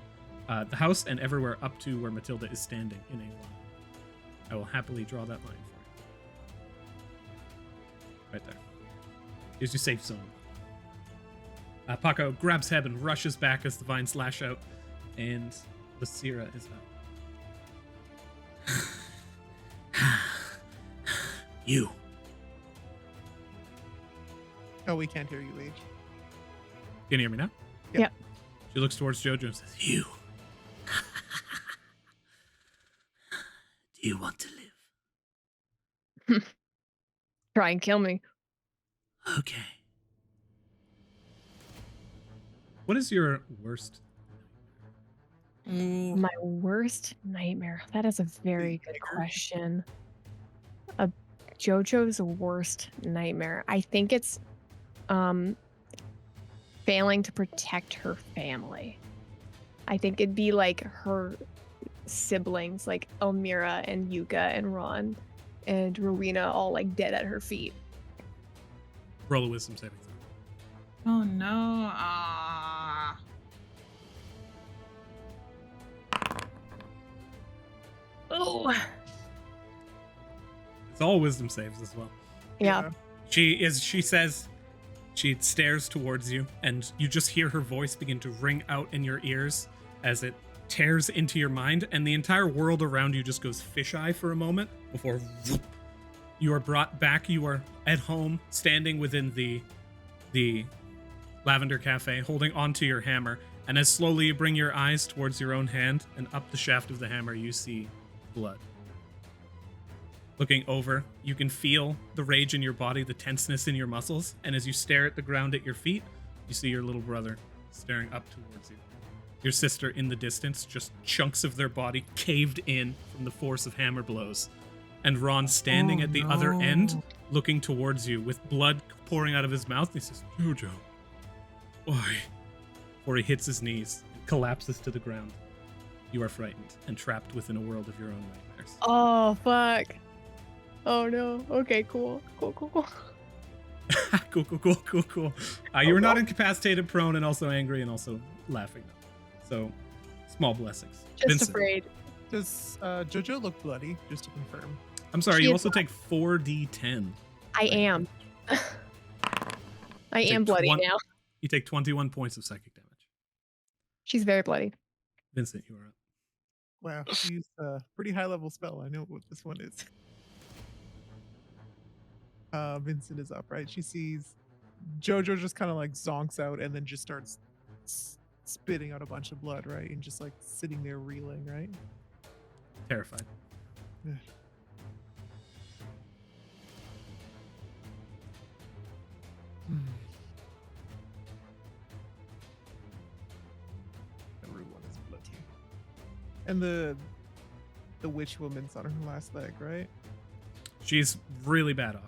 A: the house and everywhere up to where Matilda is standing in a line. I will happily draw that line for you. Right there. Here's your safe zone. Paco grabs Heb and rushes back as the vines lash out, and the Sira is up.
F: You.
E: Oh, we can't hear you, Age.
A: Can you hear me now?
E: Yeah.
B: Yep.
A: She looks towards Jojo and says,
F: You. Do you want to live?
B: Try and kill me.
F: Okay.
A: what is your worst?
C: Ooh.
B: My worst nightmare. That is a very good
E: Nightmare?
B: question. JoJo's worst nightmare. I think it's failing to protect her family. I think it'd be like her siblings, like Elmira and Yuka and Ron and Rowena, all like dead at her feet.
A: Roll a wisdom saving throw.
C: Oh no.
B: go.
A: It's all wisdom saves as well.
B: Yeah.
A: She says, she stares towards you, and you just hear her voice begin to ring out in your ears as it tears into your mind, and the entire world around you just goes fisheye for a moment before whoop, you are brought back. You are at home, standing within the Lavender Cafe, holding onto your hammer, and as slowly you bring your eyes towards your own hand and up the shaft of the hammer, you see blood. Looking over, you can feel the rage in your body, the tenseness in your muscles, and as you stare at the ground at your feet, you see your little brother staring up towards you. Your sister in the distance, just chunks of their body caved in from the force of hammer blows. And Ron standing at the other end, looking towards you with blood pouring out of his mouth. He says, Jojo, why? Before he hits his knees and collapses to the ground. You are frightened and trapped within a world of your own nightmares.
B: Oh, fuck. Oh, no. Okay, cool. Cool.
A: Cool. You were not incapacitated, prone, and also angry, and also laughing. So, small blessings.
B: Just
A: Vincent.
B: afraid.
E: Does Jojo look bloody? Just to confirm.
A: I'm sorry,
B: She
A: you
B: is
A: also take 4d10.
B: I am. I am bloody now.
A: You take 21 points of psychic damage.
B: She's very bloody.
A: Vincent, you are up.
E: Wow, she used a pretty high level spell. I know what this one is. Vincent is up, right? She sees Jojo just kind of like zonks out and then just starts spitting out a bunch of blood, right? And just like sitting there reeling, right?
A: Terrified.
E: Yeah. Everyone is bloody. And the witch woman's on her last leg, right?
A: She's really bad off.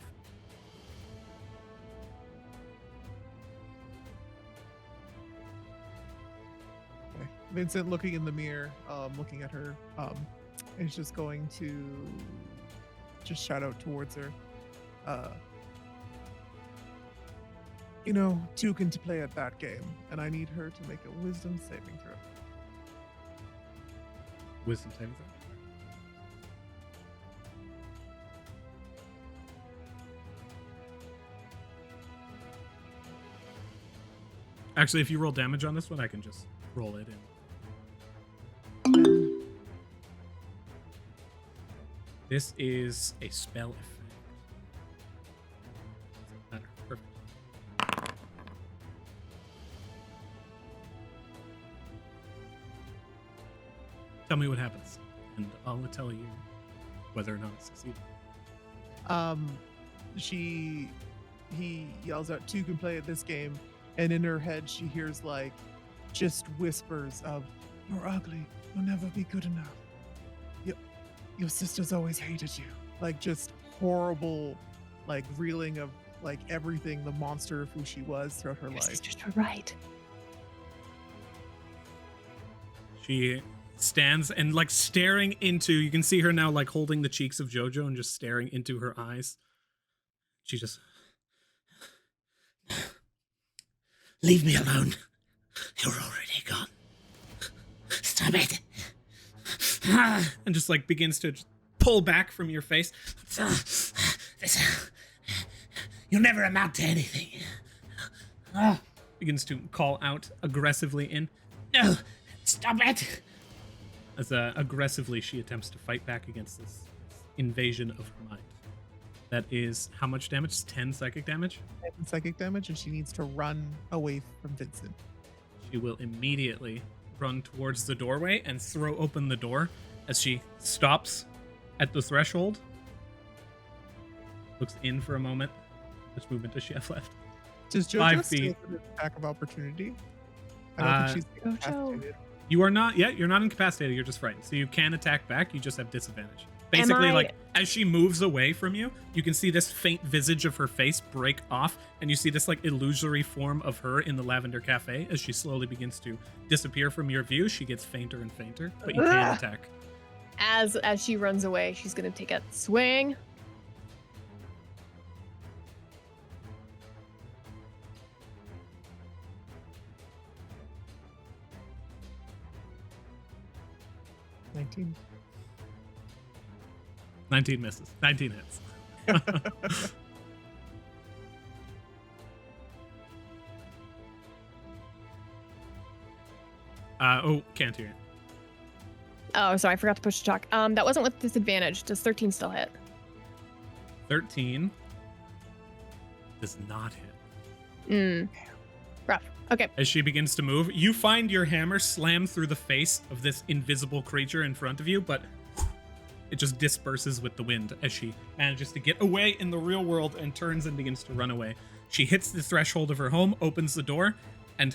E: Okay. Vincent looking in the mirror, looking at her, is just going to just shout out towards her. You know, two can to play at that game, and I need her to make a wisdom saving throw.
A: Wisdom saving throw. Actually, if you roll damage on this one, I can just roll it in. This is a spell effect. Doesn't matter. Perfect. Tell me what happens, and I'll tell you whether or not it succeeded.
E: He yells out, two can play at this game, and in her head she hears like just whispers of, you're ugly, you'll never be good enough. Your sister's always hated you. Like just horrible, like reeling of like everything, the monster of who she was throughout her life.
B: Sisters were right.
A: She stands and like staring into, you can see her now like holding the cheeks of Jojo and just staring into her eyes. She just,
F: Leave me alone. You're already gone. Stop it.
A: and just like begins to just pull back from your face.
F: You'll never amount to anything.
A: Begins to call out aggressively in.
F: No, stop it.
A: As aggressively she attempts to fight back against this invasion of her mind. That is how much damage? 10 psychic damage?
E: 10 psychic damage, and she needs to run away from Vincent.
A: She will immediately run towards the doorway and throw open the door as she stops at the threshold. Looks in for a moment. How much movement does she have left?
E: Does
A: 5
E: Jojo
A: feet.
E: still have an attack of opportunity? I don't think she's incapacitated.
A: You are not yet. You're not incapacitated. You're just frightened. So you can attack back. You just have disadvantage. Basically, like as she moves away from you, you can see this faint visage of her face break off, and you see this like illusory form of her in the Lavender Cafe as she slowly begins to disappear from your view. She gets fainter and fainter, but you can attack.
B: As she runs away, she's gonna take a swing.
A: 19 misses. 19 hits. Can't hear you.
B: Oh, sorry, I forgot to push the talk. That wasn't with disadvantage. Does 13 still hit?
A: 13 does not hit.
B: Rough. Okay.
A: As she begins to move, you find your hammer slam through the face of this invisible creature in front of you, but it just disperses with the wind as she manages to get away in the real world and turns and begins to run away. She hits the threshold of her home, opens the door, and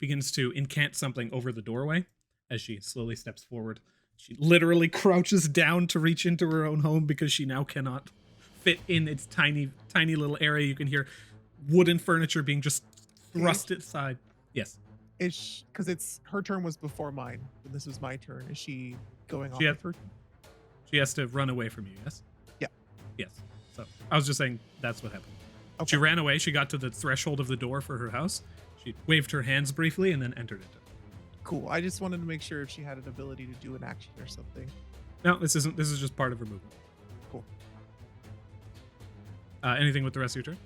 A: begins to incant something over the doorway as she slowly steps forward. She literally crouches down to reach into her own home because she now cannot fit in its tiny, tiny little area. You can hear wooden furniture being just thrust aside. Yes.
E: Is because it's her turn was before mine, and this was my turn. Is she going off
A: She
E: with her?
A: She has to run away from you, yes?
E: Yeah.
A: Yes. So I was just saying that's what happened.
E: Okay.
A: She ran away. She got to the threshold of the door for her house. She waved her hands briefly and then entered it.
E: Cool. I just wanted to make sure if she had an ability to do an action or something.
A: No, this isn't. This is just part of her movement.
E: Cool.
A: Anything with the rest of your turn?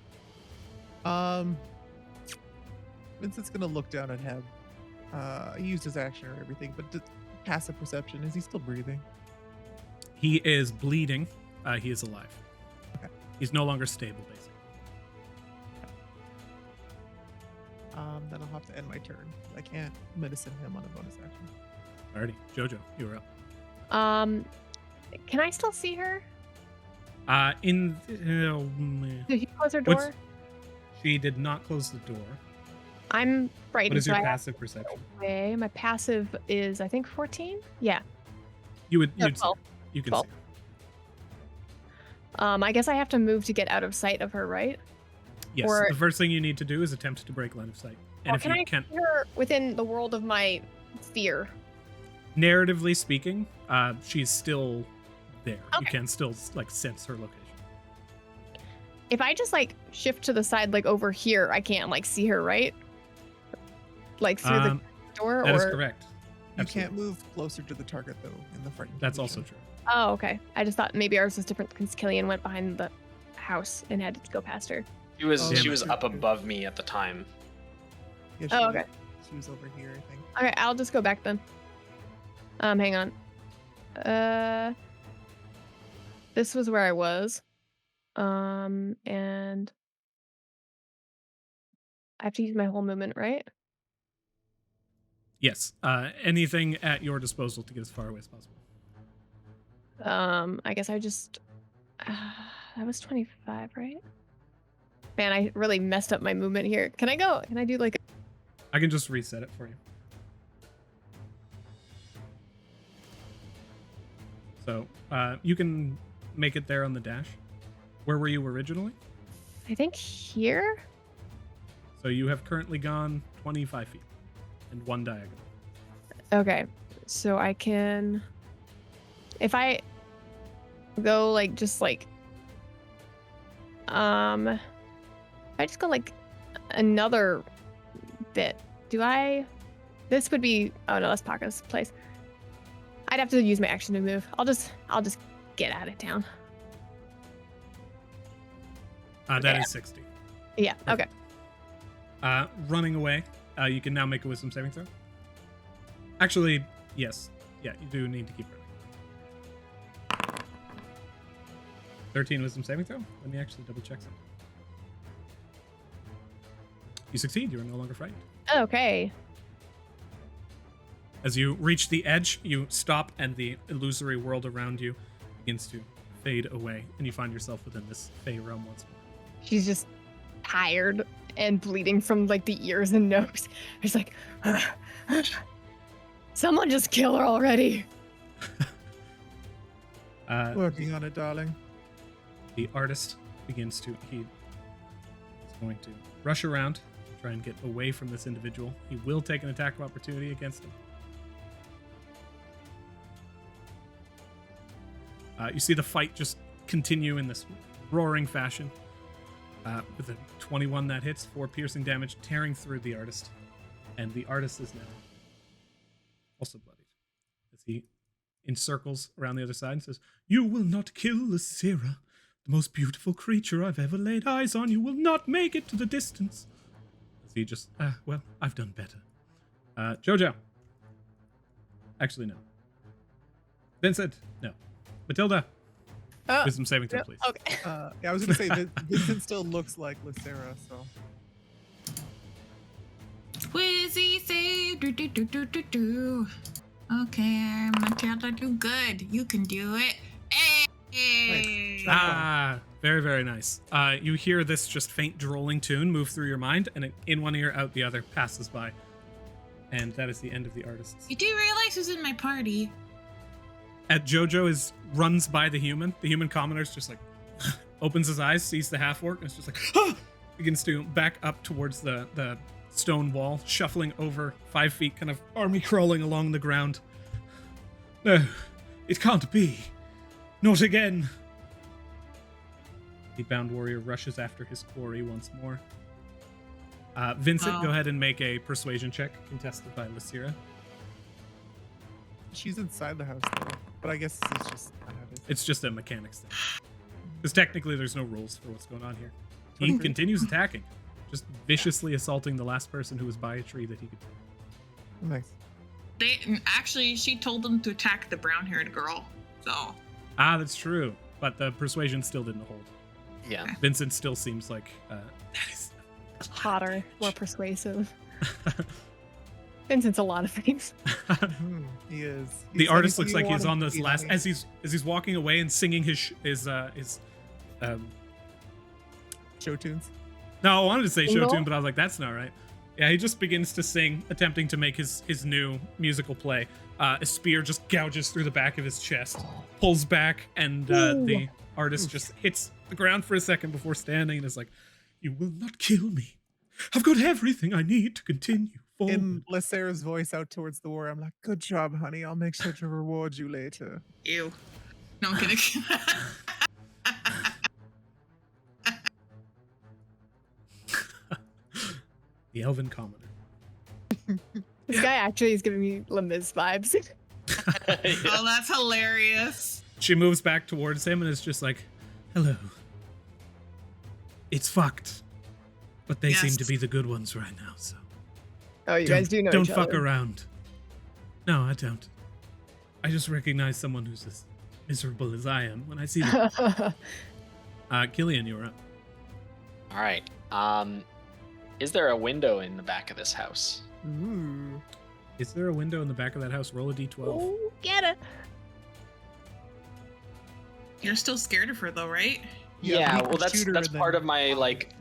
E: Vincent's gonna look down at him. He used his action or everything, but passive perception, is he still breathing?
A: He is bleeding. He is alive.
E: Okay.
A: He's no longer stable, basically.
E: Then I'll have to end my turn. I can't medicine him on a bonus action.
A: Alrighty, Jojo, you were up.
B: Can I still see her?
A: Did
B: Did she close her door?
A: She did not close the door.
B: I'm frightened.
A: What is your
B: so I have
A: passive perception?
B: to away. My passive is, I think, 14? Yeah.
A: You'd see
B: 12.
A: her. You can
B: 12.
A: see her.
B: I guess I have to move to get out of sight of her, right?
A: Yes.
B: Or-
A: The first thing you need to do is attempt to break line of sight. And
B: Or
A: if
B: can
A: you
B: I
A: can't,
B: see her within the world of my sphere?
A: narratively speaking, she's still there. You
B: Okay.
A: can still sense her location.
B: If I just shift to the side, over here, I can't see her, right? Through the door,
A: That
B: or
A: is correct.
E: You
A: Absolutely.
E: can't move closer to the target though in the front.
A: That's also true.
B: Oh, okay. I just thought maybe ours was different because Killian went behind the house and had to go past her.
D: She was
E: Oh,
D: she
E: yeah.
D: was up above me at the time.
E: Yeah,
B: Oh, okay.
E: She was over here, I think.
B: Okay, I'll just go back then. Hang on. This was where I was. And I have to use my whole movement, right?
A: Yes. Anything at your disposal to get as far away as possible.
B: I guess I just that was 25, right? Man, I really messed up my movement here. Can I go? Can I do
A: I can just reset it for you. So you can make it there on the dash. Where were you originally?
B: I think here?
A: So you have currently gone 25 feet and one diagonal.
B: Okay. So I can if I go I just go another bit. This would be, oh no, that's Paca's place. I'd have to use my action to move. I'll just get out of town.
A: That
B: Yeah.
A: is 60.
B: Yeah, okay.
A: Running away, you can now make a wisdom saving throw. Actually, yes. Yeah, you do need to keep running. 13 wisdom saving throw. Let me actually double check something. You succeed. You are no longer frightened.
B: Okay.
A: As you reach the edge, you stop, and the illusory world around you begins to fade away, and you find yourself within this Fey realm once more.
B: She's just tired and bleeding from the ears and nose. It's someone just kill her already.
E: Working on it, darling.
A: The artist begins to, he is going to rush around, try and get away from this individual. He will take an attack of opportunity against him. You see the fight just continue in this roaring fashion. With a 21 that hits, 4 piercing damage, tearing through the artist. And the artist is now also bloodied as he in circles around the other side and says, "You will not kill Lysira, the most beautiful creature I've ever laid eyes on. You will not make it to the distance." As he just, well, I've done better. Jojo. Actually, no. Vincent, no. Matilda. Wisdom saving throw, please.
B: Okay.
E: Yeah, I was gonna say that Vincent still looks like Lysira, so.
C: Wizzy say do do do do do do. Okay, Matilda, do good. You can do it. Hey.
A: Ah, very, very nice. You hear this just faint drolling tune move through your mind, and it, in one ear, out the other, passes by. And that is the end of the artists.
C: You do realize who's in my party?
A: Jojo runs by the human commoner's just like opens his eyes, sees the half-orc, and it's just like, ah! Begins to back up towards the stone wall, shuffling over 5 feet, kind of army crawling along the ground. No, it can't be. Not again. The bound warrior rushes after his quarry once more. Vincent, go ahead and make a persuasion check, contested by Lysira.
E: She's inside the house though, but I guess it's just habit.
A: It's just a mechanics thing. Because technically there's no rules for what's going on here. He continues attacking, just viciously assaulting the last person who was by a tree that he could.
E: Nice.
C: She told them to attack the brown-haired girl. So.
A: That's true. But the persuasion still didn't hold.
D: Yeah.
A: Vincent still seems like that is
B: Hotter, more persuasive. Vincent's a lot of things.
E: He is.
A: The artist looks like he's on this last as he's walking away and singing his
E: show tunes.
A: No, I wanted to say show
B: Jingle?
A: tune, but I was like, that's not right. Yeah, he just begins to sing, attempting to make his new musical play. A spear just gouges through the back of his chest, pulls back, and the artist just hits the ground for a second before standing and is like, "You will not kill me. I've got everything I need to continue forward."
E: In Lysira's voice out towards the war, I'm like, "Good job, honey. I'll make sure to reward you later."
C: Ew. No, I'm kidding.
A: The elven commoner.
B: This guy actually is giving me Lemiz vibes.
C: Oh, that's hilarious.
A: She moves back towards him and is just like, "Hello. It's fucked. But they seem to be the good ones right now, so."
B: Oh, you guys do know
A: Don't
B: each
A: fuck
B: other.
A: around. No, I don't. I just recognize someone who's as miserable as I am when I see them. Killian, you're up.
D: All right. Is there a window in the back of this house?
E: Ooh.
A: Is there a window in the back of that house? Roll a d12.
B: Oh, get it.
C: You're still scared of her, though, right?
D: Yeah,
E: we
D: well,
E: can
D: that's
E: shoot her and
D: part
E: then
D: of my
E: follow
D: like.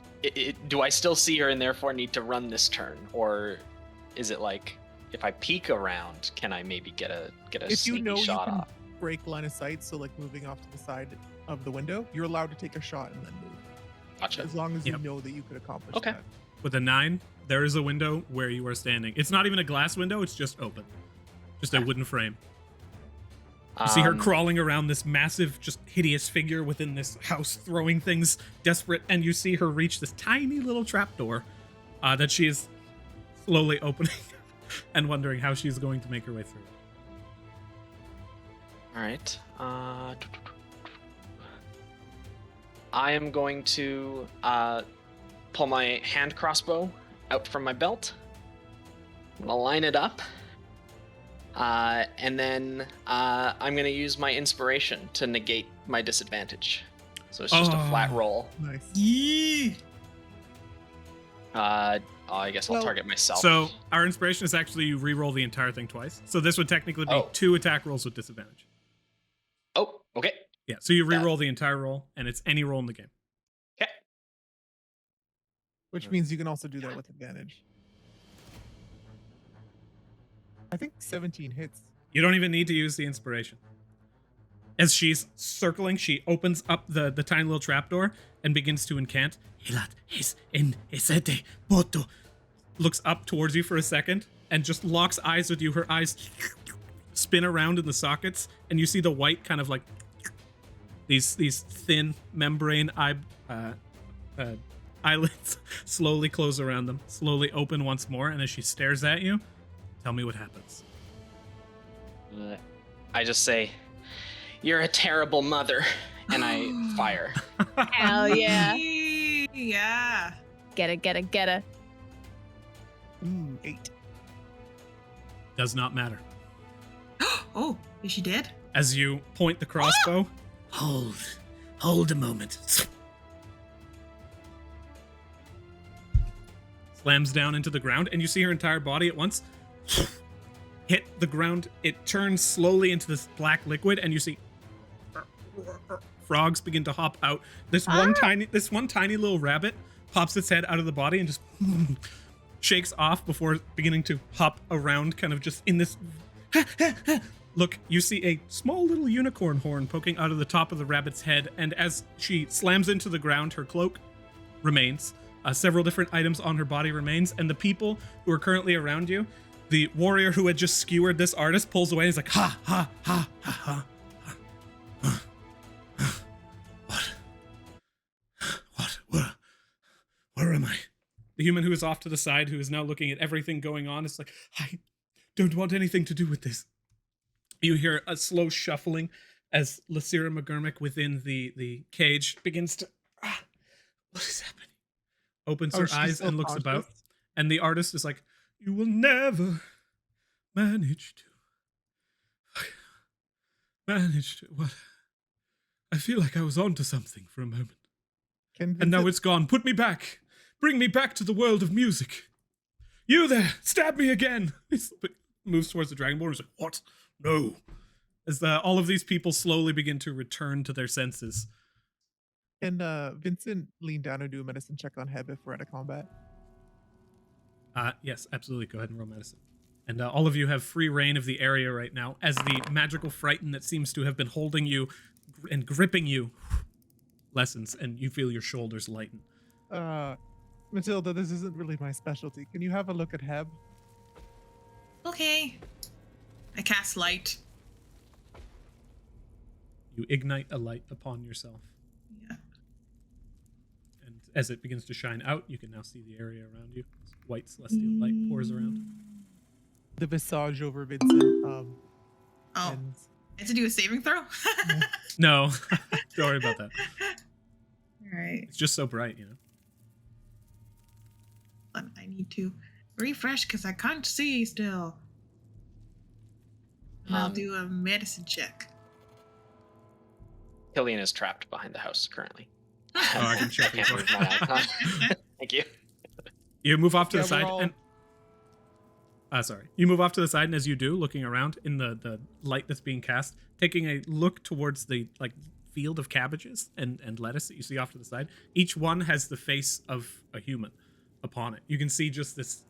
D: Do I still see her and therefore need to run this turn, or is it like if I peek around, can I maybe get a
E: If you
D: sneaky
E: know you
D: shot
E: can
D: off?
E: break line of sight, so like moving off to the side of the window, you're allowed to take a shot and then move.
D: Gotcha.
E: As long as
A: Yep.
E: you know that you could accomplish
D: Okay.
E: that.
A: With a 9, there is a window where you are standing. It's not even a glass window, it's just open. Just a wooden frame. You see her crawling around this massive, just hideous figure within this house, throwing things, desperate, and you see her reach this tiny little trapdoor that she is slowly opening and wondering how she's going to make her way through.
D: All right. I am going to pull my hand crossbow out from my belt. I'm gonna line it up, and then I'm gonna use my inspiration to negate my disadvantage. So it's just a flat roll.
E: Nice.
C: Yee.
D: I guess I'll
E: Well,
D: target myself.
A: So our inspiration is actually you re-roll the entire thing twice. So this would technically be
D: Oh.
A: 2 attack rolls with disadvantage.
D: Oh, okay.
A: Yeah, so you re-roll the entire roll, and it's any roll in the game.
D: Okay.
E: Which means you can also do that with advantage. I think 17 hits.
A: You don't even need to use the inspiration. As she's circling, she opens up the tiny little trapdoor and begins to incant. Looks up towards you for a second and just locks eyes with you. Her eyes spin around in the sockets, and you see the white kind of like these thin membrane eyelids slowly close around them, slowly open once more, and as she stares at you, tell me what happens.
D: I just say, "You're a terrible mother," and I fire.
B: Hell yeah.
C: Yeah.
B: Get it.
E: Ooh, 8.
A: Does not matter.
C: Oh, is she dead?
A: As you point the crossbow,
F: Hold a moment.
A: slams down into the ground, and you see her entire body at once hit the ground. It turns slowly into this black liquid, and you see frogs begin to hop out. This one tiny little rabbit pops its head out of the body and just shakes off before beginning to hop around, kind of just in this. Look, you see a small little unicorn horn poking out of the top of the rabbit's head, and as she slams into the ground, her cloak remains. Several different items on her body remains, and the people who are currently around you, the warrior who had just skewered this artist pulls away and is like, ha, ha, ha, ha, ha. Where am I? The human who is off to the side, who is now looking at everything going on, is like, I don't want anything to do with this. You hear a slow shuffling as Lysira McGurmick within the cage begins to, what is happening? Opens her eyes and looks about, and the artist is like, you will never manage to, what? I feel like I was onto something for a moment. And now it's gone. Put me back. Bring me back to the world of music. You there, stab me again. He moves towards the Dragonborn and is like, what? No. As all of these people slowly begin to return to their senses.
E: Can Vincent lean down and do a medicine check on Heb if we're out of combat?
A: Yes, absolutely. Go ahead and roll medicine. And all of you have free reign of the area right now, as the magical frighten that seems to have been holding you and gripping you lessens, and you feel your shoulders lighten.
E: Matilda, this isn't really my specialty. Can you have a look at Heb?
C: Okay. I cast light.
A: You ignite a light upon yourself.
C: Yeah.
A: And as it begins to shine out, you can now see the area around you. This white celestial light pours around.
E: The visage over Vincent.
C: Oh.
E: And
C: I have to do a saving throw?
A: No, don't worry about that.
C: Alright.
A: It's just so bright, you know.
C: I need to refresh because I can't see still. I'll do a medicine check.
D: Killian is trapped behind the house currently.
A: Oh, I can check
D: Can't move my icon. Thank you.
A: You move off to the side,
E: all-
A: and you move off to the side, and as you do, looking around in the light that's being cast, taking a look towards the field of cabbages and lettuce that you see off to the side, each one has the face of a human upon it. You can see just this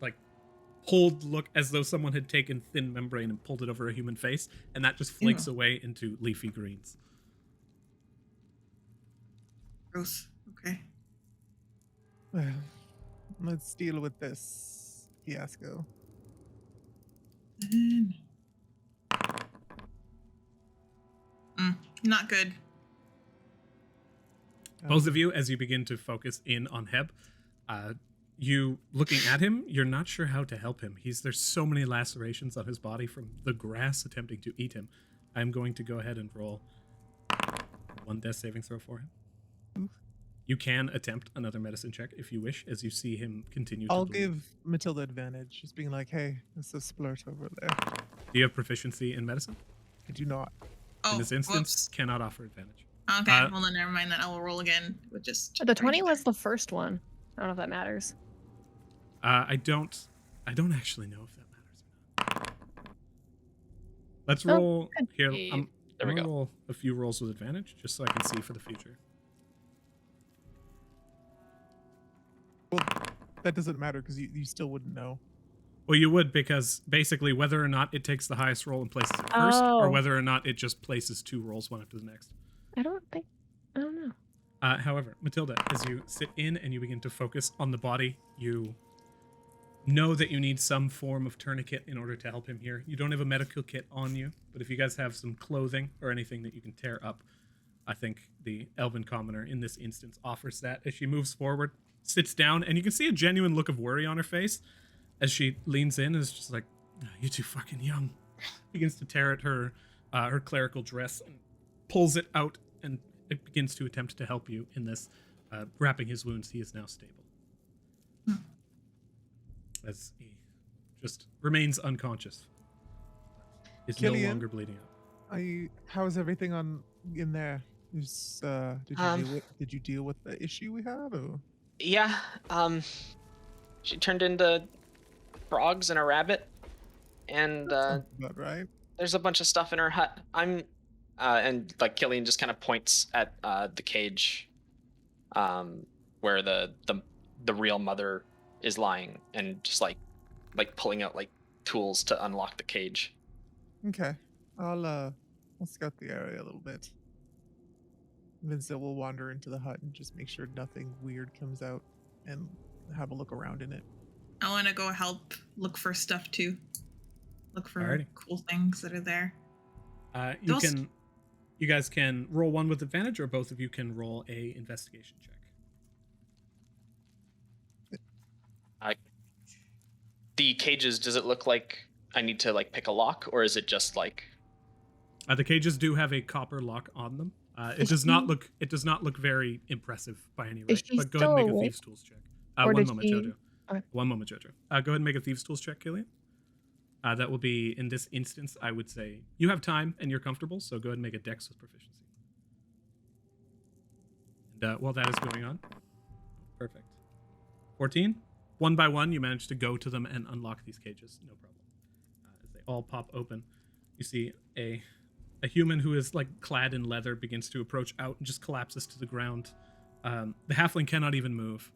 A: pulled look as though someone had taken thin membrane and pulled it over a human face, and that just flakes away into leafy greens.
C: Gross. Okay.
E: well, let's deal with this fiasco.
C: Not good.
A: Both of you, as you begin to focus in on Heb, you looking at him, you're not sure how to help him. There's so many lacerations on his body from the grass attempting to eat him. I'm going to go ahead and roll one death saving throw for him. You can attempt another medicine check if you wish, as you see him continue to
E: I'll
A: bleed.
E: give Matilda advantage, just being like, hey, there's a splurt over there.
A: Do you have proficiency in medicine?
E: I do not.
C: Oh,
A: In this instance,
C: whoops.
A: cannot offer advantage.
C: Okay, well then never mind that. I will roll again with just.
B: The 20 was the first one. I don't know if that matters.
A: I don't actually know if that matters or not. Let's
B: Oh,
A: roll
B: could
A: here.
B: be.
D: There we
A: I'm gonna
D: go.
A: roll a few rolls with advantage, just so I can see for the future.
E: Well, that doesn't matter because you still wouldn't know.
A: Well, you would, because basically whether or not it takes the highest roll and places it first, or
B: Oh.
A: whether or not it just places two rolls one after the next.
B: I don't know.
A: However, Matilda, as you sit in and you begin to focus on the body, you know that you need some form of tourniquet in order to help him here. You don't have a medical kit on you, but if you guys have some clothing or anything that you can tear up, I think the Elven Commoner in this instance offers that. As she moves forward, sits down, and you can see a genuine look of worry on her face as she leans in and is just like, "Oh, you're too fucking young." Begins to tear at her her clerical dress and pulls it out, and it begins to attempt to help you in this, wrapping his wounds. He is now stable. As he just remains unconscious. Is no
E: Killian?
A: longer bleeding out.
E: How's everything in there? Did you deal with the issue we had? Or?
D: Yeah. She turned into frogs and a rabbit, and
E: Sounds about right.
D: there's a bunch of stuff in her hut. And like Killian just kind of points at the cage, where the real mother is lying, and just like pulling out like tools to unlock the cage.
E: Okay, I'll scout the area a little bit. Vincent will wander into the hut and just make sure nothing weird comes out, and have a look around in it.
C: I want to go help look for stuff too. Look for
A: Alrighty.
C: cool things that are there.
A: You guys can roll one with advantage, or both of you can roll a investigation check.
D: The cages, does it look like I need to like pick a lock, or is it just like?
A: The cages do have a copper lock on them. It does not look very impressive by any rate.
B: she
A: But go ahead and make a
B: still
A: thieves' tools check.
B: Or
A: One
B: did
A: moment,
B: she-
A: Jojo.
B: Okay.
A: 1 moment, Jojo. Go ahead and make a thieves' tools check, Killian. That will be, in this instance, I would say you have time and you're comfortable, so go ahead and make a dex with proficiency. And while that is going on, perfect. 14. One by one, you manage to go to them and unlock these cages. No problem. As they all pop open, you see a human who is like clad in leather begins to approach out and just collapses to the ground. The halfling cannot even move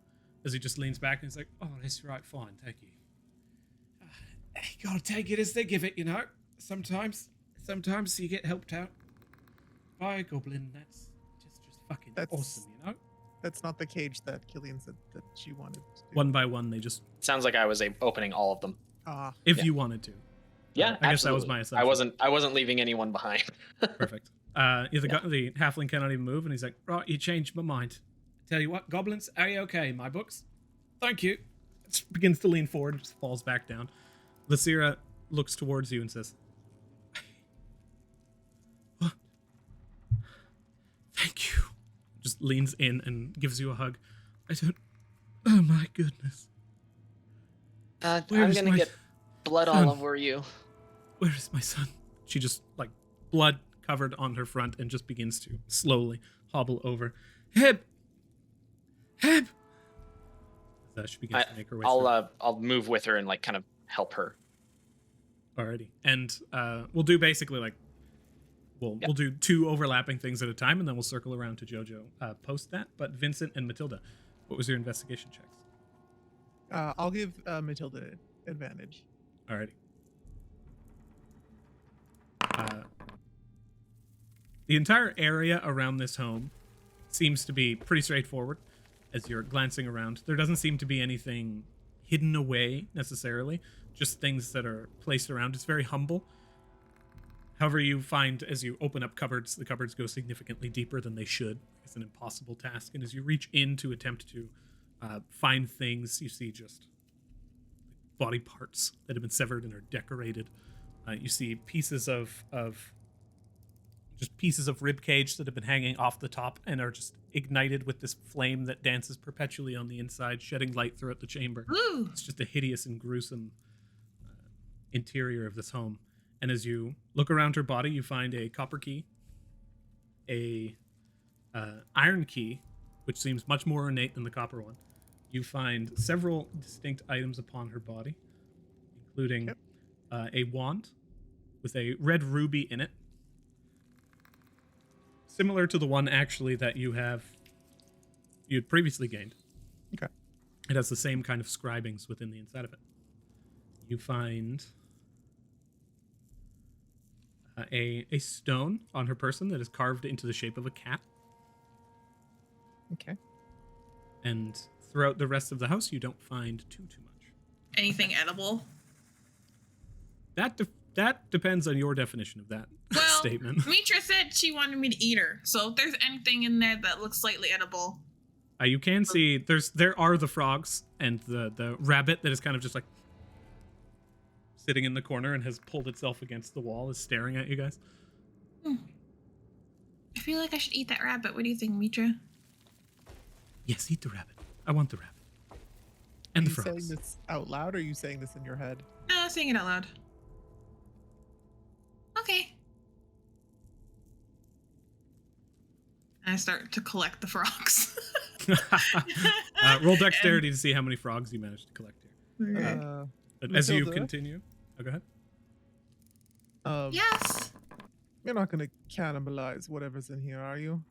A: as he just leans back and he's like, "Oh, that's right, fine, thank you. You gotta take it as they give it, you know. Sometimes you get helped out by a goblin. That's just fucking awesome, you know."
E: That's not the cage that Killian said that she wanted to do.
A: One by one, they just
D: Sounds like I was opening all of them.
A: if
D: Yeah.
A: you wanted to.
D: Yeah,
A: I guess that was
D: absolutely.
A: my assumption.
D: I wasn't leaving anyone behind.
A: Perfect. The halfling cannot even move, and he's like, "Right, you changed my mind. Tell you what, goblins, are you okay in my books? Thank you." Just begins to lean forward and just falls back down. Lysira looks towards you and says, "What? Thank you." Just leans in and gives you a hug. Oh my goodness.
D: I'm
A: Where's
D: gonna
A: my
D: get blood
A: son?
D: all over you.
A: Where is my son? She just, like, blood covered on her front and just begins to slowly hobble over. Heb! Heb! As she begins to make her way through.
D: I'll move with her and like kind of help her.
A: Alrighty. And we'll do basically like we'll do 2 overlapping things at a time, and then we'll circle around to Jojo post that. But Vincent and Matilda, what was your investigation checks?
E: I'll give Matilda advantage.
A: Alrighty. The entire area around this home seems to be pretty straightforward as you're glancing around. There doesn't seem to be anything hidden away necessarily, just things that are placed around. It's very humble. However, you find as you open up cupboards, the cupboards go significantly deeper than they should. It's an impossible task. And as you reach in to attempt to find things, you see just body parts that have been severed and are decorated. You see pieces of rib cage that have been hanging off the top and are just ignited with this flame that dances perpetually on the inside, shedding light throughout the chamber.
C: Ooh.
A: It's just a hideous and gruesome interior of this home. And as you look around her body, you find a copper key, a iron key, which seems much more ornate than the copper one. You find several distinct items upon her body, including a wand with a red ruby in it, similar to the one actually that you had previously gained.
E: Okay.
A: It has the same kind of scribings within the inside of it. You find a stone on her person that is carved into the shape of a cat.
E: Okay.
A: And throughout the rest of the house, you don't find too much.
C: Anything edible?
A: That depends on your definition of that
C: Well,
A: statement.
C: Mitra said she wanted me to eat her. So if there's anything in there that looks slightly edible.
A: You can see there are the frogs and the rabbit that is kind of just like sitting in the corner and has pulled itself against the wall, is staring at you guys.
C: I feel like I should eat that rabbit. What do you think, Mitra?
A: Yes, eat the rabbit. I want the rabbit. And
E: Are
A: the
E: you
A: frogs.
E: saying this out loud, or are you saying this in your head?
C: Saying it out loud. Okay. I start to collect the frogs.
A: Roll dexterity to see how many frogs you managed to collect here. As you
E: Matilda?
A: continue. Oh, go ahead.
C: Yes.
E: You're not going to cannibalize whatever's in here, are you?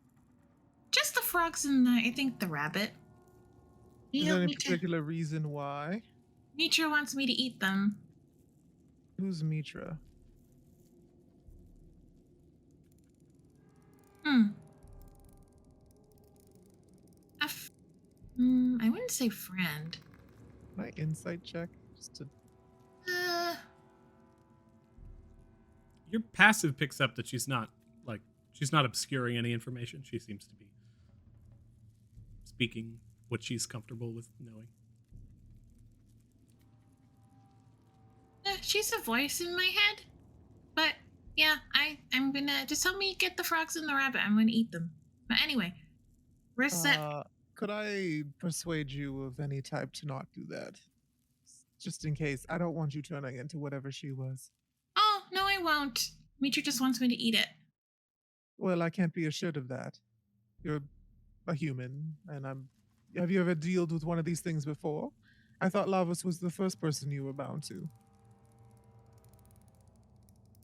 C: Just the frogs and I think the rabbit.
E: Is there any particular reason why?
C: Mitra wants me to eat them.
E: Who's Mitra?
C: I wouldn't say friend.
E: My insight check? Just to...
A: Your passive picks up that she's not obscuring any information. She seems to be speaking what she's comfortable with knowing.
C: She's a voice in my head. But yeah, I'm gonna just help me get the frogs and the rabbit. I'm gonna eat them. But anyway, we're set.
E: Could I persuade you of any type to not do that? Just in case. I don't want you turning into whatever she was.
C: Oh, no, I won't. Mitra just wants me to eat it.
E: Well, I can't be assured of that. You're a human, and I'm... Have you ever dealt with one of these things before? I thought Lavos was the first person you were bound to.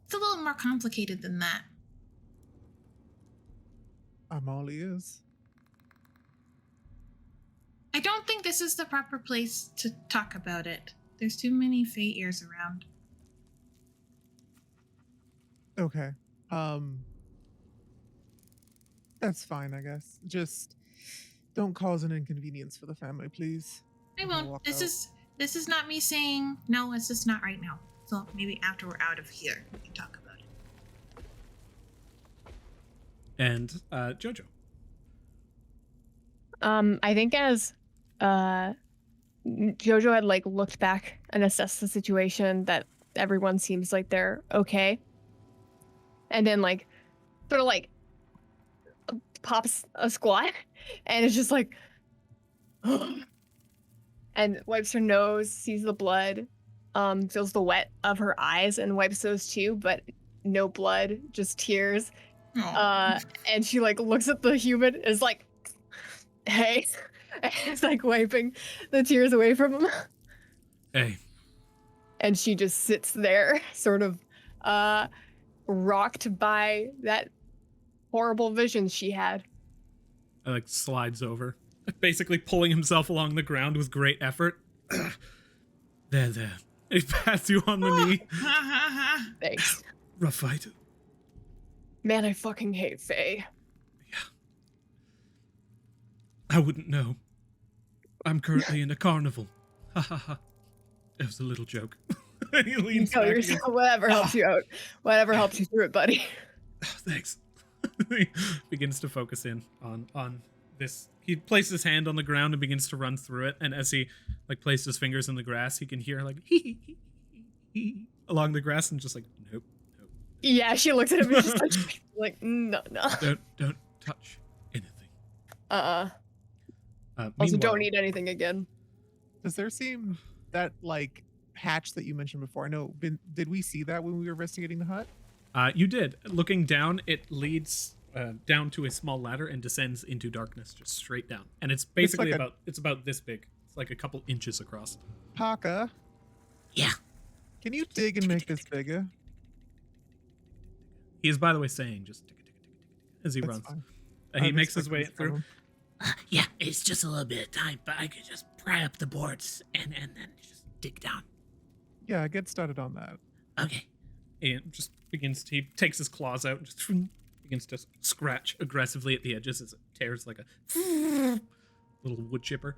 C: It's a little more complicated than that.
E: I'm all ears.
C: I don't think this is the proper place to talk about it. There's too many Fey ears around.
E: Okay. That's fine, I guess. Just don't cause an inconvenience for the family, please.
C: I
E: I'll
C: won't.
E: walk
C: This
E: out.
C: is not me saying no, it's just not right now. So maybe after we're out of here, we can talk about it.
A: And Jojo.
B: I think as Jojo had like looked back and assessed the situation, that everyone seems like they're okay, and then like sort of like pops a squat and it's just like and wipes her nose, sees the blood, feels the wet of her eyes and wipes those too, but no blood, just tears. And she like looks at the human, is like, hey, and it's like wiping the tears away from him.
A: Hey.
B: And she just sits there, sort of rocked by that horrible vision she had.
A: Like slides over, basically pulling himself along the ground with great effort. There. He pats you on the knee.
B: Thanks.
A: Rough fight.
B: Man, I fucking hate Faye.
A: Yeah. I wouldn't know. I'm currently in a carnival. Ha ha ha. It was a little joke. He leans
B: Tell
A: back
B: yourself whatever helps you out. Whatever helps you through it, buddy.
A: Thanks. He begins to focus in on this. He places his hand on the ground and begins to run through it. And as he like places his fingers in the grass, he can hear like hee along the grass and just like nope.
B: Yeah, she looks at him and just like no.
A: Don't touch anything.
B: Also,
A: Meanwhile-
B: don't eat anything again.
E: Does there seem that like hatch that you mentioned before? I know. Did we see that when we were investigating the hut?
A: You did. Looking down, it leads down to a small ladder and descends into darkness, just straight down. And it's basically
E: like
A: it's about this big. It's like a couple inches across.
E: Paka,
F: Yeah.
E: can you dig and make this bigger?
A: He is, by the way, saying just tick, tick, tick, tick, as he
E: That's
A: runs.
E: fine.
A: He
E: I'm
A: makes his way
E: expecting this
A: through.
E: from him.
F: Yeah, it's just a little bit of time, but I could just pry up the boards and then just dig down.
E: Yeah, get started on that.
F: Okay.
A: And just he takes his claws out and just begins to scratch aggressively at the edges as it tears like a little wood chipper.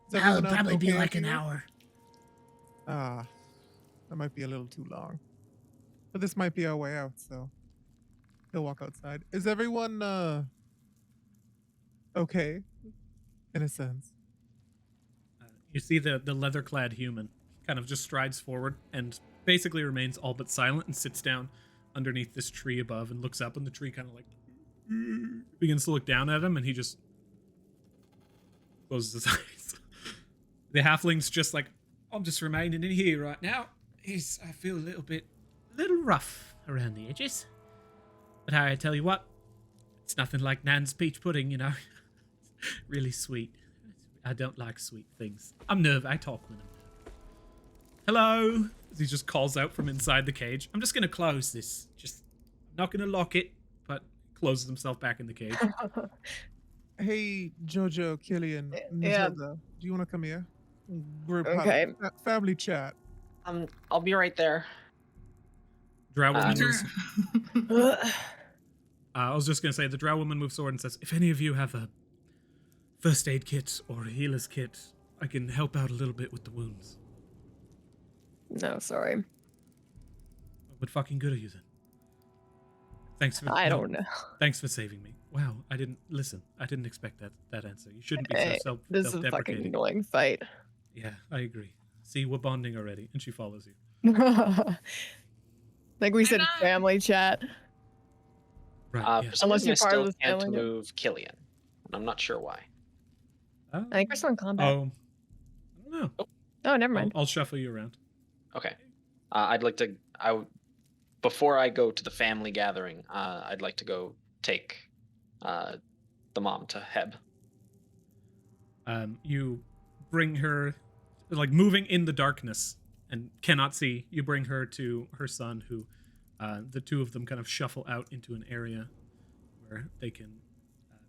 E: Is
F: That'll
E: everyone else
F: probably be
E: okay
F: like
E: up
F: an
E: here?
F: hour.
E: That might be a little too long. But this might be our way out, so he'll walk outside. Is everyone okay? In a sense.
A: You see the leather-clad human kind of just strides forward and basically remains all but silent and sits down underneath this tree above and looks up, and the tree kind of like begins to look down at him, and he just closes his eyes. The halfling's just like, I'm just remaining in here right now. I feel a little rough around the edges. But I tell you what, it's nothing like Nan's peach pudding, you know. Really sweet. I don't like sweet things. I'm nervous. I talk when I'm nervous. Hello? As he just calls out from inside the cage. I'm just going to close this. I'm not going to lock it, but closes himself back in the cage.
E: Hey, Jojo, Killian,
B: Yeah.
E: Matilda, do you want to come here? Group
B: Okay.
E: family chat.
D: I'll be right there.
A: Drow woman
C: Sure.
A: moves. I was just going to say, the Drow woman moves forward and says, if any of you have a first aid kit or a healer's kit, I can help out a little bit with the wounds.
B: No, sorry.
A: What fucking good are you then? Thanks for
B: I don't know.
A: Thanks for saving me. Wow, I didn't expect that answer. You shouldn't be
B: Hey,
A: so
B: this is a fucking
A: self-deprecating.
B: annoying fight.
A: Yeah, I agree. See, we're bonding already, and she follows you.
B: Like we said,
C: not?
B: family chat.
A: Right.
D: For some
B: Unless
D: reason, I
B: you're part
D: still
B: of the
D: can't
B: family, no?
D: move Killian. And I'm not sure why.
A: Yeah.
B: I think we're still in combat.
A: Oh, I don't know.
B: Oh, never mind.
A: I'll shuffle you around.
D: Okay. Before I go to the family gathering, I'd like to go take the mom to Heb.
A: You bring her, like, moving in the darkness and cannot see. You bring her to her son, who the two of them kind of shuffle out into an area where they can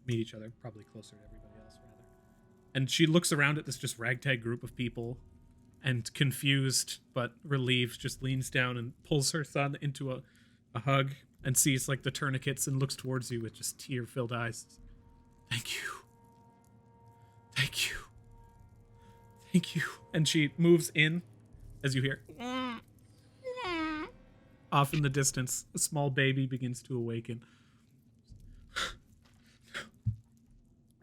A: meet each other, probably closer to everybody else, rather. And she looks around at this just ragtag group of people, and confused but relieved, just leans down and pulls her son into a hug and sees like the tourniquets and looks towards you with just tear-filled eyes. Thank you. Thank you. Thank you. And she moves in as you hear. Off in the distance, a small baby begins to awaken.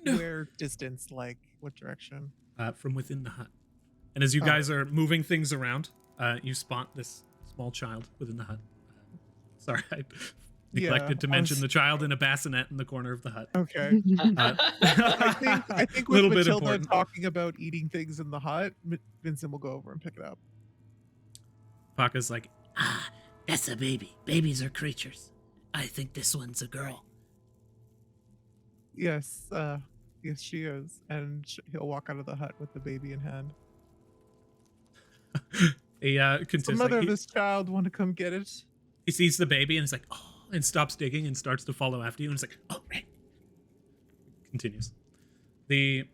A: No.
E: Where distance, like what direction?
A: From within the hut. And as you guys are moving things around, you spot this small child within the hut. Sorry, I neglected to mention the child in a bassinet in the corner of the hut.
E: Okay.
A: Uh,
E: I think with
A: Little bit
E: Matilda
A: important.
E: talking about eating things in the hut, Vincent will go over and pick it up.
A: Paka's like,
F: Ah, that's a baby. Babies are creatures. I think this one's a girl.
E: Yes, yes, she is, and he'll walk out of the hut with the baby in hand.
A: he
E: The
A: continues.
E: mother
A: Like,
E: of this child want to come get it?
A: he sees the baby and is like, oh, and stops digging and starts to follow after you. And it's like, oh, right. Continues. The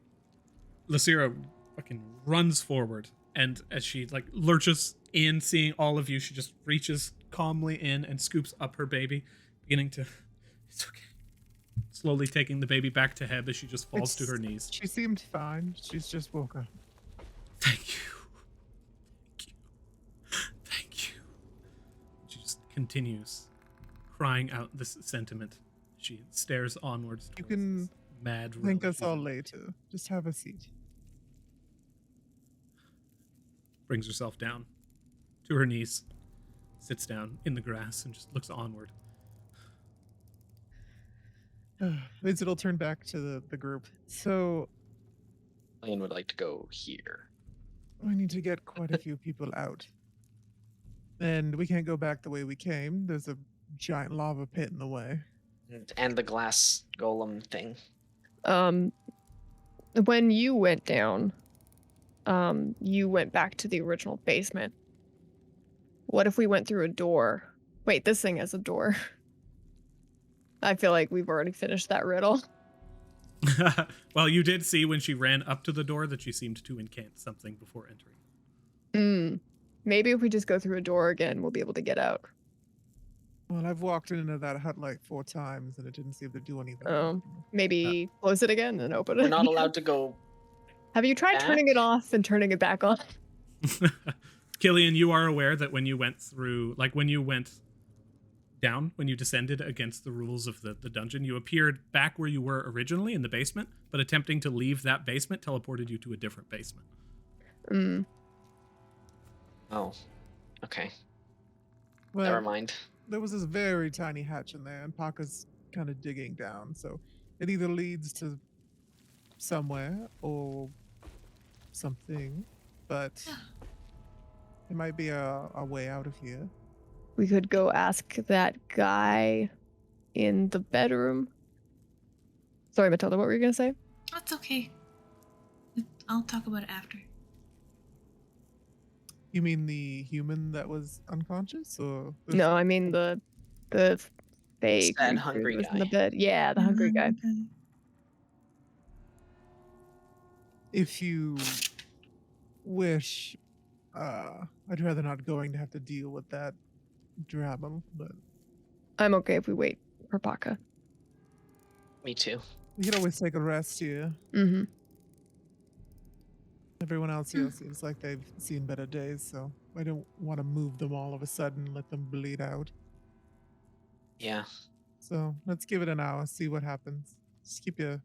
A: Lysira fucking runs forward, and as she like lurches in, seeing all of you, she just reaches calmly in and scoops up her baby, beginning to. It's okay. Slowly taking the baby back to Heb as she just falls to her knees.
E: She seemed fine. She's just woke up.
A: Thank you. Thank you. Thank you. She just continues crying out this sentiment. She stares onwards.
E: You
A: towards
E: can
A: this mad road
E: thank us
A: she's
E: all
A: in.
E: later. Just have a seat.
A: Brings herself down to her knees, sits down in the grass, and just looks onward.
E: Vincent will turn back to the group. So
D: Killian would like to go here.
E: we need to get quite a few people out. And we can't go back the way we came. There's a giant lava pit in the way.
D: And the glass golem thing.
B: When you went down, you went back to the original basement. What if we went through a door? Wait, this thing has a door. I feel like we've already finished that riddle.
A: Well, you did see when she ran up to the door that she seemed to incant something before entering.
B: Maybe if we just go through a door again, we'll be able to get out.
E: Well, I've walked into that hut like 4 times and it didn't seem to do anything.
B: Oh, maybe close it again and open it.
D: We're not
B: again.
D: allowed to go.
B: Have you tried turning it off and turning it back on?
A: Killian, you are aware that when you went through, like when you went down, when you descended against the rules of the dungeon, you appeared back where you were originally in the basement, but attempting to leave that basement teleported you to a different basement.
D: Oh. Okay.
E: Well,
D: Never mind.
E: there was this very tiny hatch in there, and Parker's kind of digging down. So it either leads to somewhere or something, but it might be a way out of here.
B: We could go ask that guy in the bedroom. Sorry, Matilda, what were you going to say?
C: That's okay. I'll talk about it after.
E: You mean the human that was unconscious, or
B: No, I mean the fake
D: Sad, hungry
B: in
D: guy.
B: the bed. Yeah, the hungry guy.
E: if you wish, I'd rather not going to have to deal with that drama, but
B: I'm okay if we wait for Paka.
D: Me too.
E: we could always take a rest here.
B: Mm-hmm.
E: Everyone else here seems like they've seen better days, so I don't want to move them all of a sudden and let them bleed out.
D: Yeah.
E: So let's give it an hour, see what happens. Just keep your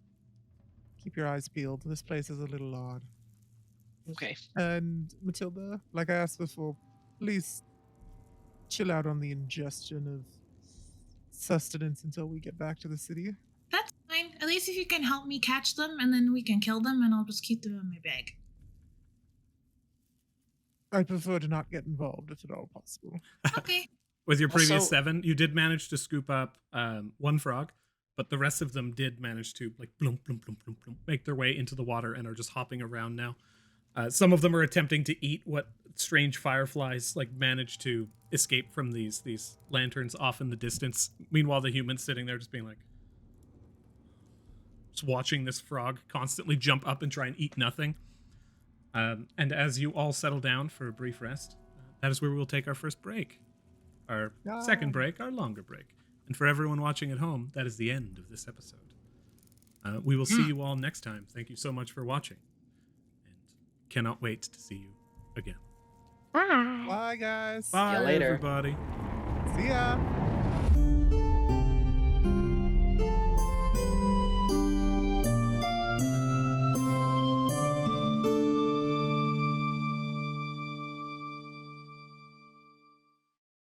E: eyes peeled. This place is a little odd.
D: Okay.
E: And Matilda, like I asked before, please chill out on the ingestion of sustenance until we get back to the city.
C: That's fine. At least if you can help me catch them, and then we can kill them, and I'll just keep them in my bag.
E: I prefer to not get involved if at all possible.
C: Okay.
A: With your previous
D: Also-
A: 7, you did manage to scoop up one frog, but the rest of them did manage to like bloom, bloom, bloom, bloom, bloom, make their way into the water and are just hopping around now. Some of them are attempting to eat what strange fireflies like manage to escape from these lanterns off in the distance. Meanwhile, the humans sitting there just being like, just watching this frog constantly jump up and try and eat nothing. And as you all settle down for a brief rest, that is where we will take our first break. Our second break, our longer break. And for everyone watching at home, that is the end of this episode. We will see you all next time. Thank you so much for watching. And cannot wait to see you again.
B: Bye.
E: Bye, guys.
A: Bye,
D: later.
A: everybody.
E: See ya.